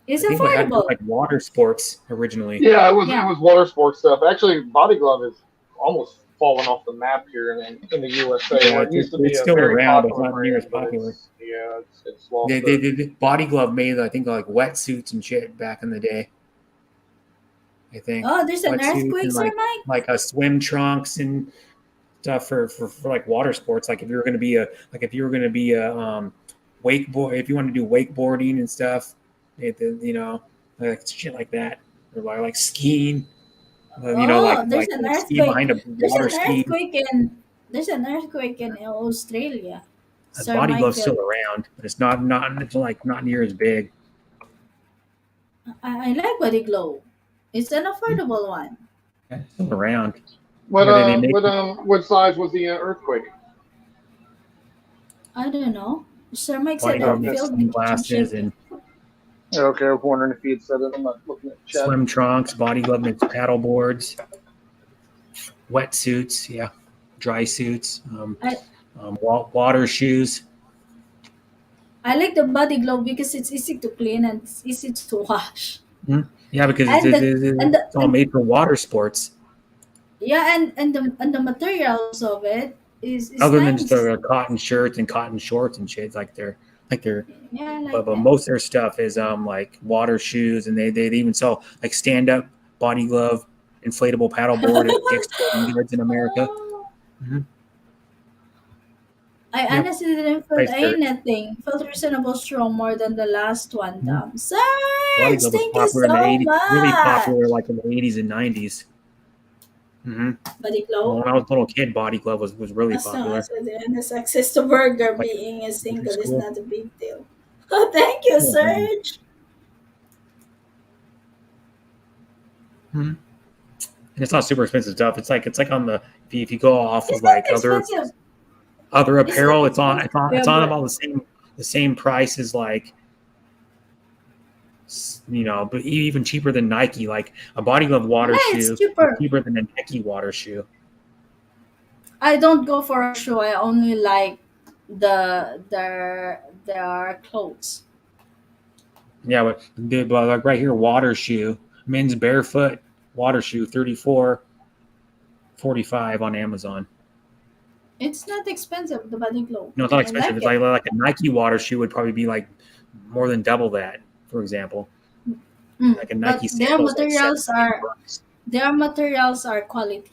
It's I think what had to do with affordable. like water sports originally. Yeah, it Yeah. was water sports stuff. Actually, Body Glove is almost fallen off the map here in the USA, Yeah, where it used to be it's a still very around, but it's popular not near as brand, but popular. it's lost the. Body Glove made I think like wetsuits and shit back in the day. I think Oh, there's an wetsuits earthquake, and sir, Mike. like a swim trunks and stuff for like water sports. Like if you were going to be a wakeboard, if you want to do wakeboarding and stuff, you know, like shit like that, or like skiing, Oh, like skiing behind a There's water an ski. earthquake in Australia. Sir Body Glove's Michael. still around, but it's like not near as big. I like body glove. It's an affordable one. Yeah, it's still around. What But they make what size was the earthquake? I don't know. Sir Mike Body said Oh, it Glove okay. makes felt like kitchen sunglasses sinking. and Okay, I was wondering if he had said it. I'm not looking at the chat. swim trunks. Body Glove makes paddle boards, wetsuits, yeah, dry suits, I water shoes. I like the body glove because it's easy to clean and it's easy to wash. Mhm. Yeah, because And the and the it's all and made for water sports. yeah, and the materials of it is Other than just nice. their cotton shirts and cotton shorts and shit, like their Yeah, I like but that. most of their stuff is like water shoes, and they even sell like stand up body glove, inflatable paddleboard at Dick's Sporting Goods in America. Oh, Hmm. I Yep, honestly didn't feel nice shirt. anything. Felt reasonable strong more than the last one Mhm. time. Body Surge, glove was thank you popular in the so '80s, really popular much. like in the '80s and '90s. Hmm. Body Well, glove. when I was a little kid, body glove was really As long popular. as it has access to burger, Like being a in single is school. not a big deal. Oh, thank you, Yeah, man. Serge. Mhm. And it's not super expensive stuff. It's like on the if you go off It's of not like expensive. other It's not apparel, expensive. Yeah, it's on but about the same price as like but even cheaper than Nike. Like a body glove water yeah, it's shoe is cheaper. cheaper than a Nike water shoe. I don't go for a shoe. I only like their clothes. Yeah, but like right here, water shoe, men's barefoot water shoe, 34.45 on Amazon. It's not expensive, the body glove. No, it's not I expensive. like It's it. like a Nike water shoe would probably be like more than double that, for example. Like a But Nike sandal is like 7 8 bucks. their materials are quality.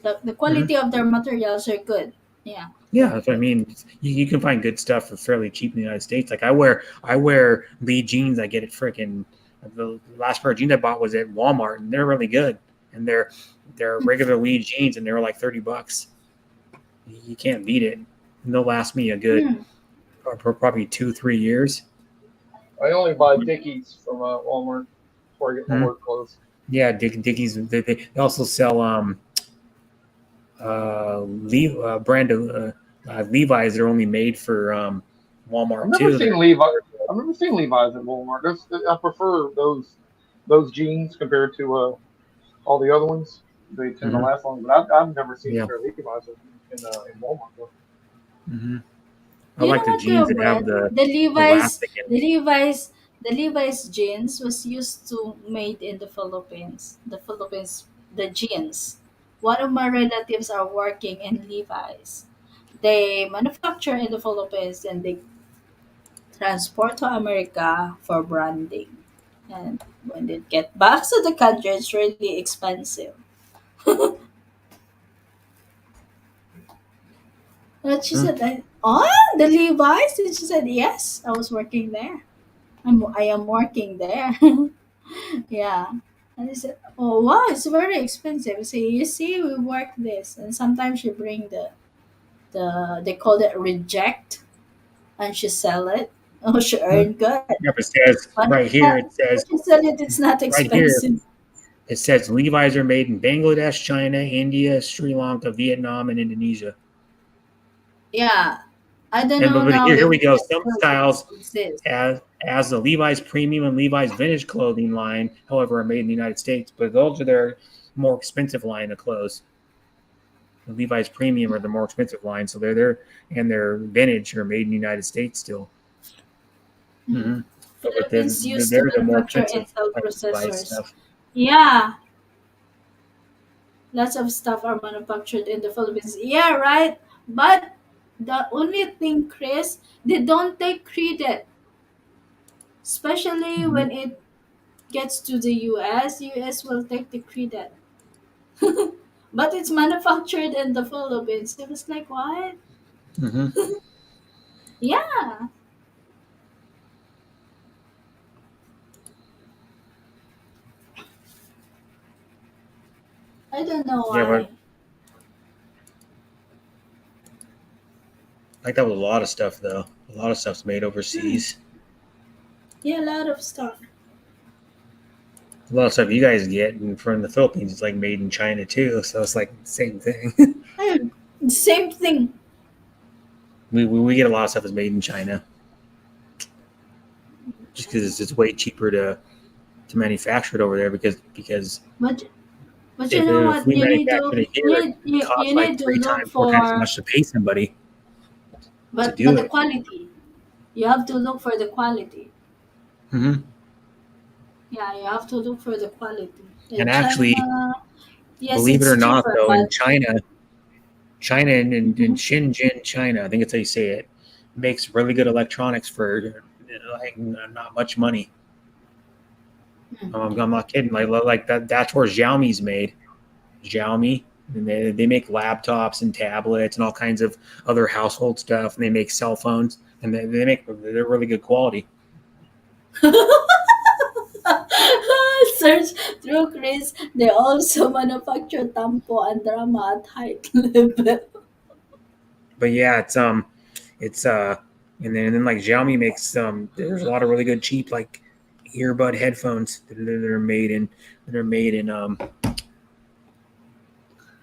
The Mhm. quality of their materials are good. Yeah, Yeah, that's what I good. mean. You can find good stuff for fairly cheap in the United States. Like I wear Lee jeans. I get it freaking. The last pair of jeans I bought was at Walmart, and they're really good. And they're regular Lee jeans, and they're like $30. You can't beat it. And they'll last me a good Hmm. probably 2 3 years. I only buy Dickies from Walmart before I get my Mhm. work clothes. Yeah, Dickies. They also sell brand of Levi's that are only made for I've Walmart never too. seen Levi. I've never seen Levi's at Walmart. I prefer those jeans compared to all the other ones. They tend to Hmm. last long, but I've never seen a Yeah. pair of Levi's in Walmart though. Hmm. I You like know the what, jeans Kuya that have Brett? the Levi's, elastic in the Levi's, the Levi's jeans was used to made in the Philippines. The Philippines, the jeans. One of my relatives are working in Levi's. They manufacture in the Philippines and they transport to America for branding. And when they get back to the country, it's really expensive. But she it. said, "Oh, the Levi's?" And she said, "Yes, I was working there. I am working there." Yeah. And I said, "Oh wow, it's very expensive." See, you see, we work this, and sometimes she bring they call it reject, and she sell it. Oh, she Mhm. earn good, Yep, it says but right here. It but says she sell it. It's not right here. expensive. It says Levi's are made in Bangladesh, China, India, Sri Lanka, Vietnam, and Indonesia. Yeah, I don't And know but now here if we go. it Some still styles exists. as the Levi's Premium and Levi's Vintage clothing line, however, are made in the United States. But those are their more expensive line of clothes. The Levi's Premium are the more expensive line, so and their Vintage are made in the United States still. Hmm. Mm-hmm. So, but Philippines used to they're the more manufacture expensive Intel like Levi's processors. stuff. Yeah, lots of stuff are manufactured in the Philippines. Yeah, right. But the only thing, Chris, they don't take credit, especially Mm-hmm. when it gets to the US. US will take the credit. But it's manufactured in the Philippines. It was like, what? Mm-hmm. Yeah, I don't know Yeah, but why. like that with a lot of stuff though. A lot of stuff's made Hmm. overseas. Yeah, a lot of stuff. A lot of stuff you guys get from the Philippines is like made in China too. So it's like the same thing. Hmm. Same thing. we get a lot of stuff that's made in China just because China. it's way cheaper to manufacture it over there because But but you know if what? we manufacture it here, it You costs like need to three look times, 4 times as for, much to pay somebody to but do the it. quality. You have to look for the quality. Hmm. Yeah, you have to look for the quality. And In actually, China, yes, believe it it's or not, cheaper, though, in but China in mhm, Shenzhen, China, I think it's how you say it, makes really good electronics for like not much money. I'm not kidding. Like that. That's where Xiaomi's made. Xiaomi, and they make laptops and tablets and all kinds of other household stuff. And they make cell phones, and they're really good quality. search through Chris. They also manufacture tampo and drama at height level. But yeah, it's and then like Xiaomi makes there's a lot of really good cheap like earbud headphones that are made in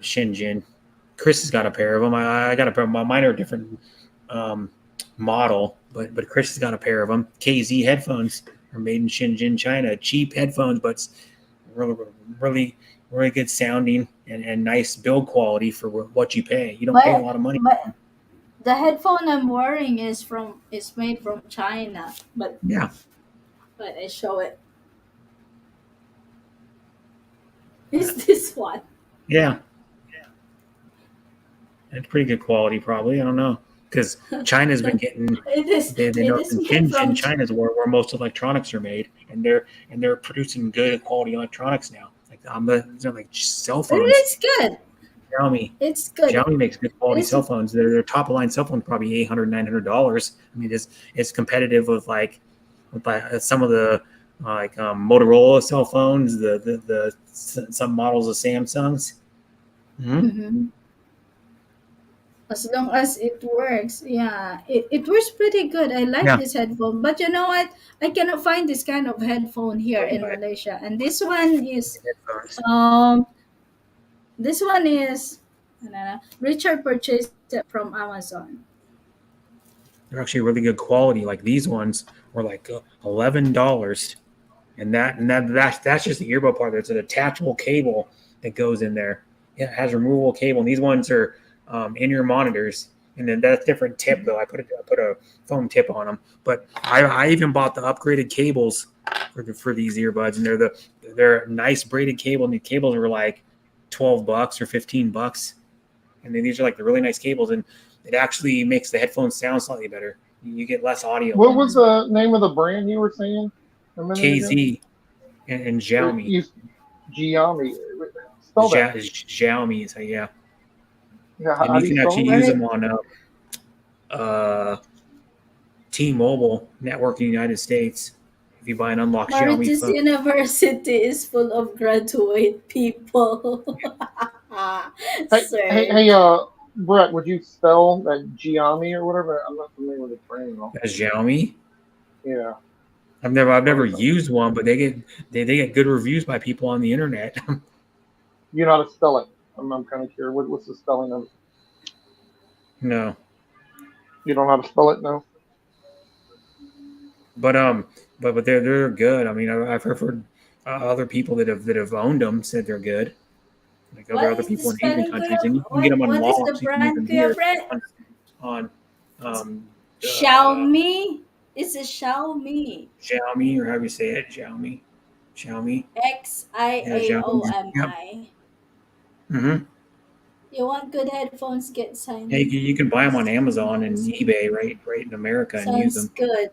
Shenzhen. Chris has got a pair of them. I got a pair. Mine are a different um, model, but Chris has got a pair of them. KZ headphones are made in Shenzhen, China. Cheap headphones, but really, really, really good sounding and nice build quality for what you pay. You don't pay a But lot of money. but the headphone I'm wearing is made from China. Yeah, But I show it. Is this one? yeah. It's pretty good quality, probably. I don't know, because China's been getting. It is. They It know is in made from. China's where most electronics are made, and they're producing good quality electronics now. Like they're like cell phones. It's good. Xiaomi It's good. Xiaomi makes good quality It's cell phones. Their top of line cell phone probably $800, $900. I mean, it's competitive with like some of the Motorola cell phones, the some models of Samsungs. Mm-hmm. mhm. As long as it works, yeah, it works pretty good. I like Yeah, this headphone, but you know what? I cannot find this kind of headphone here in but Malaysia, and this one is headphones. um this one is Richard purchased it from Amazon. They're actually really good quality. Like these ones were like $11, and that's just the earbud part. There's an attachable cable that goes in there. It has removable cable, and these ones are in your monitors. And then that's different tip though. I put a foam tip on them, but I even bought the upgraded cables for these earbuds, and they're nice braided cable. And the cables were like $12 or $15, and then these are like the really nice cables, and it actually makes the headphones sound slightly better. You get less audio What on was them. the name of the brand you were saying a minute ago? KZ and Xiaomi. You Xiaomi. Spell that. Xiaomi, so yeah, Yeah, and how you do you can spell actually it? use Where them on uh, T-Mobile network in the United States if you buy an unlocked Xiaomi Maritis phone. University is full of graduate people. Hey, Sir. hey, Brett, would you spell that Xiaomi or whatever? I'm not familiar with the brand at all. That's Xiaomi. Yeah, I've what never is it? used one, but they get good reviews by people on the internet. You know how to spell it? I'm kind of curious. What's the spelling of it? No, You don't know how to spell it? No. but they're good. I mean, I've heard other people that have owned them said they're good. Like What other is the people in Asian spelling, countries, Kuya? and you can get them What is the unlocked. You can brand, even Kuya hear Brett? on um, uh, Xiaomi. It's a Xiaomi. Xiaomi, or how do you say it? Xiaomi. X I Yeah, A O Xiaomi. M Yep. I. Mm-hmm. You want good headphones? Get Yeah, Simon. you can buy them on Amazon and Simon. eBay, right in America, and use Sounds them. good.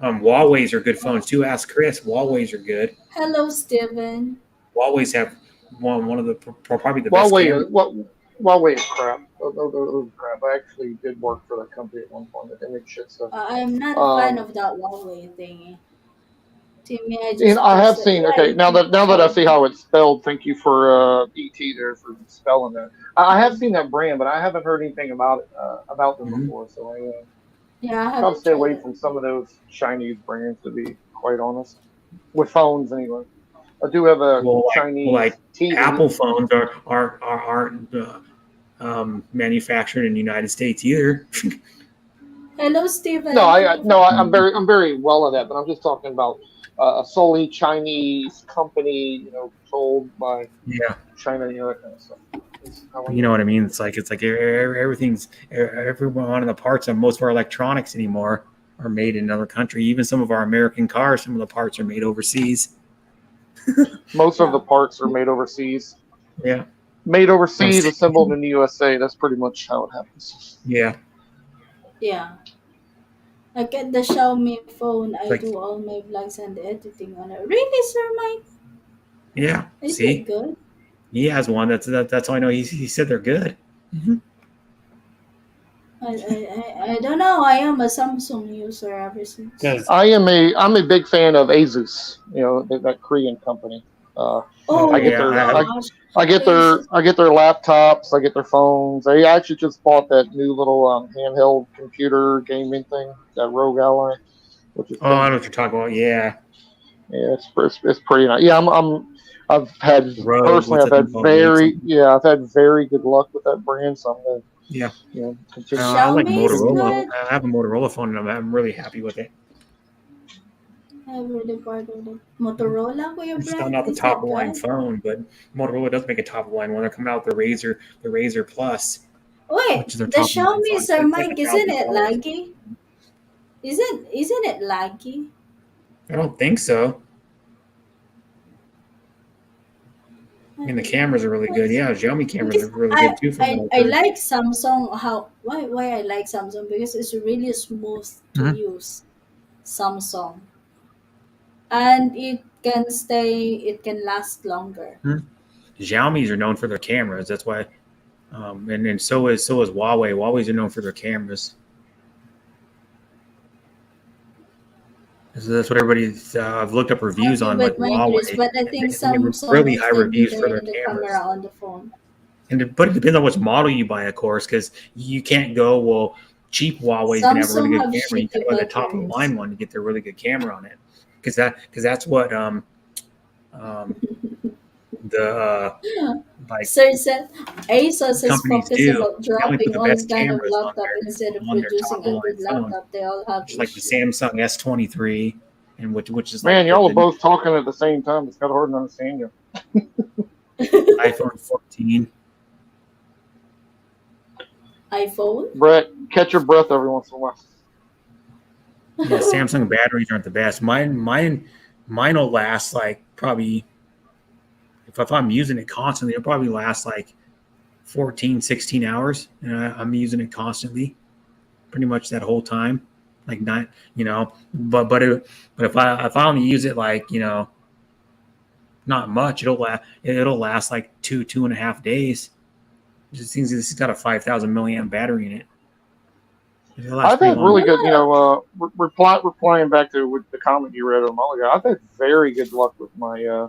Huawei's are good Oh, phones too. Ask Chris. Huawei's are good. hello, Steven. Huawei's have one of the probably the best Huawei, camera. Huawei is crap. Those crap. I actually did work for that company at one point. They make shit stuff. I'm not a fan Um, of that Huawei thingy. Timmy, I and just I have posted. seen. Yeah, Okay, you can now that I show see me. how it's spelled, thank you for ET there for spelling that. I have seen that brand, but I haven't heard anything about it about them Mm-hmm. before. So I Yeah, I try to haven't stay tried away it. from some of those Chinese brands, to be quite honest. With phones, anyway. I do have a Well, Chinese TV. Apple phones aren't manufactured in the United States either. Hello, Steven, No, and thank you for no, Mhm. I'm very well of that, but I'm just talking about a solely Chinese company, controlled by Yeah, China, that kind of stuff. Is how I you know know what I mean. It's like everything's every one of the parts of most of our electronics anymore are made in another country. Even some of our American cars, some of the parts are made overseas. most of the yeah, parts are made overseas. Yeah. Made Oh, overseas, assembled in the USA. That's pretty much how it happens. yeah. yeah. I get the Xiaomi phone. I Like do all my vlogs and editing on it. Really, Sir Mike? yeah. Is it See, good? he has one. That's all I know. He said they're good. Mm-hmm. I don't know. I am a Samsung user ever since. Because I'm a big fan of Asus. That Korean company. Uh, I Oh get yeah, their gosh, Asus. I get their laptops. I get their phones. I actually just bought that new little handheld computer gaming thing, that Rogue Ally, which has I been, know what you're talking about. Yeah, yeah, it's pretty nice. Yeah, I've had Rogue. personally What's I've that thing had called? Rogue something. I've had very good luck with that brand. So I'm gonna Yeah, continue I like Xiaomi is Motorola. continue. good. I have a Motorola phone, and I'm really happy with it. I really part of it. Motorola, Kuya It's still Brett, not the is top that of the line good? phone, but Motorola does make a top of the line one. They're coming out with the Razor Plus, Wait, which is their the top of the line Xiaomi, phone. Sir It's like Mike, isn't it $1,000. laggy? Isn't it laggy? I don't think so. I mean, the cameras are really good. Yeah, Xiaomi cameras are Because really good too for I military. like Samsung. Why I like Samsung, because it's really smooth to Mhm. use. Samsung, and it can last longer. Mhm. Xiaomi's are known for their cameras. That's why, and so is Huawei. Huawei's are known for their cameras. So that's what everybody's. I've looked up reviews Happy on with like my English, Huawei, but I and think they have Samsung really is high still reviews better for their in the camera cameras. on the phone. But it depends on which model you buy, of course, because you can't go, well, cheap Huawei is going to have a really Samsung good have camera. You got to shitty buy the top of the batteries. line one to get the really good camera on it, because that's what um, the like Sir said ASUS is companies focused do. about They only put dropping the all best kind of cameras laptop instead of on their top producing of the a line good phones, laptop. They all have just like the issue. Samsung S23, and which is like Man, y'all are the both talking at the same time. It's kind of hard to understand you. iPhone 14. iPhone. Brett, catch your breath every once in a while. Yeah, Samsung batteries aren't the best. Mine will last like probably if I'm using it constantly, it'll probably last like 14, 16 hours. And I'm using it constantly, pretty much that whole time. Like not, but if I only use it like, not much, it'll last like 2.5 days. It seems this has got a 5,000 milliamp battery in it. It'll last I've pretty had long. really good, replying back to with the comment you read a while ago. I've had very good luck with my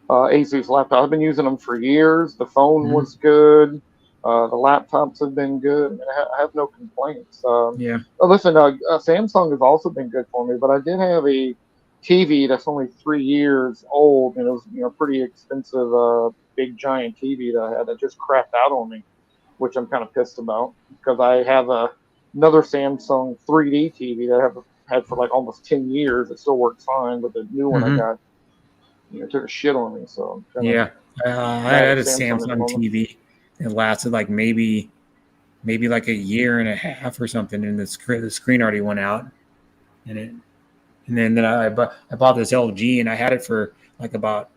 Asus laptop. I've been using them for years. The phone Mhm. was good. The laptops have been good. I mean, I have no complaints. Yeah. Listen, Samsung has also been good for me, but I did have a TV that's only 3 years old, and it was pretty expensive, big giant TV that I had that just crapped out on me, which I'm kind of pissed about because I have another Samsung 3D TV that I have had for like almost 10 years. It still works fine, but the new one I Hmm. got took a shit on me. So I'm kind of Yeah. I mad had at a Samsung at the Samsung moment. TV. It lasted like maybe like a year and a half or something, and the screen already went out, and it and then I bought this LG, and I had it for like about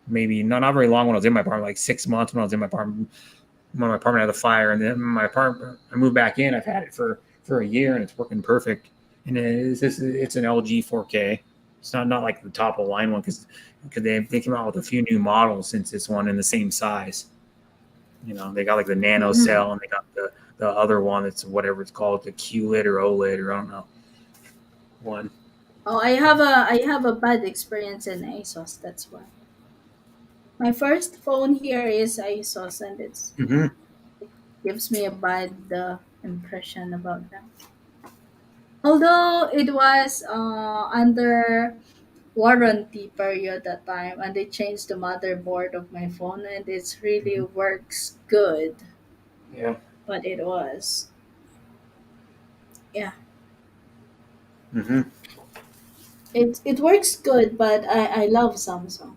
maybe not very long when I was in my apartment, like 6 months when I was in my apartment. When my apartment had a fire, and then my apartment I moved back in. I've had it for a year, and it's working perfect. And it's an LG 4K. It's not like the top of the line one because they came out with a few new models since this one in the same size. They got like the nano Mhm. cell, and they got the other one that's whatever it's called, the QLED or OLED or I don't know one. Oh, I have a bad experience in ASUS. That's why my first phone here is ASUS, and it Mm-hmm. gives me a bad impression about them. Although it was under warranty period that time, and they changed the motherboard of my phone, and it really Mm-hmm. works good. Yeah. But it was, yeah, Mm-hmm. it works good. But I love Samsung.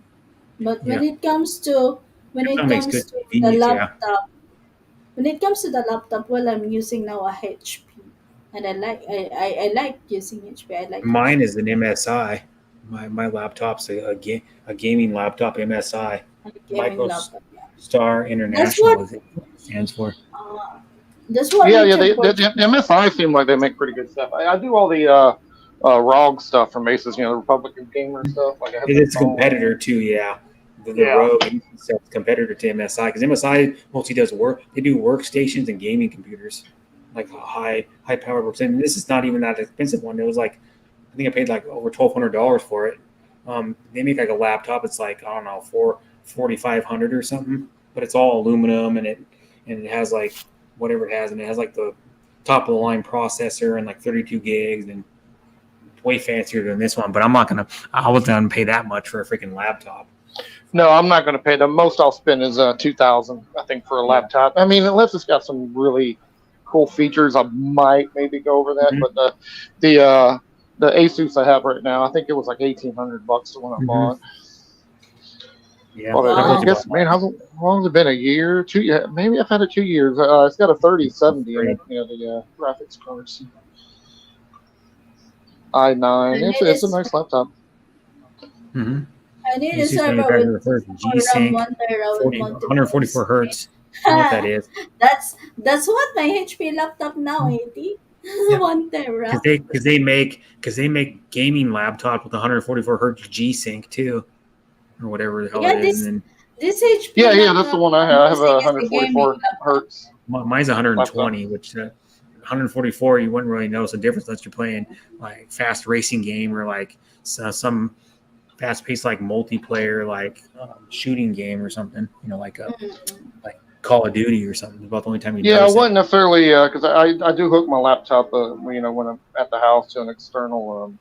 But Yeah. when it Samsung makes comes good to the TVs. Yeah. laptop, well, I'm using now a HP, and I like using HP. I like Mine HP. is an MSI. My laptop's a gaming laptop MSI. I like gaming laptop. Yeah, Microstar that's what International is what it stands for. uh, that's what Yeah, Richard the Portsmouth. MSI seem like they make pretty good stuff. I do all the ROG stuff from Asus, the Republican Gamer stuff. Like I have It their is a phone. competitor too, yeah. The Yeah. Rogue is a competitor to MSI because MSI mostly does work. They do workstations and gaming computers, like a high power works. And this is not even that expensive one. It was like I think I paid like over $1,200 for it. They make like a laptop. It's like I don't know 4,500 or something, but it's all aluminum and it has like whatever it has, and it has like the top of the line processor and like 32 gigs and way fancier than this one. But I wasn't gonna pay that much for a freaking laptop. No, I'm not going to pay. The most I'll spend is 2,000, I think, for a Yeah. laptop. I mean, unless it's got some really cool features, I might maybe go over that. Mm-hmm. But the Asus I have right now, I think it was like $1,800 the one I Mm-hmm. bought. Yeah, But that I was Wow. about guess, man, how long has it been? A year, 2 years? Maybe I've had it 2 years. It's got a 3070 in great. it. The graphics cards. i9. And It's it a is nice laptop. Mm-hmm. I need a ASUS server with manufacturer first, 64 RAM, G-Sync, 1 tera with 40, multiple 144 hertz. screens. I don't know what that is. That's what my HP laptop now, 80. Yep. 1 tera. Because they make gaming laptops with 144 hertz G-Sync too, or whatever the hell Yeah, it is, and then this HP Yeah, that's the laptop one I have. I'm I have a using is a gaming 144 laptop. hertz mine's laptop. 120, which 144 you wouldn't really notice the difference unless you're playing like fast racing game or like some fast-paced like multiplayer like shooting game or something. Like a Mm-mm. like Call of Duty or something. It's about the only time you Yeah, I notice it. wasn't necessarily because I do hook my laptop, when I'm at the house to an external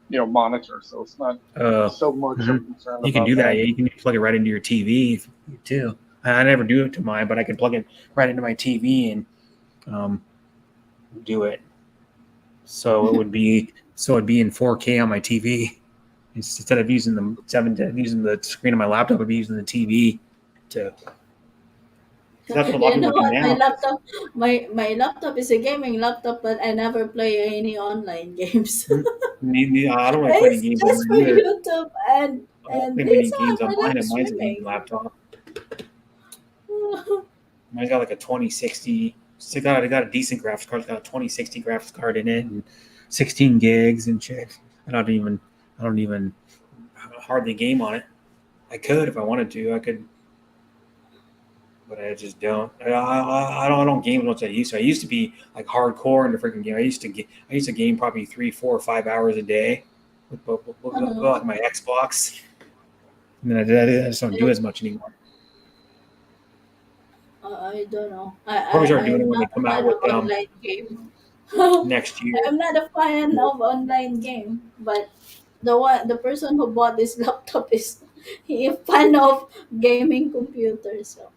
monitor, so it's not Uh, so much of a mhm. concern You can about do that. that. Yeah, you can plug it right into your TV too. I never do it to mine, but I can plug it right into my TV and um, do it. So it'd be in 4K on my TV instead of using the screen of my laptop. I'd be using the TV to. 'Cause that's what a lot of You know people do what? now. My laptop is a gaming laptop, but I never play any online games. I don't really play any It's games just online for either. YouTube, I don't and play many it's games for online, live and mine's a gaming streaming. laptop. Mine's got like a 2060. I got a decent graphics card. It's got a 2060 graphics card in it and 16 gigs and shit. I don't even hardly game on it. I could if I wanted to. I could, but I just don't. I don't game as much as I used to. I used to be like hardcore in the freaking game. I used to game probably 3, 4, 5 hours a day with Uh-huh. like my Xbox, and then I just don't do I, as much anymore. I don't know. Probably start doing it I'm when they not a come out fan with of online game. next year. I'm not a fan of online game, but the person who bought this laptop is he a fan of gaming computers. So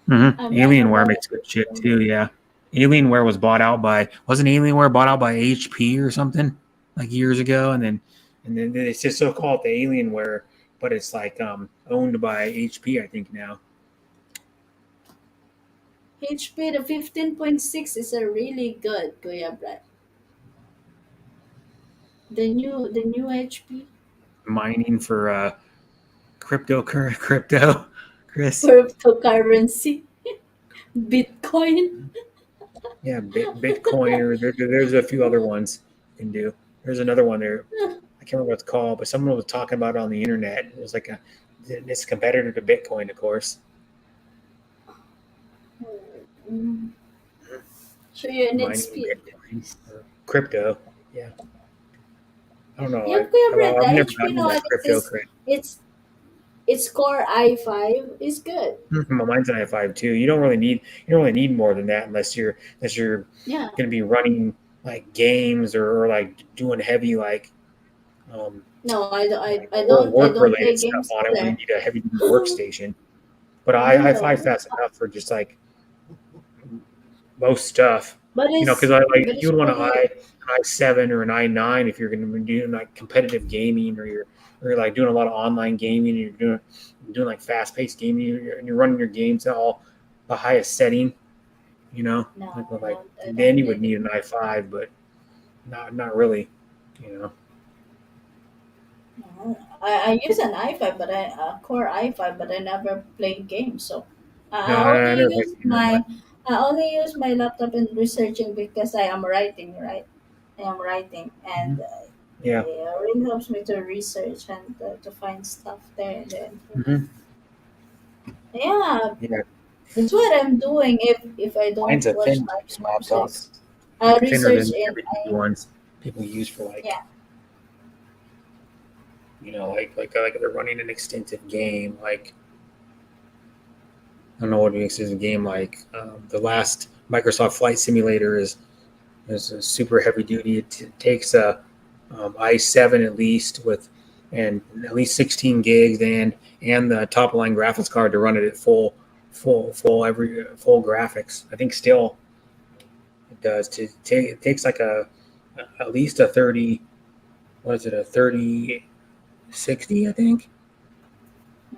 I'm not a Alienware fan makes good shit of too. Yeah, Alienware wasn't Alienware bought out by HP or something like years ago, and then it's just so called the Alienware, but it's like owned by HP, I think now. HP. The 15.6 is a really good, Kuya Brad. The new HP Mining for crypto, Chris. cryptocurrency, Bitcoin. Yeah, Bitcoin or there's a few other ones you can do. There's another one there. I can't remember what it's called, but someone was talking about it on the internet. It was like it's a competitor to Bitcoin, of course. Mm. So you need Mining speed. Bitcoin or crypto. Yeah, I don't know. Yeah, Kuya Brad, the I've never HP gotten into that nowadays crypto craze. it's its Core i5 is good. Mine's an i5 too. You don't really need more than that unless you're Yeah. going to be running like games or like doing heavy um, No, I work don't play related stuff games on it where you either. need a heavy duty workstation. But I find No, fast enough for just like most stuff. but Because it's I like but you it's would want really an i7 or an i9 if you're going to be doing like competitive gaming or you're like doing a lot of online gaming and you're doing like fast paced gaming and you're running your games at all the highest setting. You know, no, like I then don't you would need it. need an i5, but not really. You know, No. I use an i5, but a Core i5, but I never play games. So no, I I only never played use the game one. my laptop in researching because I am writing, right? I am writing, Mhm. and Yeah. it really helps me to research and to find stuff there in the internet. Hmm. Yeah, Yeah. that's what I'm doing. If I don't Mine's a watch thin live gaming streams, laptop, is I like thinner research than and heavy duty ones people use for like yeah. like they're running an extensive game. Like I don't know what makes this a game like the last Microsoft Flight Simulator is a super heavy duty. It takes a i7 at least with and at least 16 gigs and the top line graphics card to run it at full graphics. I think still it does. It takes like at least a 30. What is it? A 3060? I think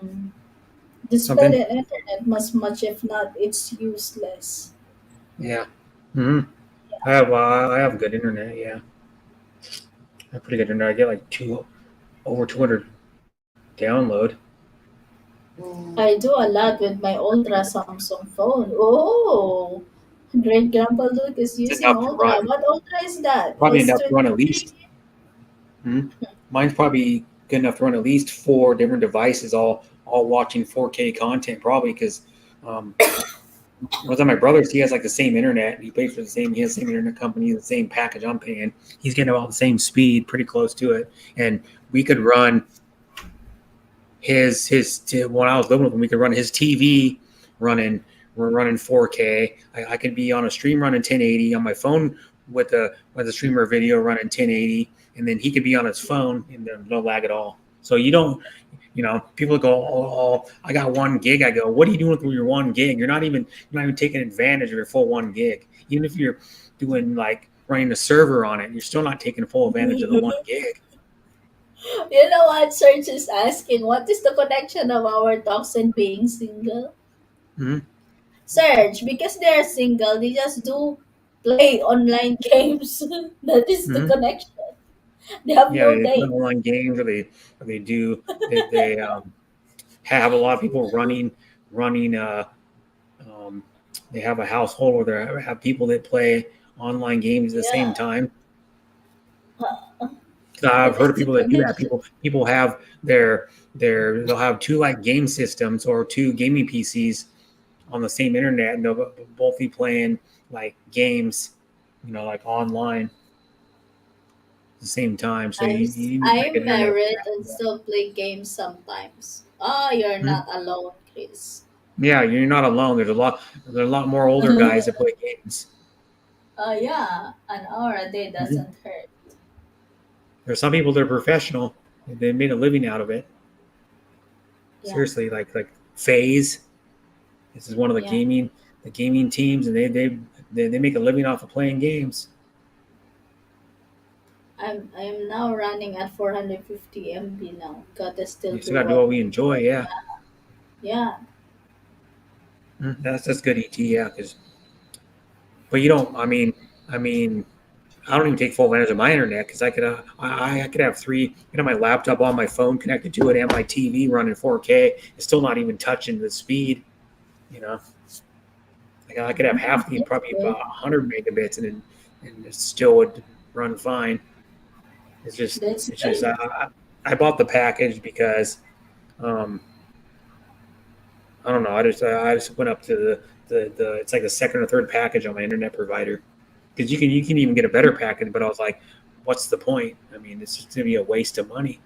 Mm. The speed something. in internet must much. If not, it's useless. Yeah. Hmm. I have good internet. Yeah, I have pretty good internet. I get like over 200 download. I do a lot with my Ultra Samsung phone. Oh, great grandpa Luke is It's using enough to Ultra. run. What Ultra is that? Probably enough to run at S23? least. Hmm, mine's probably good enough to run at least 4 different devices, all watching 4K content. Probably because um, was on my brother's. He has like the same internet. He pays for the same. He has the same internet company, the same package I'm paying. He's getting about the same speed, pretty close to it, and we could run when I was living with him, we could run his TV running. We're running 4K. I could be on a stream running 1080 on my phone with a streamer video running 1080, and then he could be on his phone and there's no lag at all. So you don't, people go, oh, I got 1 gig. I go, what are you doing with your 1 gig? You're not even taking advantage of your full 1 gig. Even if you're doing like running a server on it, you're still not taking full advantage of the 1 gig. You know what? Search is asking, what is the connection of our talks and being single? Mm-hmm. Search, because they are single, they just do play online games. That is the Mm-hmm. connection. They have Yeah, no they play date. online games, or they do they have a lot of people running. Um, they have a household where they have people that play online games at the same Yeah, time. I've that heard is of the people that do that. connection. People have they'll have two like game systems or two gaming PCs on the same internet, and they'll both be playing like games, like online at the same time. So you need like an I'm internet married connection and for still play games sometimes. Oh, you're that. not alone, Chris. Yeah, you're not alone. There's a lot more older guys that play games. Yeah, an hour a day Mhm. doesn't hurt. There's some people that are professional. They made a living out of it. Yeah, Seriously, like Phase. This is one of the yeah. gaming teams, and they make a living off of playing games. I am now running at 450 MB now. Gotta still You still do got to do what what we we enjoy. do. Yeah. Yeah, That's good. ET. Yeah, but you don't. I mean, I don't even take full advantage of my internet because I could have my laptop on my phone connected to it and my TV running 4K. It's still not even touching the speed. You know, like I could have half the that's probably great. about 100 megabits and it still would run fine. It's just That's it's just great. I bought the package because um, I don't know. I just went up to the it's like the second or third package on my internet provider because you can even get a better package, but I was like, what's the point? I mean, it's just gonna be a waste of money.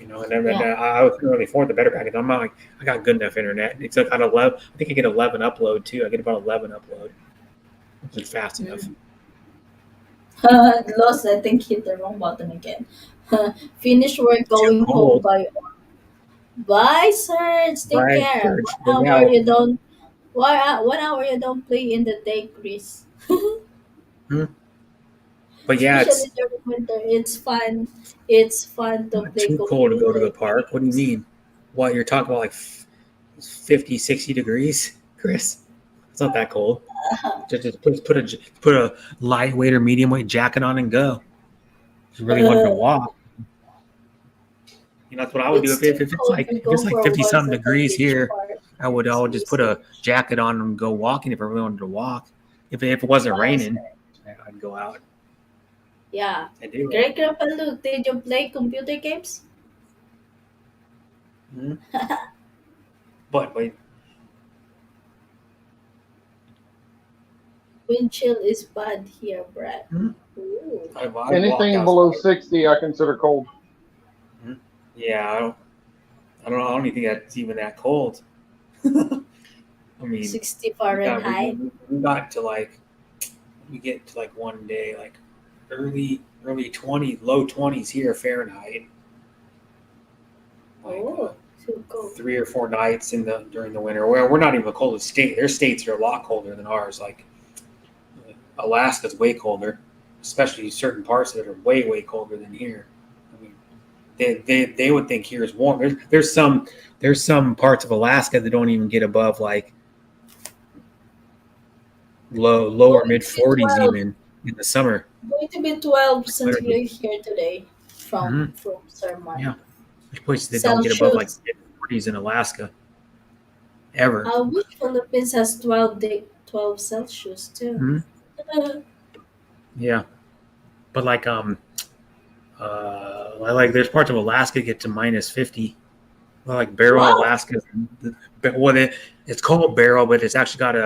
And then Yeah. I was really afford the better package. I'm not like I got good enough internet. It's like 11. I think I get 11 upload too. I get about 11 upload, which is fast enough. Mm. Lost, I think hit the wrong button again. Finish work, Too going home. cold. Bye, Serge. Take Right, care. Serge. But yeah, 1 hour you don't play in the day, Chris. hmm, but yeah, Especially it's during winter, it's fun. It's fun to not play too cold to go to computer the park. What do you games. mean? What you're talking about, like 50, 60 degrees, Chris? It's not that cold. Just put a lightweight or medium weight jacket on and go. If you really wanted to walk, that's what I would do. It's If, too if, if it's cold like to if it's go like for 50 walks something at the degrees beach here, park. I would just put a jacket on and go walking if I really wanted to walk. If it wasn't Wow, raining, sir. I'd go out Yeah. and do it. Great Grandpa Luke, did you play computer games? Mhm. But Wind chill is bad here, Brad. mhm, Ooh. I walk Anything below outside. 60, I consider cold. Mhm. Yeah, I don't know. I don't even think that's even that cold. I mean, 60 we got we, Fahrenheit. we we got to like we get to like one day like early 20 low 20s here Fahrenheit, like Oh, too cold. 3 or 4 nights during the winter. Well, we're not even the coldest state. Their states are a lot colder than ours. Like Alaska's way colder, especially certain parts of it are way colder than here. I mean, they would think here is warm. There's some parts of Alaska that don't even get above like lower Going mid to be 40s 12. even in the summer. Going to be 12 Literally. centigrade here today from Hmm. Sir Mark. Yeah. places that don't get above like Celsius. mid 40s in Alaska ever. I wish Philippines has 12 Celsius too. Mhm. Yeah, but like there's parts of Alaska get to -50. Well, like Barrow, Wow. Alaska. Well, it's called Barrow, but it's actually got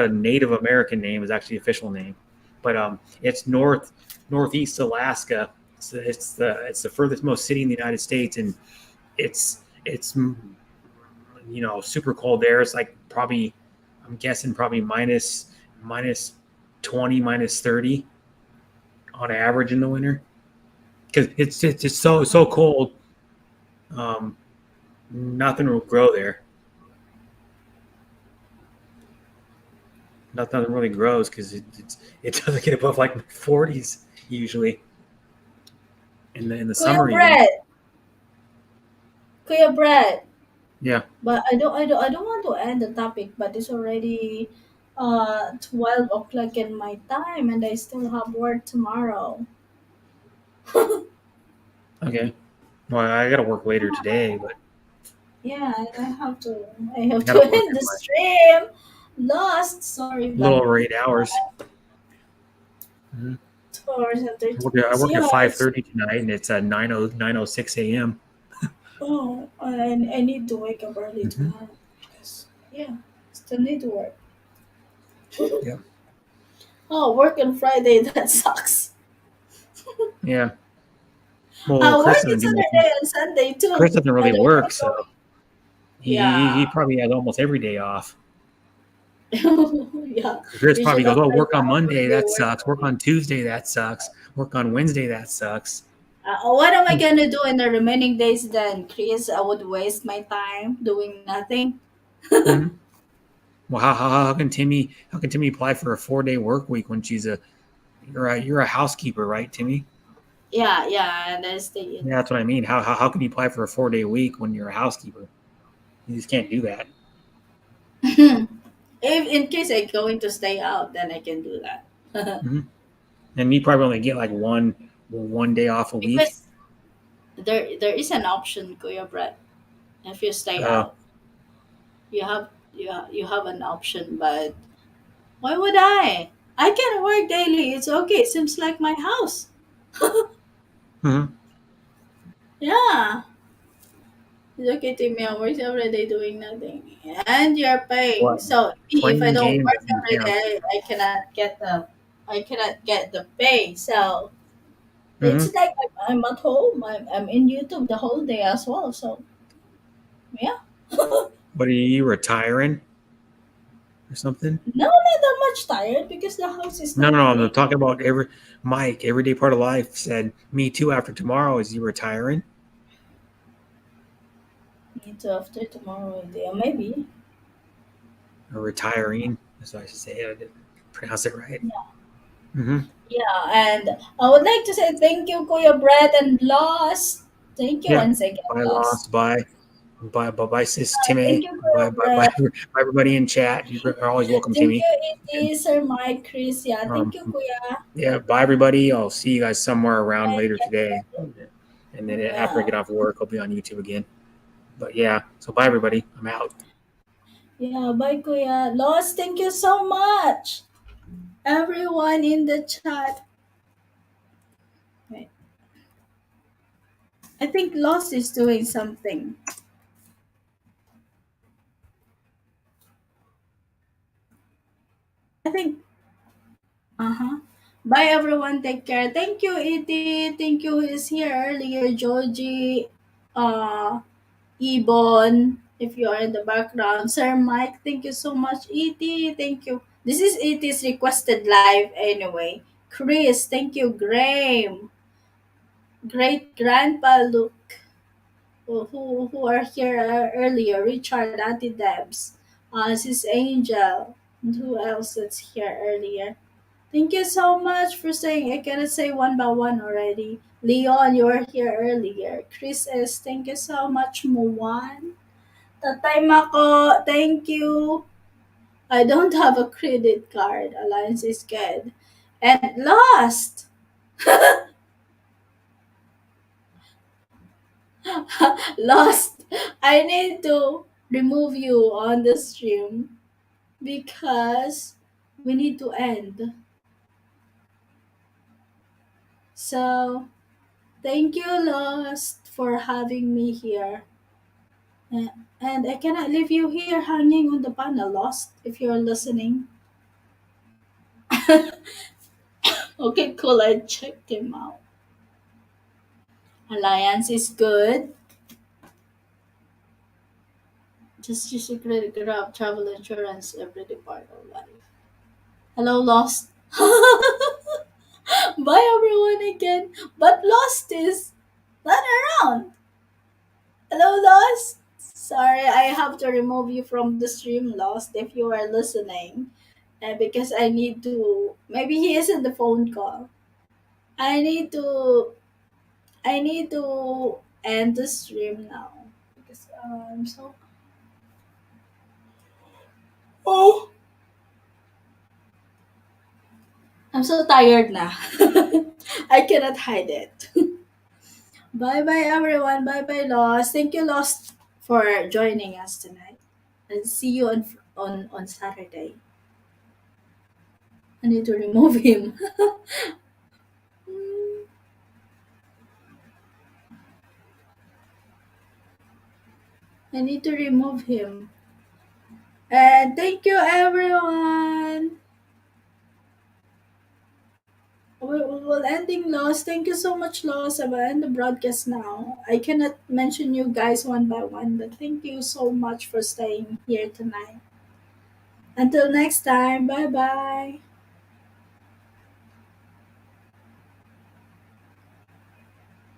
a Native American name. Is actually the official name, but it's northeast Alaska. It's the furthest most city in the United States, and it's super cold there. It's like probably I'm guessing probably minus 20, -30 on average in the winter because it's just so cold. Um, Nothing will grow there. Nothing really grows because it doesn't get above like 40s usually in the Kuya summer even. Brett, Kuya Brett. Yeah. But I don't want to end the topic, but it's already 12 o'clock in my time, and I still have work tomorrow. Okay. Well, I got to work later today, but Yeah, and I have I got to to work end in the like stream. Lost, sorry, a little but over 8 hours. Mm-hmm. 2 hours and I 30 work at, I minutes. work at Yeah, it's 5:30 tonight, and it's at 9:06 a.m. oh, and I need to wake up early Mm-hmm. tomorrow because yeah, still need to work. Yeah. Oh, work on Friday that sucks. Yeah. Well, I Chris work doesn't on do much. Saturday and Sunday Chris too. doesn't I really don't work, know. so he Yeah. probably has almost every day off. Yeah. Chris You should probably goes, have "Oh, my work on job when Monday, they that work sucks. for Work me. on Tuesday, that sucks. Work on Wednesday, that sucks." What am I gonna do in the remaining days then, Chris? I would waste my time doing nothing. Mm-hmm. Well, how can Timmy apply for a 4-day work week when you're a housekeeper, right, Timmy? Yeah, yeah, and I stay Yeah, in. that's what I mean. How can you apply for a 4-day week when you're a housekeeper? You just can't do that. If in case I'm going to stay out, then I can do that. Hmm. And you probably only get like one day off a week. Because there is an option, Kuya Brett. If you stay Uh, out, you have an option, but why would I? I can work daily. It's okay. It seems like my house. mhm. Yeah. It's okay to me. I'm working every day doing nothing. And you're paying. What So if I playing don't games work doesn't every count. day, I cannot get the pay. So Hmm. it's like I'm at home. I'm in YouTube the whole day as well. So yeah. What are you retiring or something? No, not that much tired because the house is No, no, not no. I'm clean. talking about Mike. Everyday part of life said me too. After tomorrow, is you retiring Need to after tomorrow day. Maybe. or retiring? That's what I should say. I didn't pronounce it right. Hmm. Yeah, and I would like to say thank you, Kuya Brett and Lost. Thank you Yeah. once again, Bye, Lost. Lost. Bye, sis Thank Timmy. you, Bye, Kuya bye, bye, Brett. bye, everybody in chat. You're always welcome, Thank Timmy. you, And E.T., Sir Mike, Chris. Yeah, thank um, you, Kuya. yeah, bye, everybody. I'll see you guys somewhere around Bye. later today. And then after I Yeah, get off work, I'll be on YouTube again. But yeah, so bye, everybody. I'm out. yeah, bye, Kuya. Lost, thank you so much. Everyone in the chat. Wait, I think Lost is doing something. I think, uh-huh. Bye, everyone. Take care. Thank you, E.T. Thank you who is here earlier. Georgie, uh, Ebon, if you are in the background. Sir Mike, thank you so much. E.T., thank you. This is E.T.'s requested live anyway. Chris, thank you. Graham, great grandpa Luke, who are here earlier. Richard, Auntie Debs, Sis Angel, and who else that's here earlier. Thank you so much for saying. I cannot say one by one already. Leon, you were here earlier. Chris S, thank you so much. Muwan. Tatay Mako, thank you. I don't have a credit card. Alliance is good. And lost. Lost. I need to remove you on the stream because we need to end. So, thank you, Lost, for having me here. Uh, And I cannot leave you here hanging on the panel, Lost, if you're listening. Okay, cool. I checked him out. Alliance is good. Just use a credit grab travel insurance every part of life. Hello, Lost. Bye, everyone, again. But Lost is not around. Hello, Lost. Sorry, I have to remove you from the stream, Lost, if you are listening. Because I need to. Maybe he is in the phone call. I need to. I need to end the stream now because I'm so. Oh, I'm so tired now. I cannot hide it. Bye bye everyone. Bye bye Lost. Thank you Lost for joining us tonight. And see you on Saturday. I need to remove him. I need to remove him. And thank you everyone. Well, ending Lost. Thank you so much, Lost. I will end the broadcast now. I cannot mention you guys one by one, but thank you so much for staying here tonight. Until next time, bye bye.